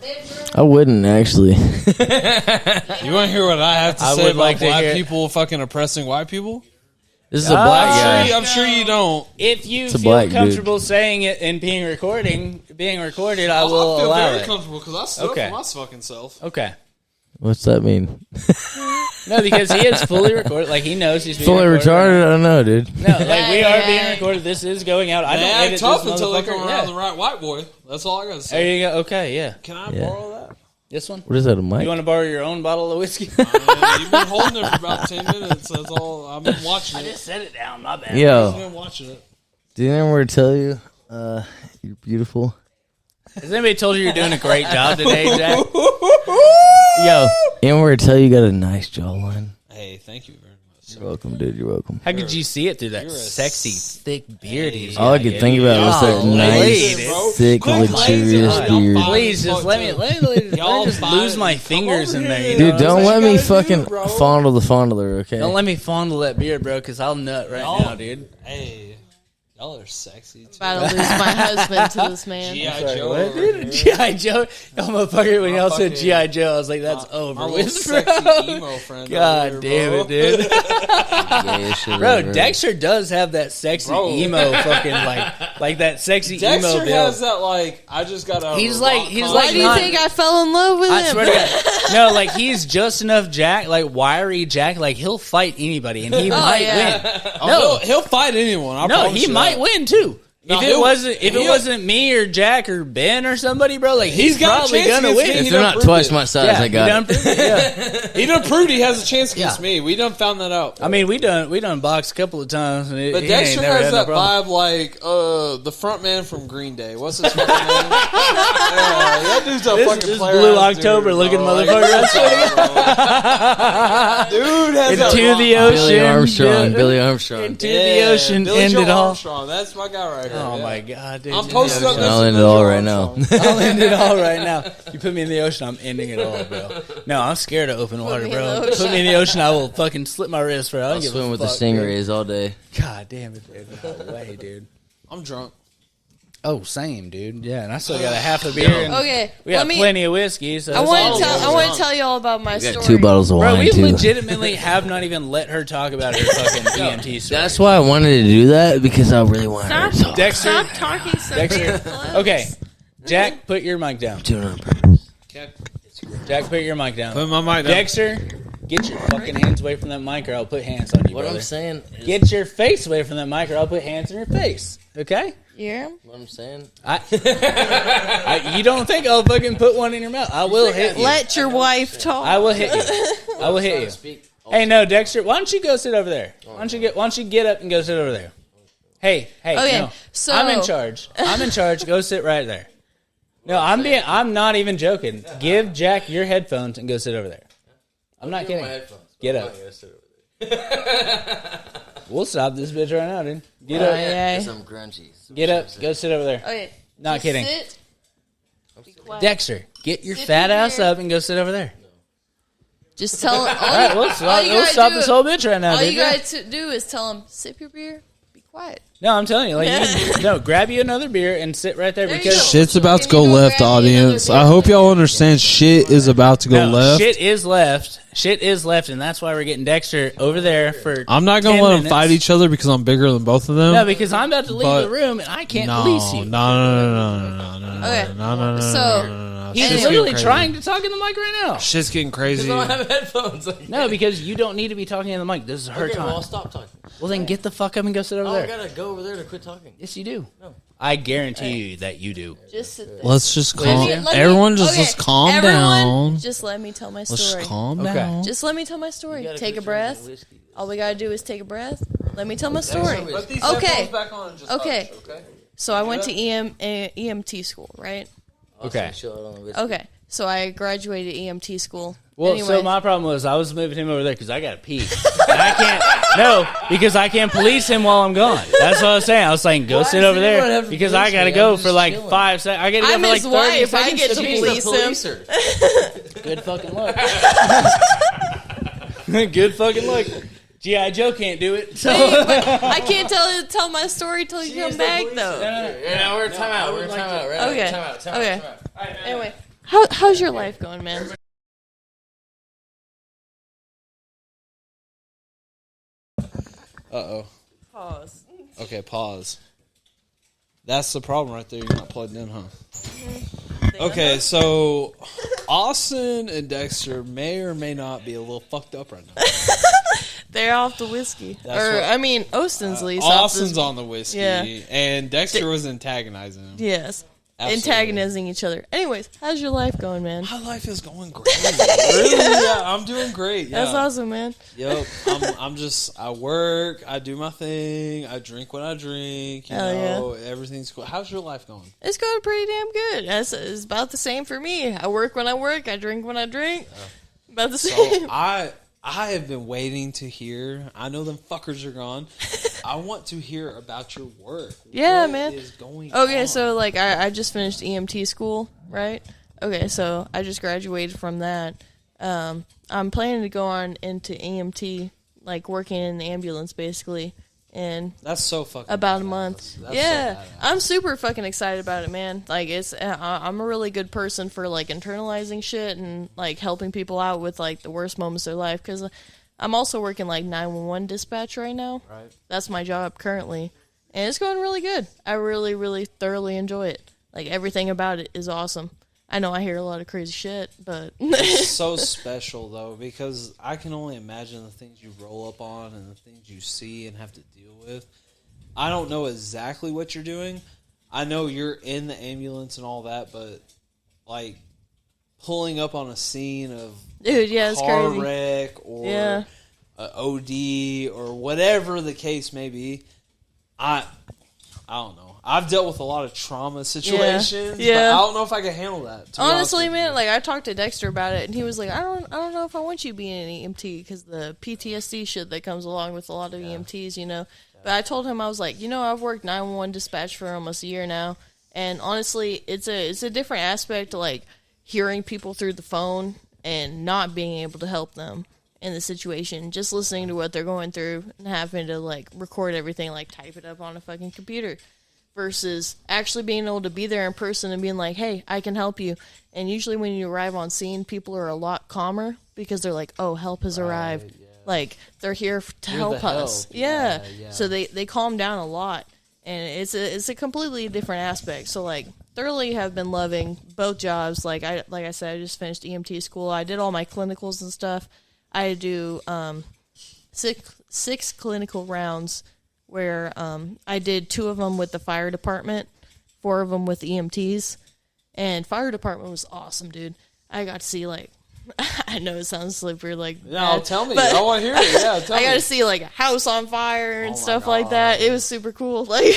I wouldn't actually.
You want to hear what I have to
I
say
would
about
like to
black
hear-
people fucking oppressing white people?
This is a black guy.
I'm sure you don't.
If you
a
feel
black dude.
comfortable saying it and being recorded, I will
I feel
allow
very
it.
comfortable because I stood
Okay.
up for my fucking self.
Okay.
What's that mean?
No, because he is fully recorded. Like he knows he's being
Fully
recorded.
retarded? I don't know, dude.
No, like we are being recorded. This is going out. I
They
don't
act
edit
tough
this
until they
motherfucker.
come around
Yeah.
the right white boy. That's all I got to
There
say.
you go. Okay, yeah.
Can I
Yeah.
borrow that?
This one.
What is that, a mic?
You want to borrow your own bottle of whiskey?
You've been holding it for about 10 minutes. That's all. I've been watching
I
it.
just set it down. My bad.
Yo,
I've been watching it.
did anyone ever tell you you're beautiful?
Has anybody told you you're doing a great job today, Jack?
Yo, anyone ever tell you got a nice jawline?
Hey, thank you very much.
You're welcome, dude. You're welcome.
How could you see it through that
You're a
sexy, thick beard he's
All I
got,
could
dude?
think about was that
Oh,
nice,
please.
thick,
Quit
luxurious
lazy.
beard.
Please, just let me just lose my fingers in there. You
Dude,
know?
don't
what
let
you
me
gotta
fucking
do, bro.
fondle the fondler, okay?
Don't let me fondle that beard, bro, because I'll nut right now, dude.
Hey. Y'all are sexy too.
About to lose my husband to this man.
G.I.
Sorry,
Joe.
what,
over
dude?
here.
G.I. Joe. Oh, motherfucker, when y'all said
fucking-
G.I. Joe, I was like, that's over
My
with,
little
bro.
sexy emo friend.
God
over
damn
here,
it, dude.
Yeah, shit,
Bro, Dexter does have that sexy
Bro.
emo fucking, like that sexy
Dexter
emo
has
build.
that, like, I just got out
He's
of a
like-
rock
he's
concert.
Why do you
not-
think I fell in love with
I
him?
swear to God. No, like, he's just enough Jack, like, wiry Jack, like, he'll fight anybody, and he might
yeah.
win.
Oh,
No,
he'll fight anyone. I
no,
promise
he
you
might
that.
win, too.
No,
If it
he'll-
wasn't me or Jack or Ben or somebody, bro, like he's
got a
probably
chance
gonna
against
win.
me.
If
He
they're
done
not
proved
twice
it.
my size,
Yeah,
I got
he
it.
done proved it, yeah.
He done proved he has a chance against
Yeah.
me. We done found that out.
I mean, we done boxed a couple of times, and
But
he ain't
Dexter
never
has
had no
that
problem.
vibe like the front man from Green Day. What's his fucking name? That dude's a fucking
This
player.
Blue
ass
October
dude,
looking
bro.
motherfucker. That's
Dude has that
Into
rock-
the ocean,
Billy Armstrong.
dude.
Billy Armstrong.
Into the ocean,
Billy
end
Joe
it all.
Armstrong. That's my guy right here.
Oh
yeah.
my god, dude!
I'm posted up next
I'll
to
end it
Billy
all
Joe
right now.
Armstrong.
I'll end it all right now. You put me in the ocean, I'm ending it all, bro. No, I'm scared of open water,
me in
bro.
the ocean.
Put me in the ocean, I will fucking slip my wrist, bro. I don't
I'll
give
swim
a
with the
fuck, dude.
stingrays all day.
God damn it, dude! No way, dude.
I'm drunk.
Oh, same, dude. Yeah, and I still got a half a beer. And
Okay,
we got
let me.
plenty of whiskey. So
I
it's
want
all
to tell.
good.
I want to tell you all about my
I got
story.
2 bottles of
Bro,
wine
we
too.
legitimately have not even let her talk about her fucking EMT story.
That's why I wanted to do that because I really wanted her to
Stop,
talk.
Dexter.
stop talking so
Dexter.
damn close.
Okay, Jack, put your mic down.
Doing it on purpose.
Jack, put your mic down.
Put my mic down.
Dexter, get your fucking hands away from that mic, or I'll put hands on you,
What
brother.
I'm saying is,
Get your face away from that mic, or I'll put hands on your face. Okay?
You hear him?
what I'm saying.
You don't think I'll fucking put one in your mouth? I will hit you.
Let your wife talk.
I will hit you. I will hit you.
Speak.
Hey, no, Dexter, why don't you go sit over there? Why don't you get up and go sit over there? Hey,
Okay,
no.
so-
I'm in charge. I'm in charge. Go sit right there. No, I'm not even joking. Give Jack your headphones and go sit over there. I'm not kidding. Get up. We'll stop this bitch right now, dude. Get up.
Yeah.
Some grungy.
Get up. Go sit over there.
Okay.
Not
just
kidding.
Sit. Be quiet.
Dexter, get your
Sit
fat
in
ass
here.
up and go sit over there.
Just tell him.
All right, we'll stop this whole bitch right now,
All
dude.
you got to do is tell him, sip your beer, be quiet.
No, I'm telling you, grab you another beer and sit right there
There you
because
go.
Shit's about to
Can
go
you go
left,
grab me another
audience.
beer?
I hope y'all understand shit is about to go
no,
left.
shit is left. Shit is left, and that's why we're getting Dexter over there for.
I'm not going to
10
let them
minutes.
fight each other because I'm bigger than both of them.
No, because I'm about to leave
But-
the room and I can't
no,
police you.
no.
Okay.
No.
So-
He's
Anyway.
literally trying to talk in the mic right now.
Shit's getting crazy.
I don't have headphones. Like
No, because you don't need to be talking in the mic. This is her
okay,
time.
well, I'll stop talking.
Well, then get the fuck up and go sit over
Oh, I
there.
gotta go over there to quit talking.
Yes, you do.
No.
I guarantee you that you do.
Just sit there.
Let's just
Let
calm.
me- let me-
Everyone just
okay,
let's calm
everyone,
down.
Just let me tell my
Let's
story.
just calm
Okay.
down.
Just let me tell my story. Take a breath. All we gotta do is take a breath. Let me tell my story. Okay. Okay. So I went to EMT school, right?
Okay.
Okay. So I graduated EMT school.
Well,
anyway,
so my problem was I was moving him over there because I got to pee. And I can't. No, because I can't police him while I'm gone. That's what I was saying. I was saying, go sit over there because I got to go for like 5 seconds. I got to go
I'm
for like
his
30
wife. I
seconds
get to
pee.
police him.
Good fucking luck. Good fucking luck. G.I. Joe can't do it. So.
But I can't tell my story till you come back, though.
Yeah, we're in timeout. We're in timeout. Right?
Okay.
Timeout.
Okay. Anyway, how's your life going, man?
Uh-oh.
Pause.
Okay, pause. That's the problem right there. You're not plugged in, huh? Okay, so Austin and Dexter may or may not be a little fucked up right now.
They're off the whiskey.
That's
Or,
what-
I mean, Austin's least.
Austin's on the whiskey,
Yeah.
and Dexter was antagonizing him.
Yes.
Absolutely.
Antagonizing each other. Anyways, how's your life going, man?
My life is going great. Really? Yeah, I'm doing great. Yeah.
That's awesome, man.
Yep. I work, I do my thing, I drink when I drink, you
Hell
know, everything's cool. How's your life going?
It's going pretty damn good. It's about the same for me. I work when I work. I drink when I drink. About the
So
same.
I have been waiting to hear. I know them fuckers are gone. I want to hear about your work.
Yeah,
What
man.
is going
Okay,
on?
so like I just finished EMT school, right? Okay, so I just graduated from that. I'm planning to go on into EMT, like working in the ambulance basically, in
That's so fucking
about a
badass.
month.
That's
Yeah,
so badass.
I'm super fucking excited about it, man. Like, I'm a really good person for like internalizing shit and like helping people out with like the worst moments of their life. Because I'm also working like 911 dispatch right now.
Right.
That's my job currently, and it's going really good. I really, really thoroughly enjoy it. Like, everything about it is awesome. I know I hear a lot of crazy shit, but
It's so special though, because I can only imagine the things you roll up on and the things you see and have to deal with. I don't know exactly what you're doing. I know you're in the ambulance and all that, but like pulling up on a scene of
dude, yeah, it's
car
crazy.
wreck or
Yeah.
a OD or whatever the case may be, I don't know. I've dealt with a lot of trauma situations,
Yeah.
but I don't know if I can handle that. to be honest
Honestly,
with
man,
you.
like I talked to Dexter about it, and he was like, "I don't know if I want you being an EMT because the PTSD shit that comes along with a lot of EMTs, you know." But I told him, I was like, I've worked 911 dispatch for almost a year now, and honestly, it's a different aspect to like hearing people through the phone and not being able to help them in the situation, just listening to what they're going through and having to like record everything, like type it up on a fucking computer. Versus actually being able to be there in person and being like, hey, I can help you. And usually when you arrive on scene, people are a lot calmer because they're like, oh, help has arrived.
yeah.
Like, they're here to
You're
help
the
us.
help.
Yeah.
Yeah.
So they calm down a lot. And it's a completely different aspect. So, like, thoroughly have been loving both jobs. Like I said, I just finished EMT school. I did all my clinicals and stuff. I do six clinical rounds where I did 2 of them with the fire department, 4 of them with EMTs, and fire department was awesome, dude. I got to see, like, I know it sounds slippery, like,
No,
bad,
tell me.
but
I want to hear it. Yeah, tell
I got
me.
to see, like, a house on fire and
Oh my
stuff like that.
God.
It was super cool. Like,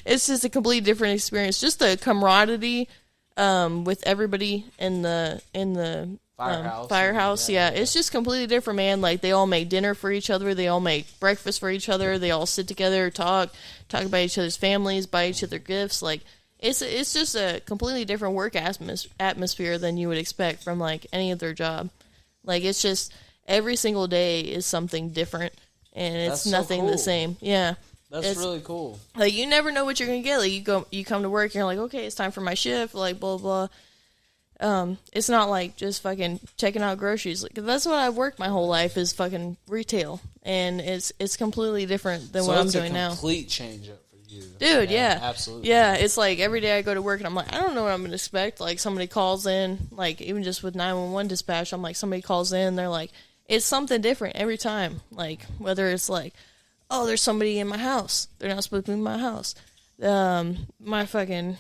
it's just a completely different experience. Just the camaraderie with everybody in the firehouse. Yeah, it's just completely different, man. Like, they all make dinner for each other. They all make breakfast for each other. They all sit together, talk about each other's families, buy each other gifts. Like, it's just a completely different work atmosphere than you would expect from, like, any other job. Like, it's just every single day is something different, and it's
That's so
nothing the
cool.
same. Yeah.
That's
It's-
really cool.
Like, you never know what you're gonna get. Like, you come to work, and you're like, okay, it's time for my shift. Like, blah blah. It's not like just fucking checking out groceries. Like, that's what I've worked my whole life is fucking retail, and it's completely different than what I'm doing now.
Complete change up for you,
Dude, yeah.
absolutely.
Yeah, it's like every day I go to work and I'm like, I don't know what I'm going to expect. Like, somebody calls in, like, even just with 911 dispatch, I'm like, somebody calls in, they're like, it's something different every time. Like, whether it's like, oh, there's somebody in my house. They're not supposed to be in my house. My fucking,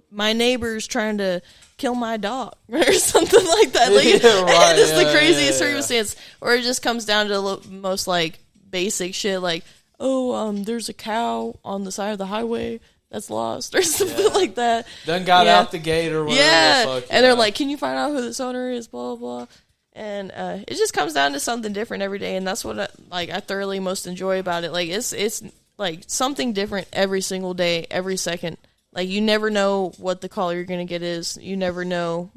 my neighbor's trying to kill my dog or something like that. Like,
Yeah, right,
it's the
yeah,
craziest
yeah.
circumstance. Or it just comes down to the most, like, basic shit, like, oh, there's a cow on the side of the highway that's lost or something like that.
Done got
Yeah.
out the gate or whatever.
Yeah,
the fuck,
and they're like, can you find out who this owner is, blah, blah, blah. And it just comes down to something different every day, and that's what I thoroughly most enjoy about it. Like, it's like something different every single day, every second. Like, you never know what the call you're going to get is. You never know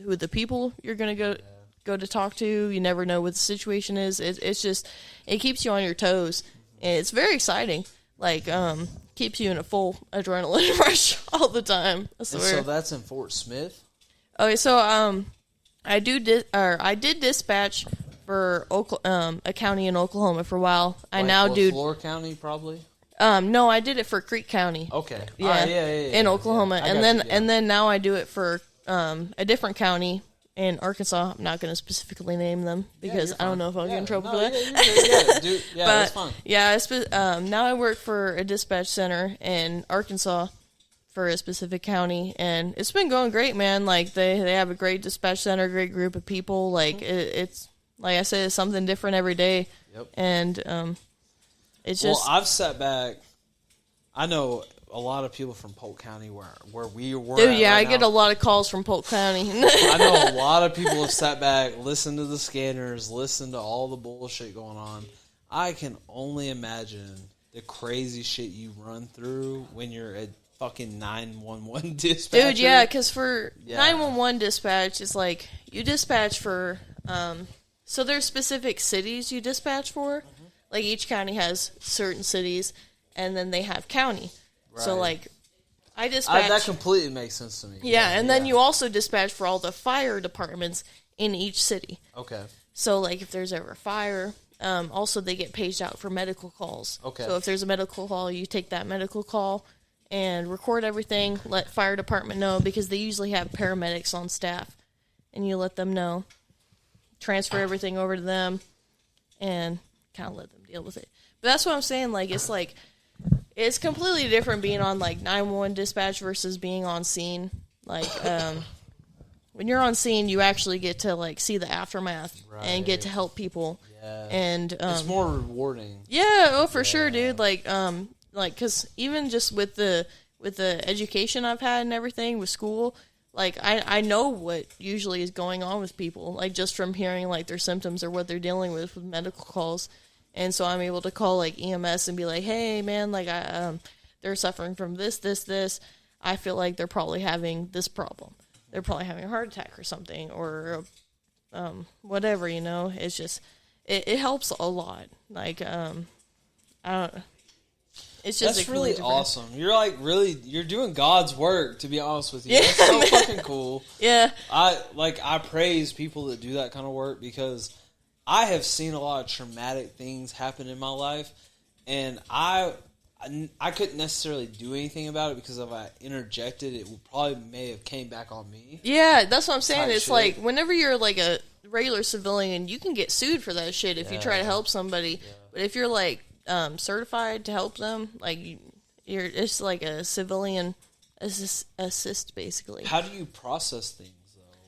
who the people you're going to go to talk to. You never know what the situation is. It's just, it keeps you on your toes. And it's very exciting. Like, keeps you in a full adrenaline rush all the time. I swear.
So that's in Fort Smith?
Okay, so I did dispatch for a county in Oklahoma for a while. I
Like
now do
Floor County, probably?
no, I did it for Creek County.
Okay.
Yeah,
All right, yeah,
in Oklahoma,
yeah. I
and
got
then
you, yeah.
and then now I do it for a different county in Arkansas. I'm not going to specifically name them because I don't know if I'll get in trouble for that.
That's fine.
Yeah, now I work for a dispatch center in Arkansas for a specific county, and it's been going great, man. Like, they have a great dispatch center, great group of people. Like, it's like I said, it's something different every day.
Yep.
And it's just
I've sat back. I know a lot of people from Polk County where we were.
dude.
at
Yeah,
right
I get
now.
a lot of calls from Polk County.
I know a lot of people have sat back, listened to the scanners, listened to all the bullshit going on. I can only imagine the crazy shit you run through when you're a fucking 911 dispatcher.
Dude, yeah, because for
Yeah.
911 dispatch, it's like you dispatch for. So there's specific cities you dispatch for. like each county has certain cities, and then they have county. So
Right.
like I dispatch.
That completely makes sense to me.
Yeah, and then you also dispatch for all the fire departments in each city.
Okay.
So, like, if there's ever a fire, also they get paged out for medical calls.
Okay.
So, if there's a medical call, you take that medical call and record everything, let fire department know, because they usually have paramedics on staff, and you let them know, transfer everything over to them, and kind of let them deal with it. But that's what I'm saying, it's completely different being on, 911 dispatch versus being on scene. When you're on scene, you actually get to, see the aftermath and get to help people.
Yeah.
And
it's more rewarding.
Yeah, for sure, dude. Because even just with the education I've had and everything with school, I know what usually is going on with people, just from hearing, their symptoms or what they're dealing with medical calls. And so I'm able to call, EMS and be like, hey, man, they're suffering from this. I feel like they're probably having this problem. They're probably having a heart attack or something, or whatever, It's just, it helps a lot. It's just
That's really
different.
awesome. You're doing God's work, to be honest with you. That's so fucking cool.
Yeah.
I praise people that do that kind of work, because I have seen a lot of traumatic things happen in my life, and I couldn't necessarily do anything about it, because if I interjected, it would probably may have came back on me.
Yeah, that's what I'm saying.
Type
It's
shit.
whenever you're a regular civilian, you can get sued for that shit if you try to help somebody. Yeah. But if you're certified to help them, you're it's like a civilian assist basically.
How do you process things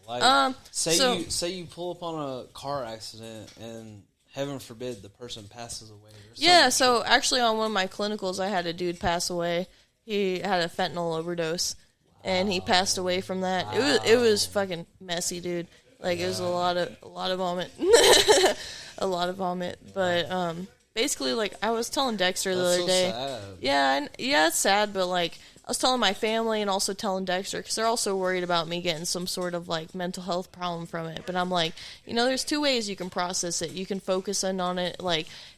though? Say you pull up on a car accident and heaven forbid the person passes away.
Yeah, so actually on one of my clinicals, I had a dude pass away. He had a fentanyl overdose, and he passed away from that. Wow. It was fucking messy, dude. It was a lot of vomit, a lot of vomit. But basically, I was telling Dexter the other day.
Sad.
Yeah, it's sad, but I was telling my family and also telling Dexter, because they're also worried about me getting some sort of mental health problem from it. But I'm there's two ways you can process it. You can focus in on it,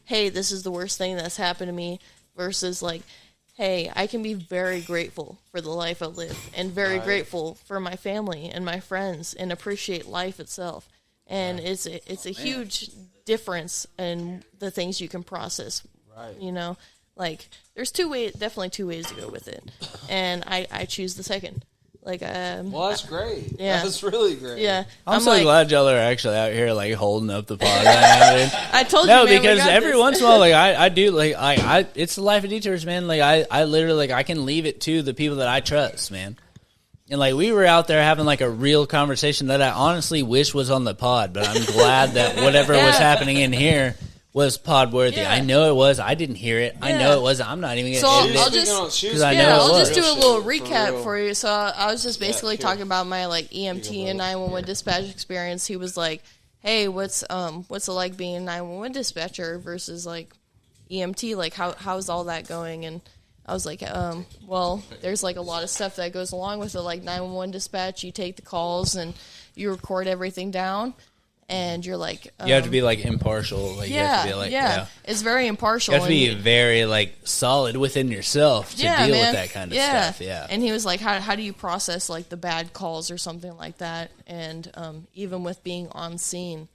hey, this is the worst thing that's happened to me, versus hey, I can be very grateful for the life I live, and very grateful for my family and my friends, and appreciate life itself. And it's a huge difference in the things you can process. Right. There's definitely two ways to go with it, and I choose the second.
Well, that's great.
Yeah.
That's really great.
Yeah,
I'm so glad y'all are actually out here holding up the pod right now, dude.
I told you,
no,
man,
because every
this.
once in a while, I do it's the life of detours, man. I literally I can leave it to the people that I trust, man. And we were out there having a real conversation that I honestly wish was on the pod, but I'm glad that whatever was happening in here was pod worthy.
Yeah.
I know it was. I didn't hear it. I know it was. I'm not even going to edit
I'll
it.
just
because I know it
I'll
was.
just do a little
For
recap
real.
for you. So I was just basically talking about my EMT and 911 dispatch experience. He was like, "Hey, what's it like being a 911 dispatcher versus EMT? How's all that going?" And I was like, well, there's a lot of stuff that goes along with it, 911 dispatch. You take the calls and you record everything down, and you're
you have to be impartial. You have to be
yeah, it's very impartial.
You have to be very solid within yourself to deal
man.
with that kind of stuff. Yeah.
And he was like, how do you process the bad calls or something like that? And even with being on scene,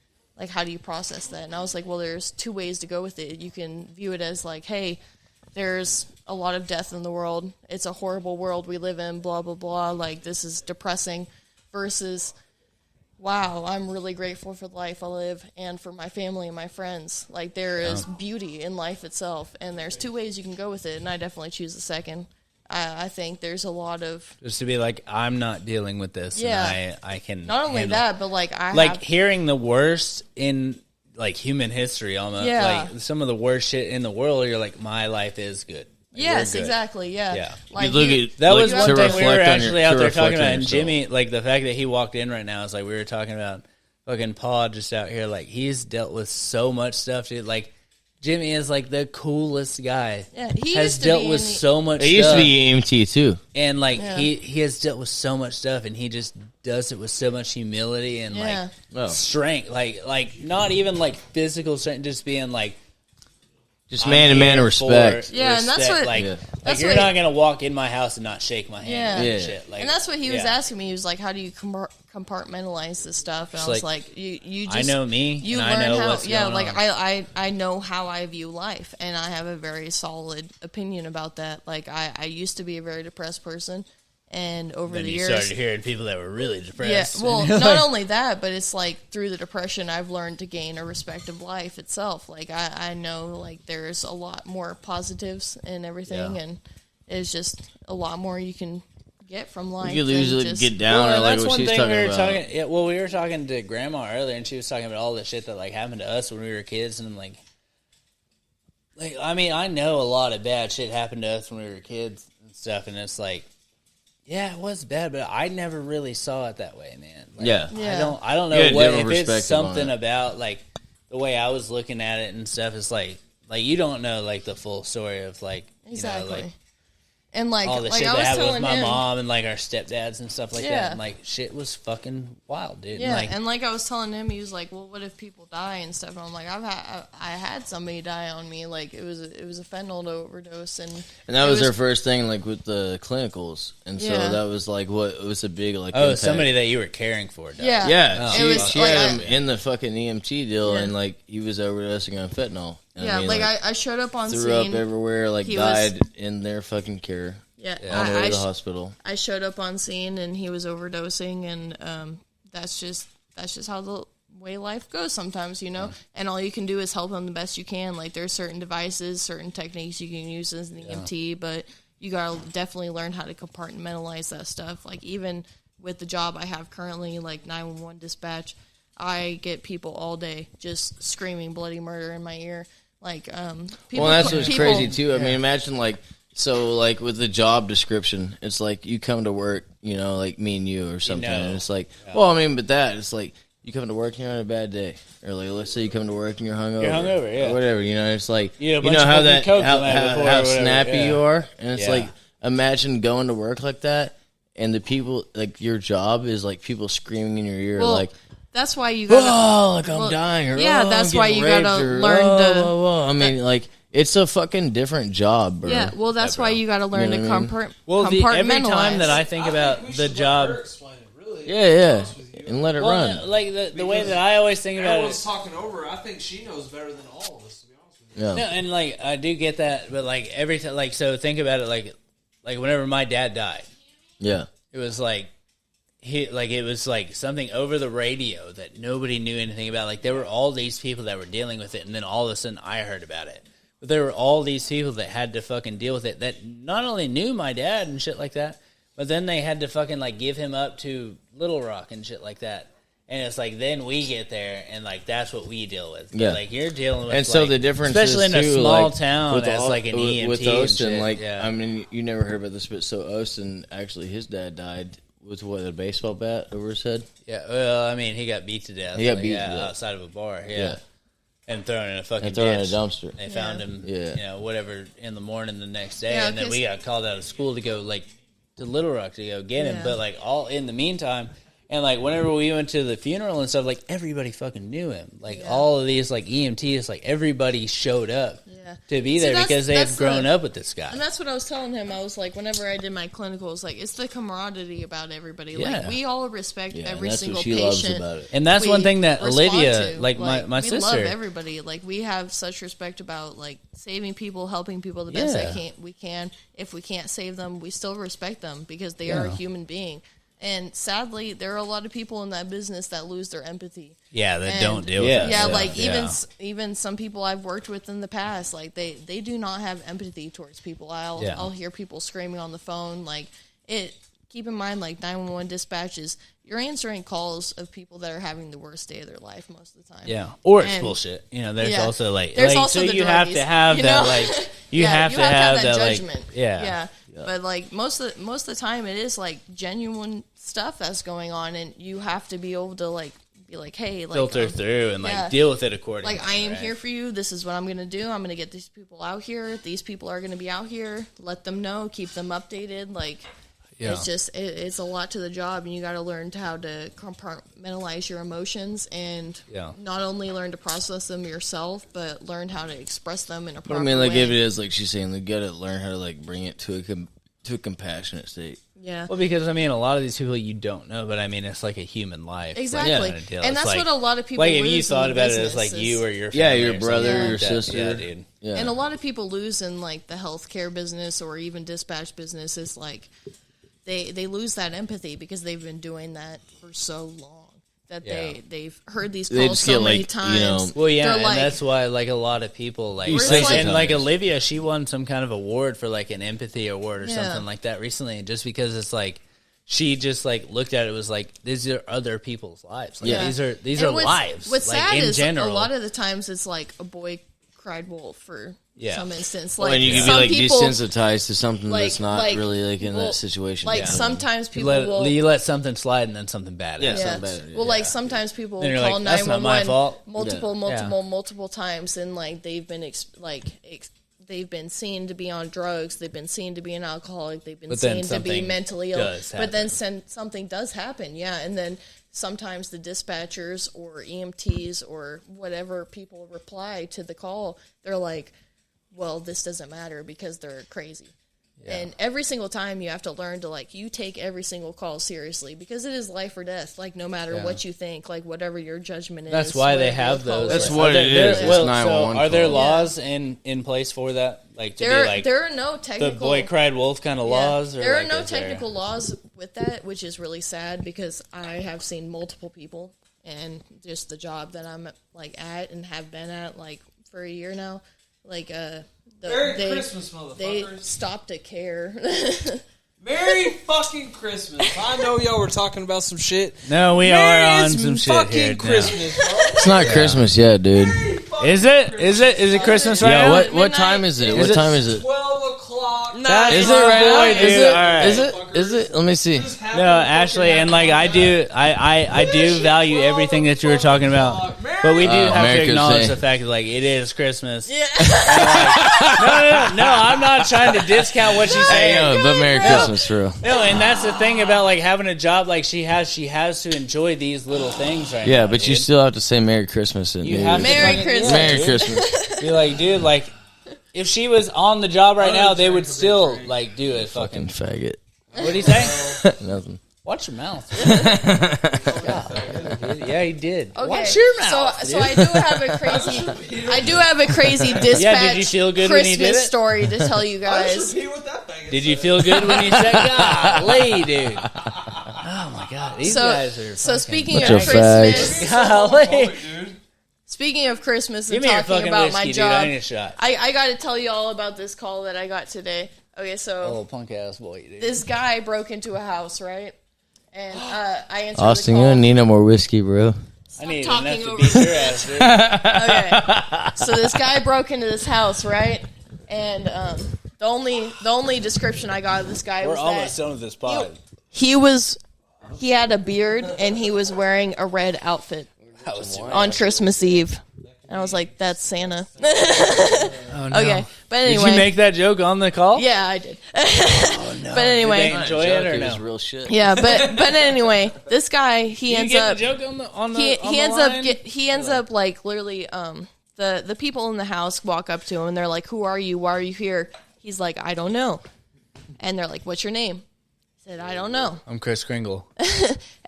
how do you process that? And I was like, well, there's two ways to go with it. You can view it as hey, there's a lot of death in the world. It's a horrible world we live in, blah, blah, blah. This is depressing, versus, wow, I'm really grateful for the life I live and for my family and my friends. There is beauty in life itself, and there's two ways you can go with it, and I definitely choose the second. I think there's a lot of...
Just to be I'm not dealing with this.
Yeah.
And I can
Not only
handle
that, but
hearing the worst in human history almost.
Yeah.
Some of the worst shit in the world, you're my life is good.
Yes,
we're good.
exactly, yeah.
Yeah.
You look at
That was
to
one thing we were
reflect on
actually out there talking
reflect on
about. And
yourself.
Jimmy, the fact that he walked in right now is we were talking about fucking Pod just out here. He's dealt with so much stuff, dude. Jimmy is the coolest guy.
Yeah, he
has
used to
dealt
be
with
in the-
so much
It
stuff.
used to be EMT too.
And he has dealt with so much stuff, and he just does it with so much humility and
Yeah.
Oh.
strength. Not even physical strength, just being
Just man-to-man respect.
Yeah, and that's what...
Like,
Yeah.
like
That's
you're
what-
not going to walk in my house and not shake my hand
Yeah.
and
Yeah.
shit. Like,
And that's what he was
yeah.
asking me. He was like, "How do you compartmentalize this stuff?" And
It's
I was
like,
like, "You just
I know me,
you
and
learn
I know
how.
what's
Yeah,
going
like
on.
I know how I view life, and I have a very solid opinion about that. Like I used to be a very depressed person, and over
Then
the
you
years,
started hearing people that were really
yeah.
depressed.
Well,
You're
not
like,
only that, but it's like through the depression, I've learned to gain a respect of life itself. Like I know like there's a lot more positives and everything,
Yeah.
and it's just a lot more you can get from life.
You could
than
usually
just-
get down
well,
or like
that's
what
one
she's
thing
talking
we were
about.
talking. Yeah, well, we were talking to Grandma earlier, and she was talking about all the shit that like happened to us when we were kids, and I'm like, I mean, I know a lot of bad shit happened to us when we were kids and stuff, and it's like, yeah, it was bad, but I never really saw it that way, man. Like,
Yeah.
Yeah.
I don't
You had
know
a
what
different
if it's
perspective on
something
it.
about like the way I was looking at it and stuff. It's like you don't know like the full story of like
Exactly.
you know, like
and like
all the
like
shit
I
that
was
happened with
telling
my
him,
mom and like our stepdads and stuff like
Yeah.
that. And like shit was fucking wild, dude.
yeah,
Like,
and like I was telling him, he was like, "Well, what if people die and stuff?" And I'm like, I had somebody die on me. Like it was a fentanyl overdose, and
And that
it
was their first thing, like with the clinicals, and so
Yeah.
that was like what it was a big like.
oh,
impact.
somebody that you were caring for. Died.
yeah,
Yeah,
Oh.
she,
It was
she
like
had
I-
him in the fucking EMT deal,
Yeah.
and like he was overdosing on fentanyl. And
yeah.
I mean,
like I showed up on
threw
scene.
up everywhere, like
He was-
died in their fucking care
Yeah,
on the way
I
to the hospital.
I showed up on scene and he was overdosing, and that's just how the way life goes sometimes, you know. And all you can do is help him the best you can. Like there's certain devices, certain techniques you can use as an EMT, but you gotta definitely learn how to compartmentalize that stuff. Like even with the job I have currently, like 911 dispatch, I get people all day just screaming bloody murder in my ear. Like people.
Well, that's what's
people-
crazy too. I mean, imagine like with the job description, it's like you come to work, you know, like me and you or something,
know.
and it's like, well, I mean, but that it's like you come to work and you're on a bad day, or like let's say you come to work and you're hungover,
yeah.
or whatever. You know, it's like
You had a
you
bunch
know
of
how
fucking
that
coke
how,
the night
how,
before or
how
whatever,
snappy
yeah.
you are, and it's
Yeah.
like imagine going to work like that, and the people like your job is like people screaming in your ear,
Well,
like.
that's why you gotta.
Oh, like I'm
well,
dying, or
yeah,
oh,
that's
I'm
why
getting
you gotta
raped, or,
learn
oh,
to-
whoa, whoa. I mean, like it's a fucking different job, bro.
Yeah, well, that's why you got to learn
You know
to
what I mean?
Well, every
compartmentalize.
time that I think about the job,
Explain it, really.
Yeah, and let it
well,
run.
like the way that I always think about it.
Everyone's talking over. I think she knows better than all of us, to be honest with you.
Yeah.
No, and like I do get that, but like every time, like so, think about it, like whenever my dad died,
Yeah.
it was like it was like something over the radio that nobody knew anything about. Like there were all these people that were dealing with it, and then all of a sudden I heard about it. But there were all these people that had to fucking deal with it that not only knew my dad and shit like that, but then they had to fucking like give him up to Little Rock and shit like that. And it's like then we get there and like that's what we deal with. But,
Yeah.
like you're dealing with
And so
like,
the difference
especially
is
in a
too,
small
like,
town
with
as
all-
like an EMT
with
and
Austin,
shit,
like
yeah.
I mean, you never heard about this, but so Austin actually his dad died with what, a baseball bat over his head.
Yeah, well, I mean, he got beat to death.
He got
like,
beat to
yeah,
death.
outside of a bar. Yeah.
Yeah.
And thrown in a fucking
And thrown in a
ditch.
dumpster.
They found him,
Yeah.
you know, whatever, in the morning the next day.
Yeah,
and then
'cause-
we got called out of school to go, like, to Little Rock to go get him.
Yeah.
But, like, all in the meantime, and, like, whenever we went to the funeral and stuff, like, everybody fucking knew him. Like,
Yeah.
all of these, like, EMTs, like, everybody showed up
Yeah.
to be
See,
there
that's-
because they have
that's
grown
the-
up with this guy.
And that's what I was telling him. I was like, whenever I did my clinicals, like it's the camaraderie about everybody.
Yeah.
Like we all respect
Yeah,
every
and that's
single
what she
patient.
loves about it.
And that's
we
one thing that
respond
Olivia,
to.
like my
we
sister,
love everybody. Like we have such respect about like saving people, helping people the best
Yeah.
we can. If we can't save them, we still respect them because they are a
Yeah.
human being. And sadly, there are a lot of people in that business that lose their empathy.
yeah, that
And-
don't deal
Yeah.
with us.
Yeah, like
Yeah.
even some people I've worked with in the past, like they do not have empathy towards people. I'll hear people screaming on the phone. Like it. Keep in mind, like 911 dispatches, you're answering calls of people that are having the worst day of their life most of the time.
Yeah, or it's
And-
bullshit. You know, there's
Yeah.
also like,
There's
like
also
so
the
you have to
druggies,
have
you
that
know?
like you
Yeah,
have to have that like
judgment.
yeah.
But like most of the time, it is like genuine stuff that's going on, and you have to be able to like be like, hey, like
filter through and like
yeah.
deal with it accordingly.
like I am
right?
here for you. This is what I'm going to do. I'm going to get these people out here. These people are going to be out here. Let them know. Keep them updated. Like
Yeah.
It's just it's a lot to the job, and you got to learn how to compartmentalize your emotions, and not only learn to process them yourself, but learn how to express them in a proper
I mean, like
way.
if it is like she's saying, you got to learn how to like bring it to a compassionate state.
Yeah.
Well, because I mean, a lot of these people you don't know, but I mean, it's like a human life.
Exactly.
Like,
and that's what a lot of people
like
lose
if you thought
in the
about it as like
business
you
is-
or your
Yeah,
family
your
or
brother,
something
your
like that.
sister.
Yeah, dude.
Yeah.
And a lot of people lose in like the healthcare business or even dispatch business is like they lose that empathy because they've been doing that for so long that they've heard these
They
calls
just
so
get,
many
like,
times.
you know-
Well, yeah,
They're
and
like-
that's why like a lot of people like,
You
like
say
and like
sometimes.
Olivia, she won some kind of award for like an empathy award or
Yeah.
something like that recently, and just because it's like. She just like looked at it was like these are other people's lives. Like,
Yeah.
these
And
are lives.
What's
like,
sad
in
is
general.
a lot of the times it's like a boy cried wolf for some instance.
Well,
Like
and you can be
some
like
people,
desensitized to something
like-
that's not
like-
really like in
well,
that situation.
like
Yeah.
sometimes
you
people will.
let something slide and then something bad.
Yeah,
happens.
Yeah.
something better,
Well,
yeah.
like sometimes people
Then
will
you're
call
like, that's not my
911
fault.
multiple times, and like they've been they've been seen to be on drugs, they've been seen to be an alcoholic, they've been
But then
seen to be
something
mentally ill.
does
But then
happen.
something does happen, yeah, and then sometimes the dispatchers or EMTs or whatever people reply to the call, they're like, well, this doesn't matter because they're crazy. And every single time you have to learn to like you take every single call seriously because it is life or death. Like no matter what you think, like whatever your judgment is.
That's why they
whatever
have
your call
those.
That's
is.
what
Are
it
there-
is. It's
Well, so
911
are there
call.
laws in place for that? Like to be like
There are no
the
technical.
boy cried wolf kind of laws. Or
There are
like,
no
is there-
technical laws with that, which is really sad because I have seen multiple people and just the job that I'm like at and have been at like for a year now. Like
Merry Christmas,
they
motherfuckers.
stopped to care.
Merry fucking Christmas. I know y'all were talking about some shit.
No, we
Merry
are on
as
some shit
fucking
here. now.
Christmas, bro.
It's not Christmas yet, dude.
Is it? Is it Christmas right
Yeah,
now?
what
midnight.
time is it?
Is
What
it-
time is it?
12 o'clock.
That
Is
is
it right now?
boy,
Is
dude.
it?
All right.
Is it? Is it? Let me see.
No, Ashley, and like I do value everything that you were talking about, but we do have to
America's
acknowledge
Day.
the fact that like it is Christmas.
Yeah.
No, I'm not trying to discount what she's
Hey,
saying.
but Merry Christmas, for real.
No, and that's the thing about like having a job like she has to enjoy these little things right now.
Yeah, but you
dude.
still have to say Merry Christmas and
You
New
have
Year's.
to
Merry
fucking-
Christmas.
yeah,
Merry
dude.
Christmas.
Be like, dude, like if she was on the job right now, they would still like do it.
Fucking
Fucking.
faggot.
What did he say?
Nothing.
Watch your mouth. Yeah, he did.
Okay.
Watch your mouth.
So I do have a crazy dispatch.
Yeah, did you feel good when
Christmas
he did it?
story to tell you guys.
Did you feel good when you said, "Golly, dude"? Oh my god, these guys are.
So
fucking-
speaking of
Bunch of
Christmas,
golly,
speaking of Christmas
give
and
me your
talking
fucking
about
whiskey,
my
dude. I
job,
need a shot.
I got to tell you all about this call that I got today. Okay, so
Oh, punk ass boy, dude.
this guy broke into a house, right? And I answered
Austin,
the
you
call.
don't need no more whiskey, bro.
I need
talking
enough to
over
beat your ass, dude.
Okay, so this guy broke into this house, right? And the only description I got of this guy
We're
was
almost
that
done with this pod.
he had a beard and he was wearing a red outfit
That was
on Christmas Eve. And I was like, "That's Santa."
oh, no.
Okay, but
Did
anyway,
you make that joke on the call?
yeah, I did.
Oh, no.
But anyway,
Did they enjoy it or
It was
no?
real shit.
yeah, but anyway, this guy he
You
ends
get
up
the joke on the
he
on the
ends
line?
up he ends up like literally the people in the house walk up to him and they're like, "Who are you? Why are you here?" He's like, "I don't know." And they're like, "What's your name?" He said, "I don't know."
I'm Chris Kringle.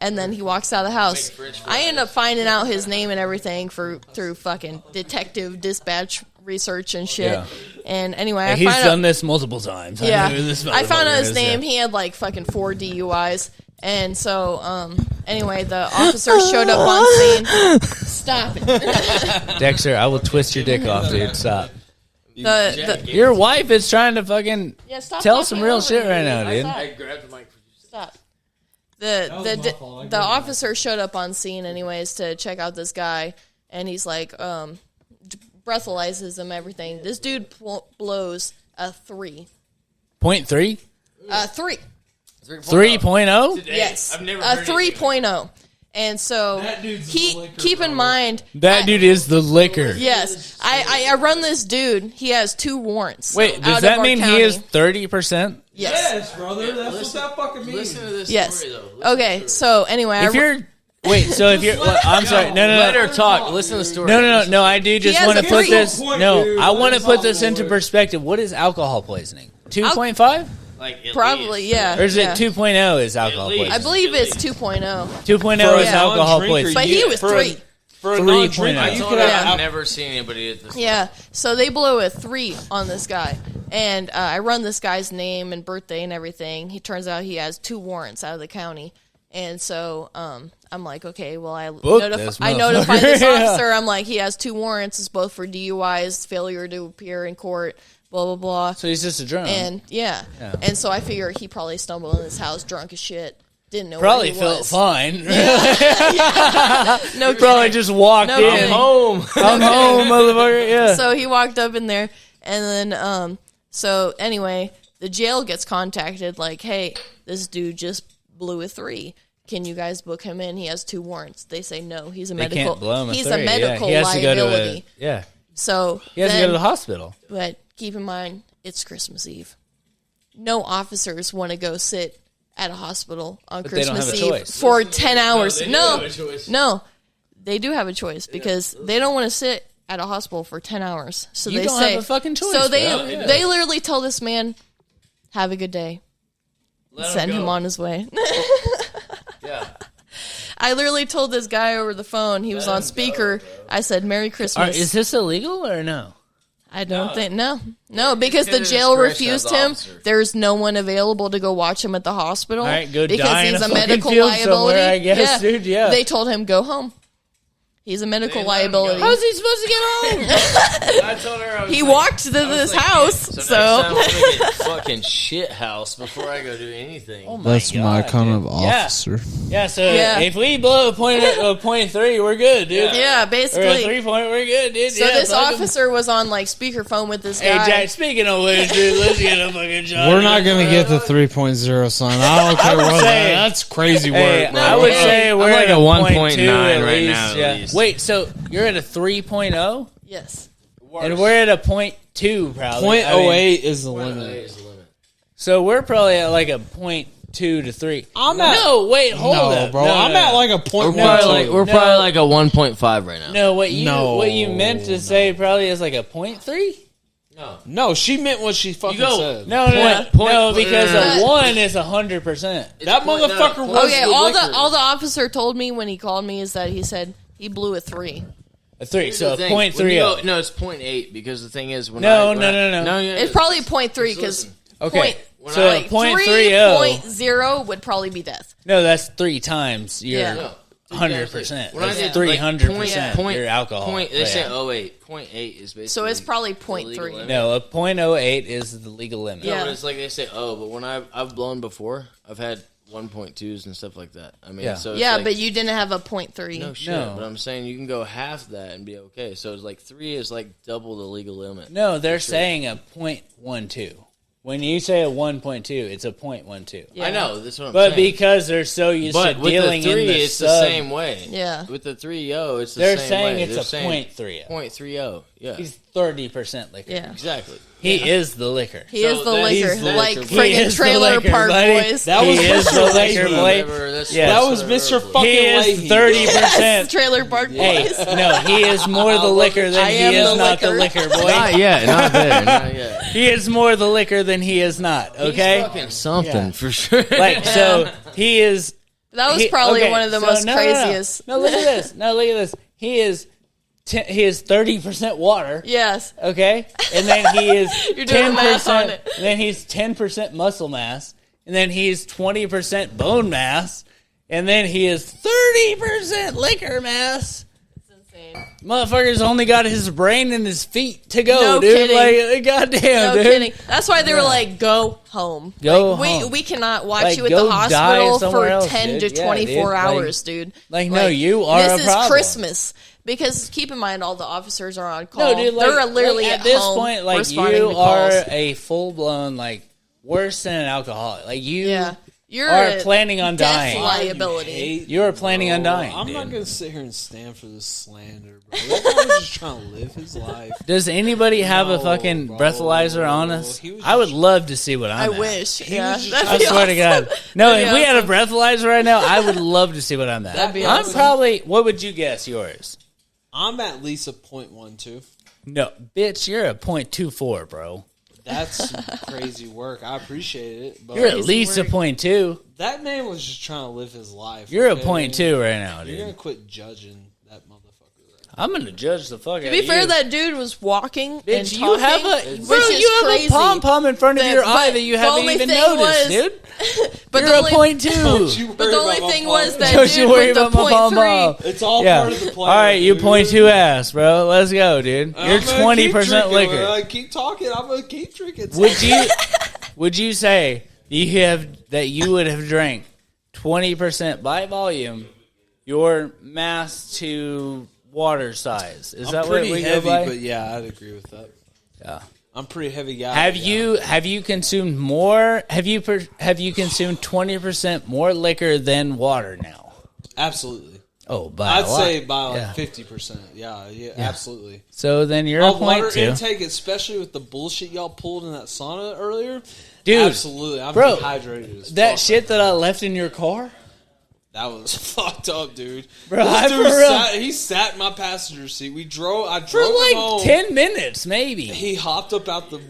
And then he walks out of the house. I end up finding out his name and everything through fucking detective dispatch research and shit.
Yeah.
And anyway,
Hey,
I
he's
find
done
out.
this multiple times.
Yeah,
know who this
I found out
motherfucker
his
is,
name.
yeah.
He had like fucking 4 DUIs. And so, anyway, the officers showed up on scene. Stop it.
Dexter, I will twist your dick off, dude. Stop.
The
Your wife is trying to fucking
yeah, stop
tell
talking
some real
over
shit
me,
right now,
I
dude.
thought-
grabbed the mic.
Stop. The officer showed up on scene anyways to check out this guy, and he's like, breathalyzes him, everything. This dude blows a 3.
0.3?
3.
3.0?
Yes.
I've never
a
heard
3.0. And so
dude's
he
the liquor,
keep in
bro.
mind
That dude is the liquor.
Yes, I run this dude. He has 2 warrants.
Wait,
out
does
of
that
our
mean
county.
he is 30%?
Yes.
brother. That's what that fucking means.
Listen to this
Yes.
story, though.
Okay. So anyway,
If you're wait, so if you're, well, I'm sorry, no,
Let
no,
her talk. Listen to the story.
no. I do just
has
want to
a
put
three.
this.
Point,
No,
dude.
I want to
That's
put
all
this into
the
perspective. What is alcohol poisoning? 2.5,
Like, at
probably
least.
yeah.
or is
yeah.
it 2.0? Is alcohol
least.
I
poisoning?
believe it's 2.0.
2.0 is
Yeah.
alcohol
Non-drinker,
poisoning.
But he was
for a-
3.
For a
3.0.
non-drinker,
I
you
told
could
her
Yeah.
I've never seen anybody at this.
Yeah. So they blow a 3 on this guy, and I run this guy's name and birthday and everything. He turns out he has 2 warrants out of the county, and so I'm like, okay, well I
this
notify this
motherfucker. Yeah.
officer. I'm like, he has 2 warrants. It's both for DUIs, failure to appear in court, blah blah blah.
So he's just a drunk.
And and so I figure he probably stumbled in his house drunk as shit. Didn't know
Probably
where he
felt
was.
fine.
No
Probably
kidding.
just walked
No
in.
kidding.
Home.
I'm home, motherfucker. Yeah.
So he walked up in there, and then so anyway, the jail gets contacted like, hey, this dude just blew a 3. Can you guys book him in? He has 2 warrants. They say no. He's a
They
medical.
can't blow him
He's
3.
a medical
He has to go to
liability.
yeah.
So
He has to
then,
go to the hospital.
but keep in mind, it's Christmas Eve. No officers want to go sit at a hospital on
But they don't
Christmas
have a
Eve
choice.
for 10 hours.
they do
No,
have a choice.
no, they do have a choice because they don't want to sit at a hospital for 10 hours. So
You
they
don't
say,
have a fucking choice,
So they
bro. Yeah.
they literally tell this man, "Have a good day." Send him on his way.
Yeah.
I literally told this guy over the phone. He was on speaker. I said, "Merry Christmas."
Is this illegal or no?
I don't think no, because the
It's
jail
discretion
refused
of the
him.
officer.
There's no one available to go watch him at the hospital.
All right, go
because
die in
he's
a
a
fucking
medical
field
liability.
somewhere, I guess, dude, yeah.
They told him go home. He's a medical
They let him go.
liability.
How's he supposed to get home?
I told her I was
He
like,
walked to this house,
So,
so,
next time I'm gonna get fucking shit house before I go do anything.
Oh my
That's my
God,
kind
dude.
of officer.
Yeah, so
Yeah.
if we blow a point 3, we're good, dude.
yeah,
Or a
basically.
3 point, we're good, dude.
So
yeah,
this
fuck 'em.
officer was on like speakerphone with this
Hey,
guy.
Jack, speaking of which, dude, let's get a fucking job.
We're not gonna get the 3.0 sign. I don't care
would
what
say-
that's crazy work,
Hey,
bro.
I would
Hey,
say we're
like
at
a
1.9
1.9
at
right
least,
now, at
yeah.
least.
Wait, so you're at a 3.0?
Yes.
And we're at a 0.2 probably. I mean,
.08 is the limit.
so we're probably at like a 0.2 to 3.
I'm at-
No, wait, hold
No,
up.
bro.
No,
I'm
no,
at
no.
like a
We're
point
probably
one.
like we're
No.
probably like a 1.5 right now.
No, what
No.
you meant to say probably is like a 0.3?
No, she meant what she fucking
go-
said.
No,
Point-
because
no.
a 1 is 100%.
That motherfucker was
Okay,
the
all
liquor.
the officer told me when he called me is that he said he blew a 3.
A 3,
Here's
so
the
a
thing.
0.30.
When you go- No, it's 0.8 because the thing is when
No,
I, when
no,
I-
no, no.
no, yeah,
It's probably 0.3 because
listen.
Okay,
When
so
I-
a 0.30.
3.0 would probably be death.
No, that's 3 times your
Yeah.
No.
100%.
When I
That's
did
300%
point-
your alcohol.
Point, they say
Yeah.
0.8. 0.8 is basically.
So it's probably
the
0.3.
legal limit.
No, a 0.08 is the legal limit.
No,
Yeah.
but it's like they say, but when I've blown before, I've had 1.2s and stuff like that. I mean,
Yeah.
so it's
Yeah,
like,
but you didn't have a 0.3.
no shit.
No.
But I'm saying you can go half that and be okay. So it's like 3 is like double the legal limit.
No, they're saying a 0.12. When you say a 1.2, it's a 0.12.
Yeah.
I know that's what I'm
But
saying.
because they're so used
But
to
with
dealing
the 3,
in the
it's
sub,
the same way.
Yeah.
With the 3.0, it's the
they're
same
saying
way.
it's
They're
a
saying
0.30.
0.30. Yeah.
He's 30% liquor.
Yeah.
Exactly.
He is the liquor.
He
So
is the
that-
liquor.
he's the
Like
liquor.
He
friggin'
is the
Trailer
liquor,
Park
buddy.
Boys.
That was
He is the
Mr.
liquor
Leahy.
boy.
Whatever, that's
Yes.
That was Mr. fucking
He is
Leahy.
30%.
Trailer Park
Hey,
Boys.
no, he is more the liquor than
I
he
am
is
the
not the
liquor.
liquor, boy.
Not yet. Not there. Not yet.
He is more the liquor than he is not, okay?
He's fucking something
Yeah.
for sure.
Like, so he is...
That was
he-
probably
okay,
one of the
so
most
no,
craziest.
No, look at this. No, look at this. He is 30% water,
Yes.
okay? And then he is
You're doing math on
10%.
it.
And then he's 10% muscle mass. And then he's 20% bone mass. And then he is 30% liquor mass.
It's insane.
Motherfucker's only got his brain and his feet to go,
No
dude.
kidding.
Like, goddamn,
No
dude.
kidding. That's why they were like, go home.
Go
like,
home.
We cannot watch
Like,
you at
go
the
die
hospital
somewhere
for
else,
10
dude.
to
Yeah,
24
dude.
hours, dude.
Like, no, you are
This
a
is
problem.
Christmas. Because keep in mind, all the officers are on call.
No, dude, like,
They're literally
like, at
at
this
home
point, like,
responding
you
to
are
calls.
a full-blown, like, worse than an alcoholic. Like, you...
Yeah. You're
are
a
planning on
death
dying.
liability.
You are planning on dying.
I'm
dude.
not gonna sit here and stand for this slander, bro. That guy was just trying to live his life.
Does anybody have a
No,
fucking
bro.
breathalyzer on us?
He was
I would
just-
love to see what I'm
I
at.
wish.
He
Yeah,
was just-
that'd
I
be
swear to
awesome.
God. No,
That'd
if
be
we had a
awesome.
breathalyzer right now, I would love to see what I'm at.
That'd be
I'm
awesome.
probably, what would you guess yours?
I'm at least a 0.12.
No, bitch, you're a .24, bro.
That's some crazy work. I appreciate it. But
You're at least a
work.
.2.
that man was just trying to live his life.
You're a
okay?
.2 right now,
You're gonna
dude.
quit judging that motherfucker.
I'm gonna judge the fuck out
To
of
be fair,
you.
that dude was walking and
Bitch,
talking,
you have a
which
bro,
is
you have
crazy.
a pom pom in front of
But-
your eye
but
that you
the
haven't
only
even
thing
noticed,
was-
dude.
But
You're
the
a
only,
.2.
but the only thing was that
Don't you
dude
worry
with the
about my pom pom.
.3.
It's all
Yeah.
part of the
All
plan.
right, you
dude.
.2 ass, bro. Let's go, dude. You're
I'm gonna
20%
keep
liquor.
drinking. Keep talking. I'm gonna keep drinking.
Would you say you would have drank 20% by volume your mass to water size? Is that
I'm
what
pretty
we
heavy,
go by?
but yeah, I'd agree with that.
Yeah.
I'm a pretty heavy guy.
Have
yeah.
you consumed more? Have you consumed 20% more liquor than water now?
Absolutely.
Oh, by
I'd
a lot.
say by like
Yeah.
50%. Yeah, absolutely.
So then you're
Our
a
water
.2.
intake, especially with the bullshit y'all pulled in that sauna earlier,
Dude,
absolutely. I'm
bro,
dehydrated as
that
fuck.
shit that I left in your car,
That was fucked up, dude.
Bro,
This dude
for real.
he sat in my passenger seat. I drove
for
him
like
home.
10 minutes, maybe.
He hopped up out the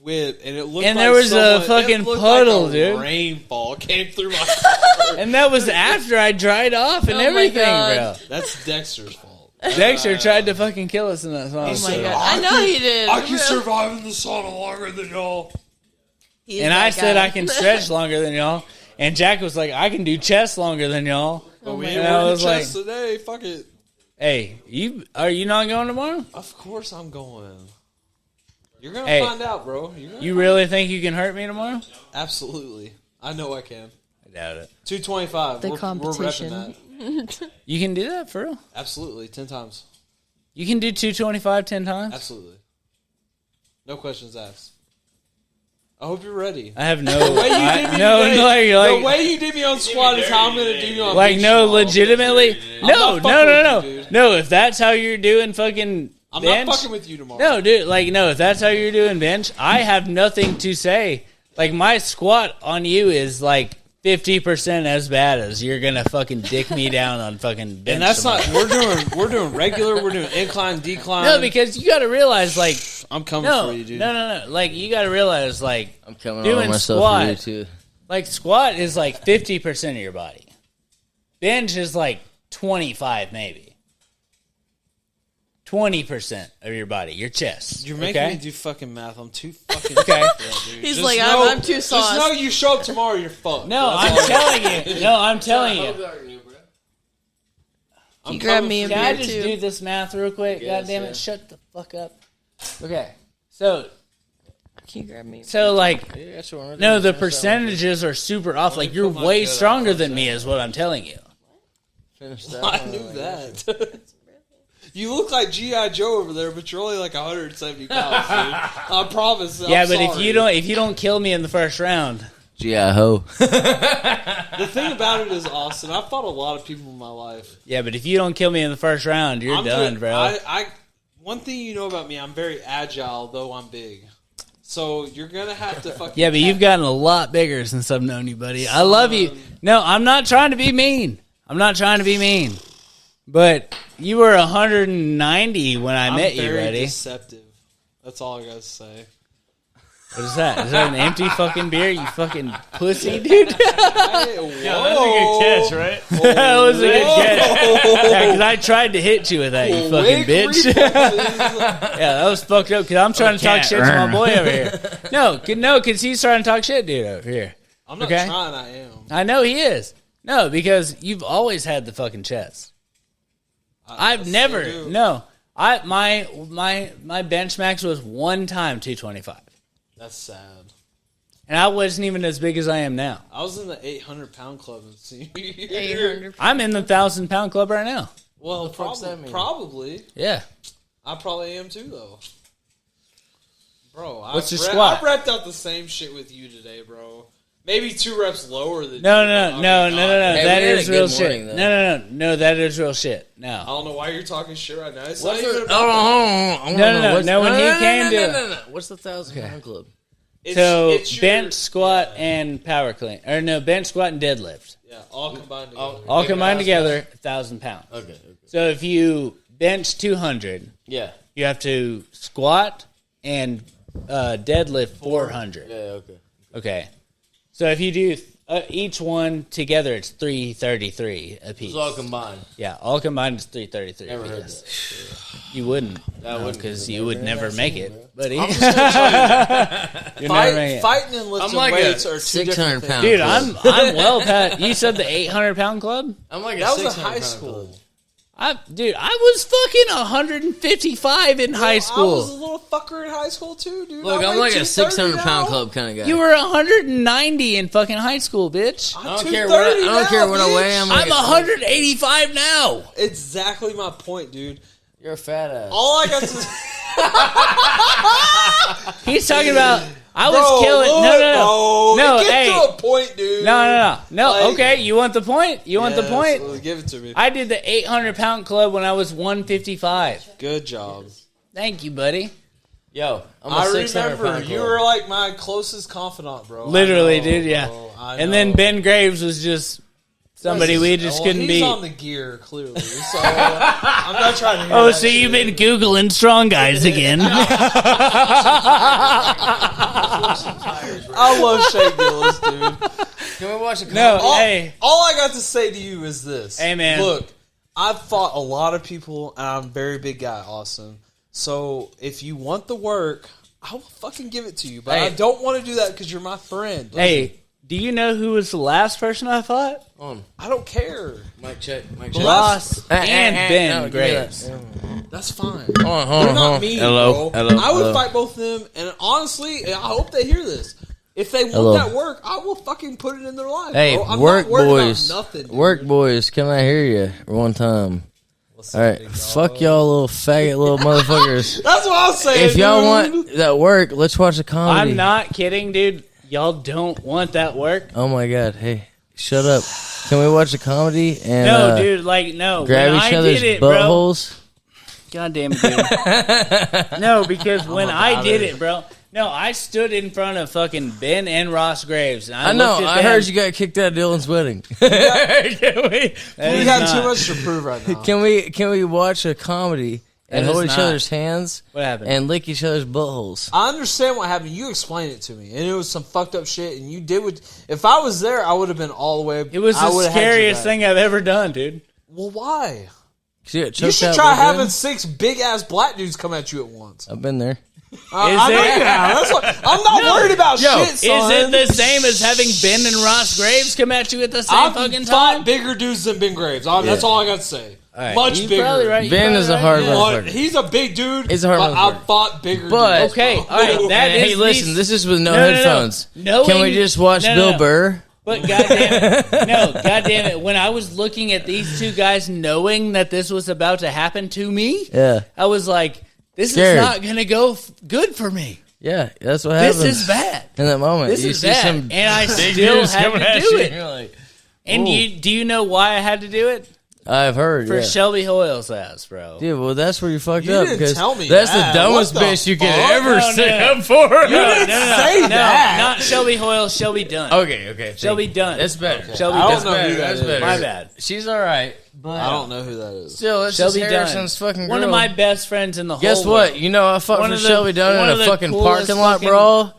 whip, and it looked
And
like
there was a
someone-
fucking
it looked
puddle,
like a
dude.
rainfall came through my car.
And that was after I dried off and
Oh my
everything,
God.
bro.
That's Dexter's fault.
Dexter tried to fucking kill us in that song.
Oh my
said,
god! I know he did.
I can survive in the sauna longer than y'all.
He's
And
that
I said
guy.
I can stretch longer than y'all. And Jack was like, I can do chest longer than y'all.
But we
my
ain't
God. And I
working
was like-
chest today. Fuck it.
Hey, are you not going tomorrow?
Of course I'm going. You're gonna
Hey,
find out, bro. You're gonna
You really think you can hurt me tomorrow?
absolutely. I know I can.
I doubt it.
225.
The
We're
competition.
repping that.
You can do that for real?
Absolutely. 10 times.
You can do 225 10 times?
Absolutely. No questions asked. I hope you're ready.
I have no...
The way you did me
no,
today-
like,
the way you did me on squat is how I'm gonna do you on
like
bench
no,
tomorrow.
legitimately.
I'm
No,
not
no,
fucking
no,
with
no.
you, dude.
No, if that's how you're doing fucking
I'm
bench...
not fucking with you tomorrow.
No, dude, like, no, if that's how you're doing bench, I have nothing to say. Like, my squat on you is, like, 50% as bad as you're gonna fucking dick me down on fucking bench.
And that's
tomorrow.
not. We're doing regular. We're doing incline, decline.
No, because you gotta realize, like,
I'm coming
no,
for you, dude.
no. Like, you gotta realize, like,
I'm coming
Doing
on myself
squat.
for you too.
like, squat is, like, 50% of your body. Bench is, like, 25, maybe. 20% of your body, your chest.
You're making
okay?
me do fucking math. I'm too fucking.
Okay.
He's
Just
like,
know-
I'm too
Just
sauced.
know you show up tomorrow, you're fucked.
No,
That's
I'm
all.
telling you. No, I'm telling you.
I'm
You grab
coming
me
for
a
Can I
beer
just
too.
do this math real quick? God damn it! Shut the fuck up. Okay, so
Can you grab me?
like
Yeah, that's what I'm
no,
doing.
the
Finish that one.
percentages are super off. Like you're
put my
way
good
stronger
on
than me, is what I'm telling you.
Finish that
I
one.
knew that. You look like G.I. Joe over there, but you're only like 170 pounds, dude. I promise.
Yeah,
I'm
but
sorry.
if you don't kill me in the first round,
G.I. Ho.
The thing about it is, Austin, I've fought a lot of people in my life.
yeah, but if you don't kill me in the first round, you're
I'm
done,
good.
bro.
One thing you know about me, I'm very agile, though I'm big. So you're gonna have to fucking.
Yeah, but you've gotten a lot bigger since I've known you, buddy. I love you. No, I'm not trying to be mean. But you were 190 when I met you,
very
buddy.
deceptive. That's all I gotta say.
What is that? Is that an empty fucking beer? You fucking pussy, dude.
Hey, whoa.
right? That was a good catch. Yeah, because I tried to hit you with that, you fucking bitch. Yeah, that was fucked up because I'm trying to talk shit to my boy over here. No, because he's trying to talk shit, dude, over here.
I'm not
Okay.
trying. I am.
I know he is. No, because you've always had the fucking chest. I've
still
never.
do.
No, my bench max was one time 225,
That's sad.
and I wasn't even as big as I am now.
I was in the 800-pound club in senior year.
800.
I'm in the 1,000-pound club right now.
Well,
fuck's that mean?
probably.
Yeah.
I probably am too, though. Bro,
What's your squat?
I repped out the same shit with you today, bro. Maybe 2 reps lower than
No.
Hey,
That
we had
is
a
real
good
shit.
morning,
No. That is real shit.
I
No.
don't know why you're talking shit right now. It's
What's
not even
the,
about that.
No, when he came to-
No. What's the 1,000-pound club?
So
It's your-
bench, squat, and power clean. Or no, bench, squat, and deadlift.
Yeah, all combined together.
All combined together, 1,000 pounds.
Okay.
So if you bench 200,
Yeah.
you have to squat and deadlift 400.
Yeah. Okay.
Okay. So if you do each one together, it's 333 a piece.
It's all combined.
Yeah, all combined is 333.
Never
a
heard
piece.
that.
You wouldn't,
wouldn't,
because
'cause
you
I've
would
never
never
seen
make
it,
it. Buddy,
I'm just gonna tell you,
you'll never make it.
fighting and lifting
I'm like
weights
a
are 2
600
different
pound.
things.
Dude, I'm well past. You said the 800-pound club.
I'm like
That
a
was
600
in high
pound
school.
club.
I was fucking 155 in high
I was
school.
a little fucker in high school too, dude.
Look, I'm
weigh
like a
230
600-pound
now.
club kind of guy.
You were 190 in fucking high school, bitch.
I'm
I don't care what I
230
don't care
now,
what I weigh.
bitch.
I'm like
I'm 185 now.
Exactly my point, dude.
You're a fat ass.
All I got to
He's talking about. I was
Bro,
killing.
look,
No.
bro. It
Hey.
gets to a point, dude.
No.
Like-
Okay, you want the point? You want the
Yes,
point?
well, give it to me.
I did the 800-pound club when I was 155.
Good job.
Thank you, buddy.
Yo, I'm a
I
600
remember
pound
you
club.
were like my closest confidant, bro.
Literally,
I know,
dude. Yeah.
bro. I
And then
know.
Ben Graves was just somebody we just
Well,
couldn't
he's
beat.
on the gear, cliterally. So I'm not trying to hear
Oh,
that
so you've
shit.
been Googling strong guys again.
I love Shea Gillis, dude.
Can we watch a
No,
comedy?
hey.
All I got to say to you is this.
Hey, man.
Look, I've fought a lot of people, and I'm a very big guy, Austin. So if you want the work, I will fucking give it to you. But
Hey.
I don't want to do that because you're my friend.
Hey, do you know who was the last person I fought?
On.
I don't care.
Mic check. Mic check.
Ross and Ben
no, give me
Graves.
that.
That's fine.
Hold on,
They're
hold on.
not mean,
Hello,
bro.
hello,
I would
hello.
fight both of them, and honestly, I hope they hear this. If they want
Hello.
that work, I will fucking put it in their life.
Hey,
bro. I'm
work
not worried
boys.
About nothing, dude.
Work boys, can I hear you one time? All right, fuck y'all little faggot little motherfuckers.
That's what I'm saying.
If y'all
dude.
want that work, let's watch a comedy.
I'm not kidding, dude. Y'all don't want that work?
Oh my god, hey, shut up. Can we watch a comedy and
No, dude. Like, no.
grab
When
each
I
other's
did it, bro.
buttholes?
God damn it, dude. No, because when I did it, bro. No, I stood in front of fucking Ben and Ross Graves. And
I
I
know.
looked at
I
them.
heard you got kicked out of Dylan's wedding.
That
We
is
got
not-
too much to prove right now.
Can we watch a comedy and
That
hold
is
each
not-
other's hands
What happened?
and lick each other's buttholes?
I understand what happened. You explained it to me, and it was some fucked up shit. And you did what? If I was there, I would have been all the way.
It was
I
the
would've had your
scariest
back.
thing I've ever done, dude.
Well, why?
You
You should try having 6 big ass black dudes come at you at once.
I've been there.
I know
there?
you have. That's what, I'm not worried about
Yo,
shit, son.
Is it the same as having Ben and Ross Graves come at you at the same
I've
fucking
fought
time?
bigger dudes than Ben Graves. That's all I got to say.
right.
Much
You
bigger.
probably right. You
Ben
probably
is a
right.
hard
But
motherfucker.
he's a big dude.
He's a hard
but
motherfucker.
I've fought bigger
But-
dudes.
Okay, all right. That
Hey,
is
listen,
these-
this is with no,
No, no, no.
headphones.
Knowing-
Can we just watch
No, no,
Bill
no.
Burr?
But goddamn it, no, goddamn it. When I was looking at these two guys, knowing that this was about to happen to me,
Yeah.
I was like, "This
Scared.
is not gonna go good for me.
Yeah, that's what happens.
This is bad.
in that moment.
This
you
is
see
bad."
some
And I
big
still
dudes
had
coming
to
at
do
you,
it.
You're like,
And do you know why I had to do it?
I've heard.
For
yeah.
Shelby Hoyle's ass, bro.
Yeah, well, that's where you fucked
You
up
didn't
because
tell me
that's
that.
the dumbest
What the
bitch you could
fuck?
ever
No,
stick
no.
up for.
You didn't say that.
Not Shelby Hoyle. Shelby Dunn.
Okay.
Shelby Dunn.
That's better.
Shelby
I don't
Dunn.
know who that
That's
is.
better.
My bad.
She's all right, but
I don't know who that is.
still, it's
Shelby
just
Dunn.
Harrison's fucking girl.
One of my best friends in the whole
Guess
world.
what? You know, I fought
One
for
of the-
Shelby Dunn
one
in
of
a
the
fucking
coolest
parking lot
fucking-
brawl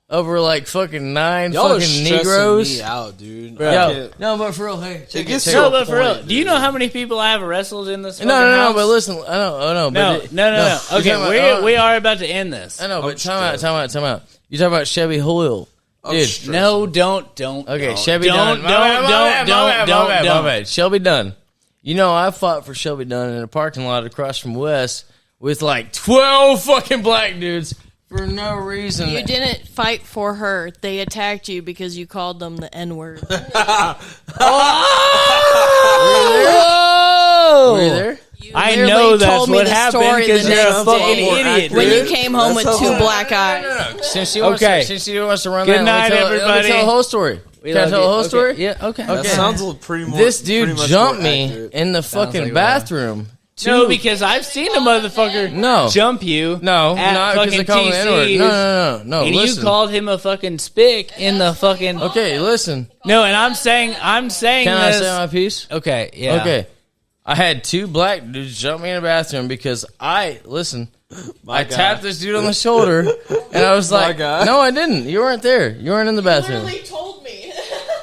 over like fucking 9
Y'all are
fucking
stressing
Negroes.
me out, dude.
Bro.
I
Yo,
can't-
no, but for real, hey, check
gets
it.
to
No,
a
but for real,
point,
do you
dude.
know how many people I have wrestled in this?
No,
fucking house?
but listen, I know, but
No.
You're
Okay,
talking about-
we are about to end this.
I know, but
stressed.
time out. You talk about Shelby Hoyle, dude.
stressed.
No, don't.
Okay,
don't.
Shelby Dunn. My bad. Shelby Dunn. You know, I fought for Shelby Dunn in a parking lot across from Wes with like 12 fucking black dudes for no reason.
You didn't fight for her. They attacked you because you called them the N-word.
Whoa! Were you there?
I
literally
know that's
told me
what
the
happened
story
because
the
you're a
next
fucking
day.
idiot.
When
dude.
you came home with two black eyes.
No. Since she
Okay.
wants to run
Good
that,
night,
let me
everybody.
tell the whole story.
We
Can I
love
tell
you.
the whole
Okay.
story?
Yeah, okay.
Okay.
That sounds pretty more.
This
pretty
dude
much
jumped
more
me
accurate.
in the fucking
like
bathroom.
No, because I've seen a motherfucker
No.
jump you.
No,
at
not because
fucking
they call him the N-word.
TC's,
No.
And
Listen.
you called him a fucking spick in the fucking.
Okay, listen.
No, and I'm saying
Can
this.
I say my piece?
Okay, yeah.
Okay. I had two black dudes jump me in the bathroom because I tapped this dude on the shoulder and I was like,
guy.
no, I didn't. You weren't there. You weren't in the bathroom.
Literally told me.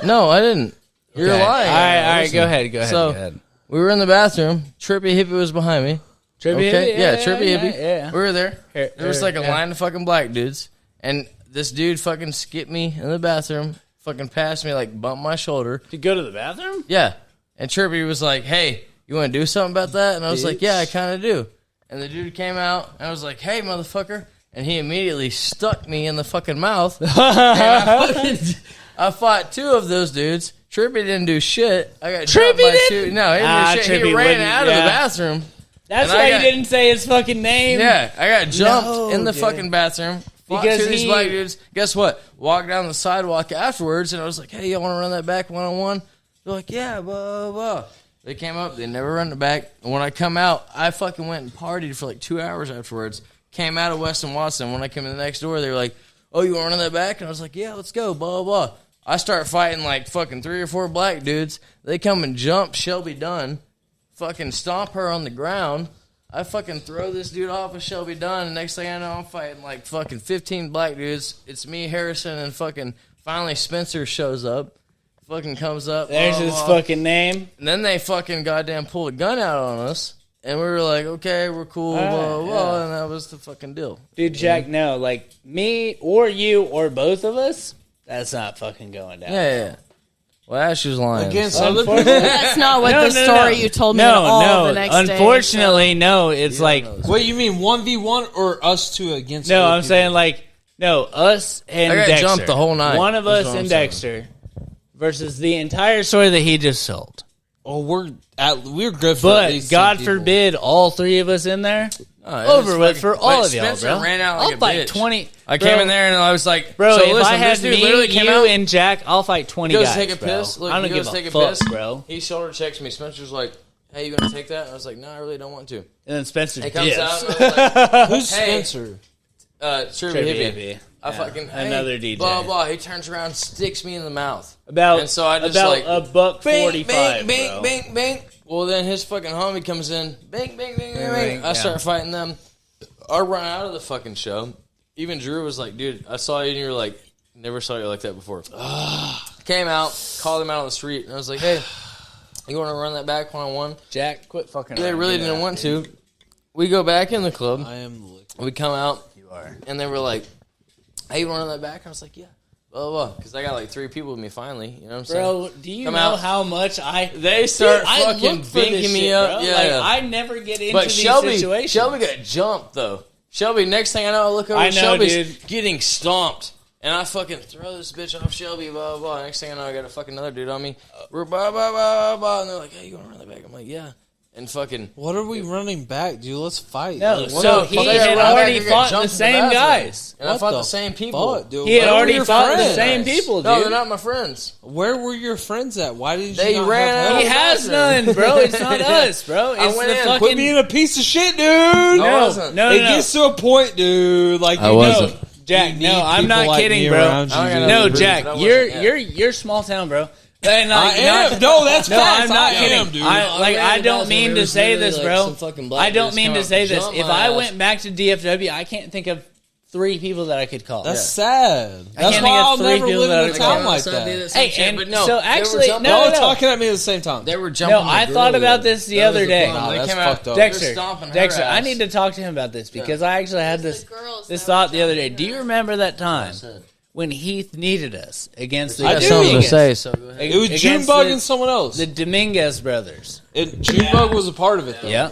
No, I didn't. You're
Okay.
lying.
All right,
Listen.
go ahead.
So,
go ahead.
we were in the bathroom. Trippy Hippie was behind me.
Trippy
Okay,
hippie?
yeah, Trippy Hippie.
Yeah.
We were there. There was like a
Yeah.
line of fucking black dudes, and this dude fucking skipped me in the bathroom, fucking passed me, like bumped my shoulder.
To go to the bathroom?
Yeah, and Trippy was like, "Hey, you want to do something about that?" And I was like, "Yeah, I kind of do." And the dude came out, and I was like, "Hey, motherfucker!" And he immediately stuck me in the fucking mouth. And I fought two of those dudes. Trippy didn't do shit. I got jumped by two. No, he didn't do shit. He
Trippy
ran
wouldn't,
out of the
yeah.
bathroom.
That's
And
why
I
you
got-
didn't say his fucking name.
Yeah, I got jumped
No,
in the
dude.
fucking bathroom. Fought
Because
two of these
he-
black dudes. Guess what? Walked down the sidewalk afterwards, and I was like, "Hey, y'all want to run that back one-on-one?" They're like, "Yeah, blah, blah." They came up. They never run it back. And when I come out, I fucking went and partied for like 2 hours afterwards. Came out of Weston Watson. When I came in the next door, they were like, "Oh, you want to run that back?" And I was like, "Yeah, let's go." Blah, blah, blah. I start fighting like fucking 3 or 4 black dudes. They come and jump Shelby Dunn. Fucking stomp her on the ground. I fucking throw this dude off of Shelby Dunn, and next thing I know, I'm fighting like fucking 15 black dudes. It's me, Harrison, and fucking finally Spencer shows up. Fucking comes up.
There's
blah,
his
blah.
fucking name.
And then they fucking goddamn pulled a gun out on us, and we were like, okay, we're cool, blah, blah, blah, and that was the fucking deal.
Dude, Jack, no. Like, me or you or both of us, that's not fucking going down.
Yeah. Well, Ash was lying.
Against other people.
That's not what the story you told me at all the next day.
Unfortunately, no. It's like,
Wait, you mean 1v1 or us two against?
no,
other
I'm
people?
saying like, no, us and
I got
Dexter.
jumped the whole night.
One of
That's
us
what
and
I'm saying.
Dexter versus the entire story that he just sold.
Oh, we're good for at
But
least
God
2 people.
forbid all 3 of us in there.
Oh, it
Over
was
with
fucking-
for all
but
of y'all,
Spencer
bro.
ran out like
I'll
a
fight
bitch.
20.
I
Bro,
came in there and I was like,
Bro,
so
if
listen,
I had
this dude
me,
literally came
you,
out.
and Jack, I'll fight 20
He goes
guys,
to take a
bro.
piss. Look,
I don't
he
give
goes
a
to take a
fuck,
piss,
bro.
He shoulder checks me. Spencer's like, "Hey, you gonna take that?" I was like, "No, I really don't want to."
And then Spencer
He comes
dips.
out and I was like,
Who's
Hey.
Spencer?
Trippy
Trippy
Hippie.
hippie.
I
Yeah.
fucking
Another DJ.
Blah blah. He turns around, sticks me in the mouth.
About
And so I just
about
like
a buck
bing,
45,
bing,
bro.
bing, bing, bing. Well, then his fucking homie comes in. Bing, bing, bing, bing,
Bing,
bing. I
yeah.
start fighting them. I run out of the fucking show. Even Drew was like, "Dude, I saw you and you were like, never saw you like that before." Came out, called him out on the street, and I was like, "Hey, you want to run that back one-on-one?"
Jack, quit fucking
They
around.
really
Get
didn't
out,
want
dude.
to. We go back in the club.
I am the liquor.
We come out,
You are.
and they were like, "Hey, you want to run that back?" And I was like, "Yeah." Blah, blah, blah. Because I got like 3 people with me finally. You know what I'm saying?
Bro, do you
Come
know
out.
how much I...
They start
Dude, I
fucking
look for this
binking me
shit,
up.
bro.
Yeah,
like,
yeah.
I never get into
But
these
Shelby
situations.
got jumped though. Shelby, next thing I know, I look over.
I know,
Shelby's
dude.
getting stomped, and I fucking throw this bitch off Shelby. Blah blah. Blah. Next thing I know, I got a fucking another dude on me. We're blah blah blah blah. And they're like, "Hey, you want to run that back?" I'm like, "Yeah." And fucking
What are we running back, dude? Let's fight.
No,
Like, what
so
the
he
fuck?
had
Right
already
back, I got
fought
jumped
the
in
same
bathroom.
guys.
And I
What
fought
the
the same people.
fuck, dude?
He had
Where were
already
your
fought the
friends?
same people, dude.
No, they're not my friends.
Where were your friends at? Why didn't
They
you not
ran
have
out.
help?
He has none, bro. It's not us, bro.
I
It's
went
the
in,
fucking...
Quit being a piece of shit, dude.
I
no,
wasn't.
no,
It
no.
gets to a point, dude. Like
I
you
wasn't.
know,
Jack,
you
no,
need
I'm
people
not
like
kidding,
me
bro.
around you,
I don't
dude.
got
No,
But
Jack,
I wasn't,
you're
yeah.
you're small town, bro. And
I am. No, that's
No,
facts.
I'm not
I
kidding.
am, dude.
I don't mean to say this, bro. I don't mean to say this.
jump
If
my
I
ass.
went back to DFW, I can't think of 3 people that I could call.
That's sad. That's
can't
why
think of
I'll
3
never
people
live
that
in
are
a town
gonna
like that.
Hey, and
but no,
so
they were
actually,
jumping-
Y'all
no,
are
no.
talking at me at the same time.
They were jumping.
No, I thought about this the other day.
Nah,
They
that's
came out-
fucked up.
Dexter,
stomping her
Dexter, I
ass.
need to talk to him about this because I actually had this
girls
this
that
thought
were
the other day.
jumping
Do you
her.
remember that time when Heath needed us against the
I do.
Dominguez-
so go ahead.
It was
against
Junebug
the-
and someone else.
the Dominguez brothers?
Junebug was a part of it, though.
Yeah.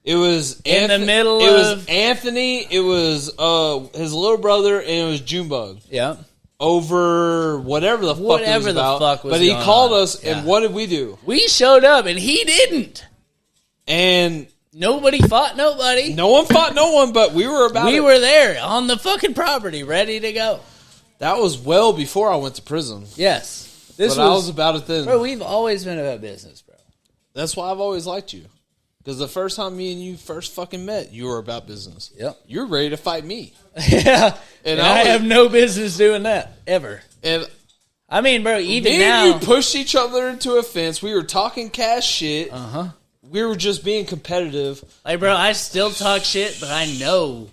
It was
In the middle
It was
of-
Anthony. It was his little brother, and it was Junebug.
Yeah.
Over whatever the fuck
Whatever
it was
the
about.
fuck was
but he
going
called
on.
us,
Yeah.
and what did we do?
We showed up and he didn't.
And
nobody fought nobody.
no one fought no one, but we were
We were there on the fucking property, ready to go.
That was well before I went to prison.
Yes.
But I was about it then.
Bro, we've always been about business, bro.
That's why I've always liked you. Because the first time me and you first fucking met, you were about business.
Yep.
You're ready to fight me.
Yeah.
And
I have no business doing that, ever.
And
I mean, bro, even
me
now.
and you pushed each other into a fence. We were talking cash shit.
Uh-huh.
We were just being competitive.
Like, bro, I still talk shit, but I know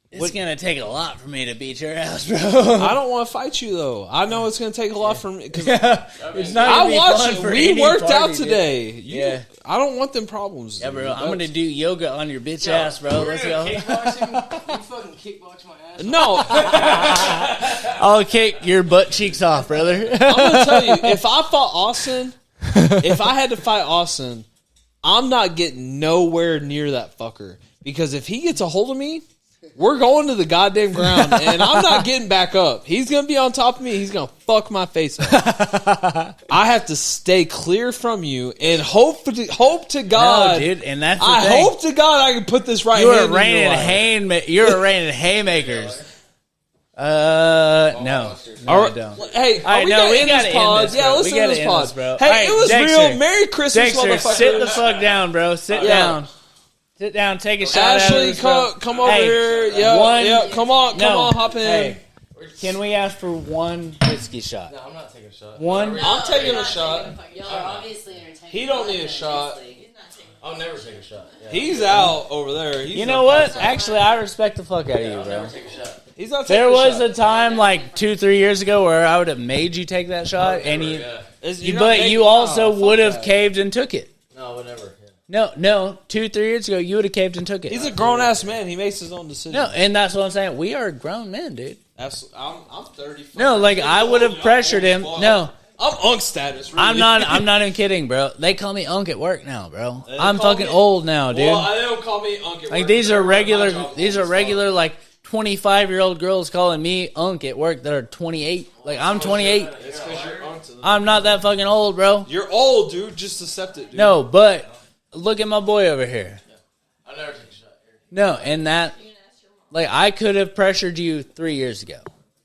it's going to take a lot for me to beat your ass, bro.
I don't want to fight you, though. I know it's going to take a lot from me. Cause
It's not
I
gonna be
watched
fun
it.
for
We
any
worked
party,
out
dude.
today.
Yeah.
I don't want them problems.
Yeah,
dude.
bro, I'm going to do yoga on your bitch ass, bro. Let's go.
Kickboxing? You fucking kickbox my ass.
No,
I'll kick your butt cheeks off, brother.
I'm gonna tell you, if I fought Austin, if I had to fight Austin, I'm not getting nowhere near that fucker. Because if he gets a hold of me, we're going to the goddamn ground, and I'm not getting back up. He's gonna be on top of me. He's gonna fuck my face up. I have to stay clear from you and hope to God,
No, dude, and that's the
I
thing.
hope to God I can put this right
You
hand
were
in your
raining
life.
You're raining haymakers. No. No,
All
I
right.
don't.
Hey,
All right,
we
no,
gotta
we
end
gotta
this
end
pod.
this,
Yeah,
bro.
let's
We
end
gotta
this
end
pod.
this, bro.
Hey,
All right,
it was
Dexter.
real. Merry Christmas,
Dexter,
motherfuckers.
sit the fuck down, bro. Sit
Yeah.
down. Sit down. Take a shot. out of
Ashley,
this, bro.
come over
Hey,
here. Yeah,
one-
yeah. Come on, hop in.
Hey, can we ask for one whiskey shot?
No, I'm not taking a shot.
One.
I'm taking a shot.
Y'all are obviously entertaining.
He don't need a shot.
I'll never take a shot. Yeah.
He's out over there. He's
You know what? Actually, I respect the fuck out of you, bro.
Take a shot.
He's not taking
There was
shot.
a time like 2-3 years ago where I would have made you take that shot, and you,
You're not
but
making-
you also
fuck
would have
that.
caved and took it.
No, whatever. Yeah.
No, 2-3 years ago you would have caved and took it.
He's a grown ass man. He makes his own decisions.
No, and that's what I'm saying. We are grown men, dude.
I'm 30.
No, like I would have pressured him. No,
I'm unk status. Really.
I'm not even kidding, bro. They call me Unk at work now, bro.
They
I'm
call
fucking
me-
old now, dude.
Well, they don't call me unk. At
Like
work.
these are
My
regular.
job
These are
always
regular like 25-year-old girls calling me Unk at work that are 28. Like I'm 28.
It's because you're unk to them.
I'm not that fucking old, bro.
You're old, dude. Just accept it, dude.
No, but look at my boy over here.
I'll never take a shot.
No, and that, like, I could have pressured you 3 years ago.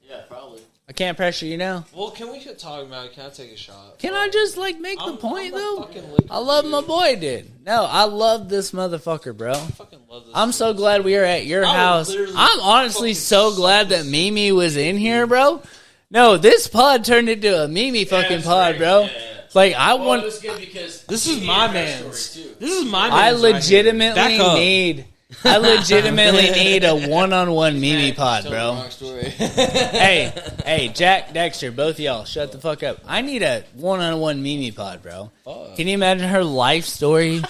Yeah, probably.
I can't pressure you now.
Well, can we quit talking about it? Can I take a shot?
Can I just, like, make the
I'm
point,
not
though?
fucking licking
I love
you.
my boy, dude. No, I love this motherfucker, bro.
I fucking love this.
I'm so glad we are at your
I would
house.
literally
I'm honestly
fucking
so glad that Mimi was in here, bro. No, this pod turned into a Mimi fucking pod, bro. Like, I
Well,
want...
it was good because
This is my man's.
too.
This is my man's.
I
right here.
legitimately
Back up.
need... I legitimately need a one-on-one Mimi pod,
Tell the
bro.
wrong story.
Hey, Jack, Dexter, both of y'all, shut the fuck up. I need a one-on-one Mimi pod, bro. Can you imagine her life story?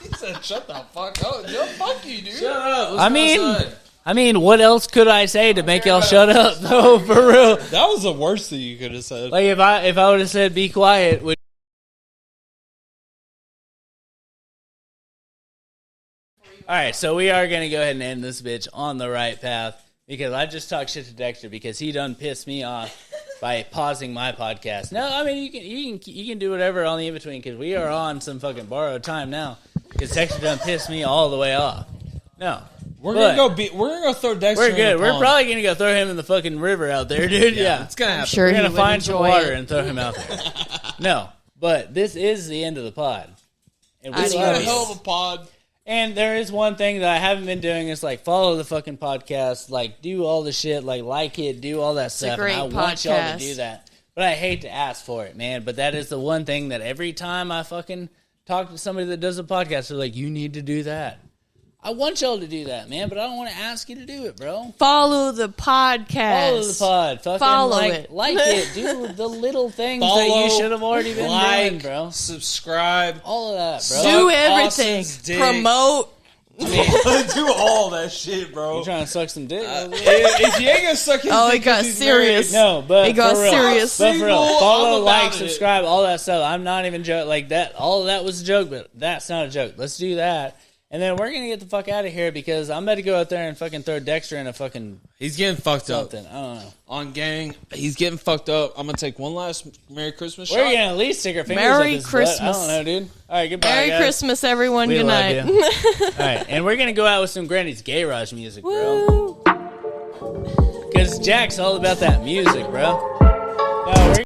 He said, "Shut the fuck up, yo, fuck you, dude."
Shut up. Let's
I
go
mean,
outside.
what else could I say to make y'all shut up, though, for real?
That was the worst thing you could have said.
Like, if I would have said, be quiet, would... All right, so we are going to go ahead and end this bitch on the right path because I just talked shit to Dexter because he done pissed me off by pausing my podcast. No, I mean you can do whatever on the in between because we are on some fucking borrowed time now because Dexter done pissed me all the way off. No,
We're
but
gonna go throw Dexter.
we're
in
good.
the
We're
pond.
probably gonna go throw him in the fucking river out there, dude. Yeah,
It's gonna happen.
Sure,
we're
he
gonna
would
find some
enjoy
water
it.
and throw him out there. No, but this is the end of the pod, and we
Adios.
love
a
you.
hell of a pod.
And there is one thing that I haven't been doing is like follow the fucking podcast, like do all the shit, like it, do all that
a
stuff.
great
And I want y'all to
podcast.
do that. But I hate to ask for it, man. But that is the one thing that every time I fucking talk to somebody that does a podcast, they're like, you need to do that. I want y'all to do that, man, but I don't want to ask you to do it, bro.
Follow the podcast.
Follow the pod. Fucking
Follow
like
it.
it. Do the little things that
Follow,
you should have already been doing, bro.
subscribe,
All of that, bro.
Do
Suck
everything.
Austin's dick.
Promote.
do all that shit, bro.
You trying to suck some dick?
If you ain't gonna suck his
Oh,
dick
it got
'cause he's
serious.
No, but
It got
for real,
serious.
But for real,
Single,
follow,
I'm
like,
about it.
subscribe, all that stuff. I'm not even joking. Like that, all of that was a joke, but that's not a joke. Let's do that. And then we're gonna get the fuck out of here because I'm about to go out there and fucking throw Dexter in a fucking
He's getting fucked
something.
up.
I don't know.
On gang, he's getting fucked up. I'm gonna take one last Merry Christmas
We're
shot.
gonna at least stick our fingers
Merry
up his
Christmas.
butt. I don't know, dude. All right, goodbye,
Merry
guys.
Christmas, everyone.
We
Good
love
night.
you. All right, and we're gonna go out with some Granny's Garage music, bro.
Woo.
Because Jack's all about that music, bro. No, we're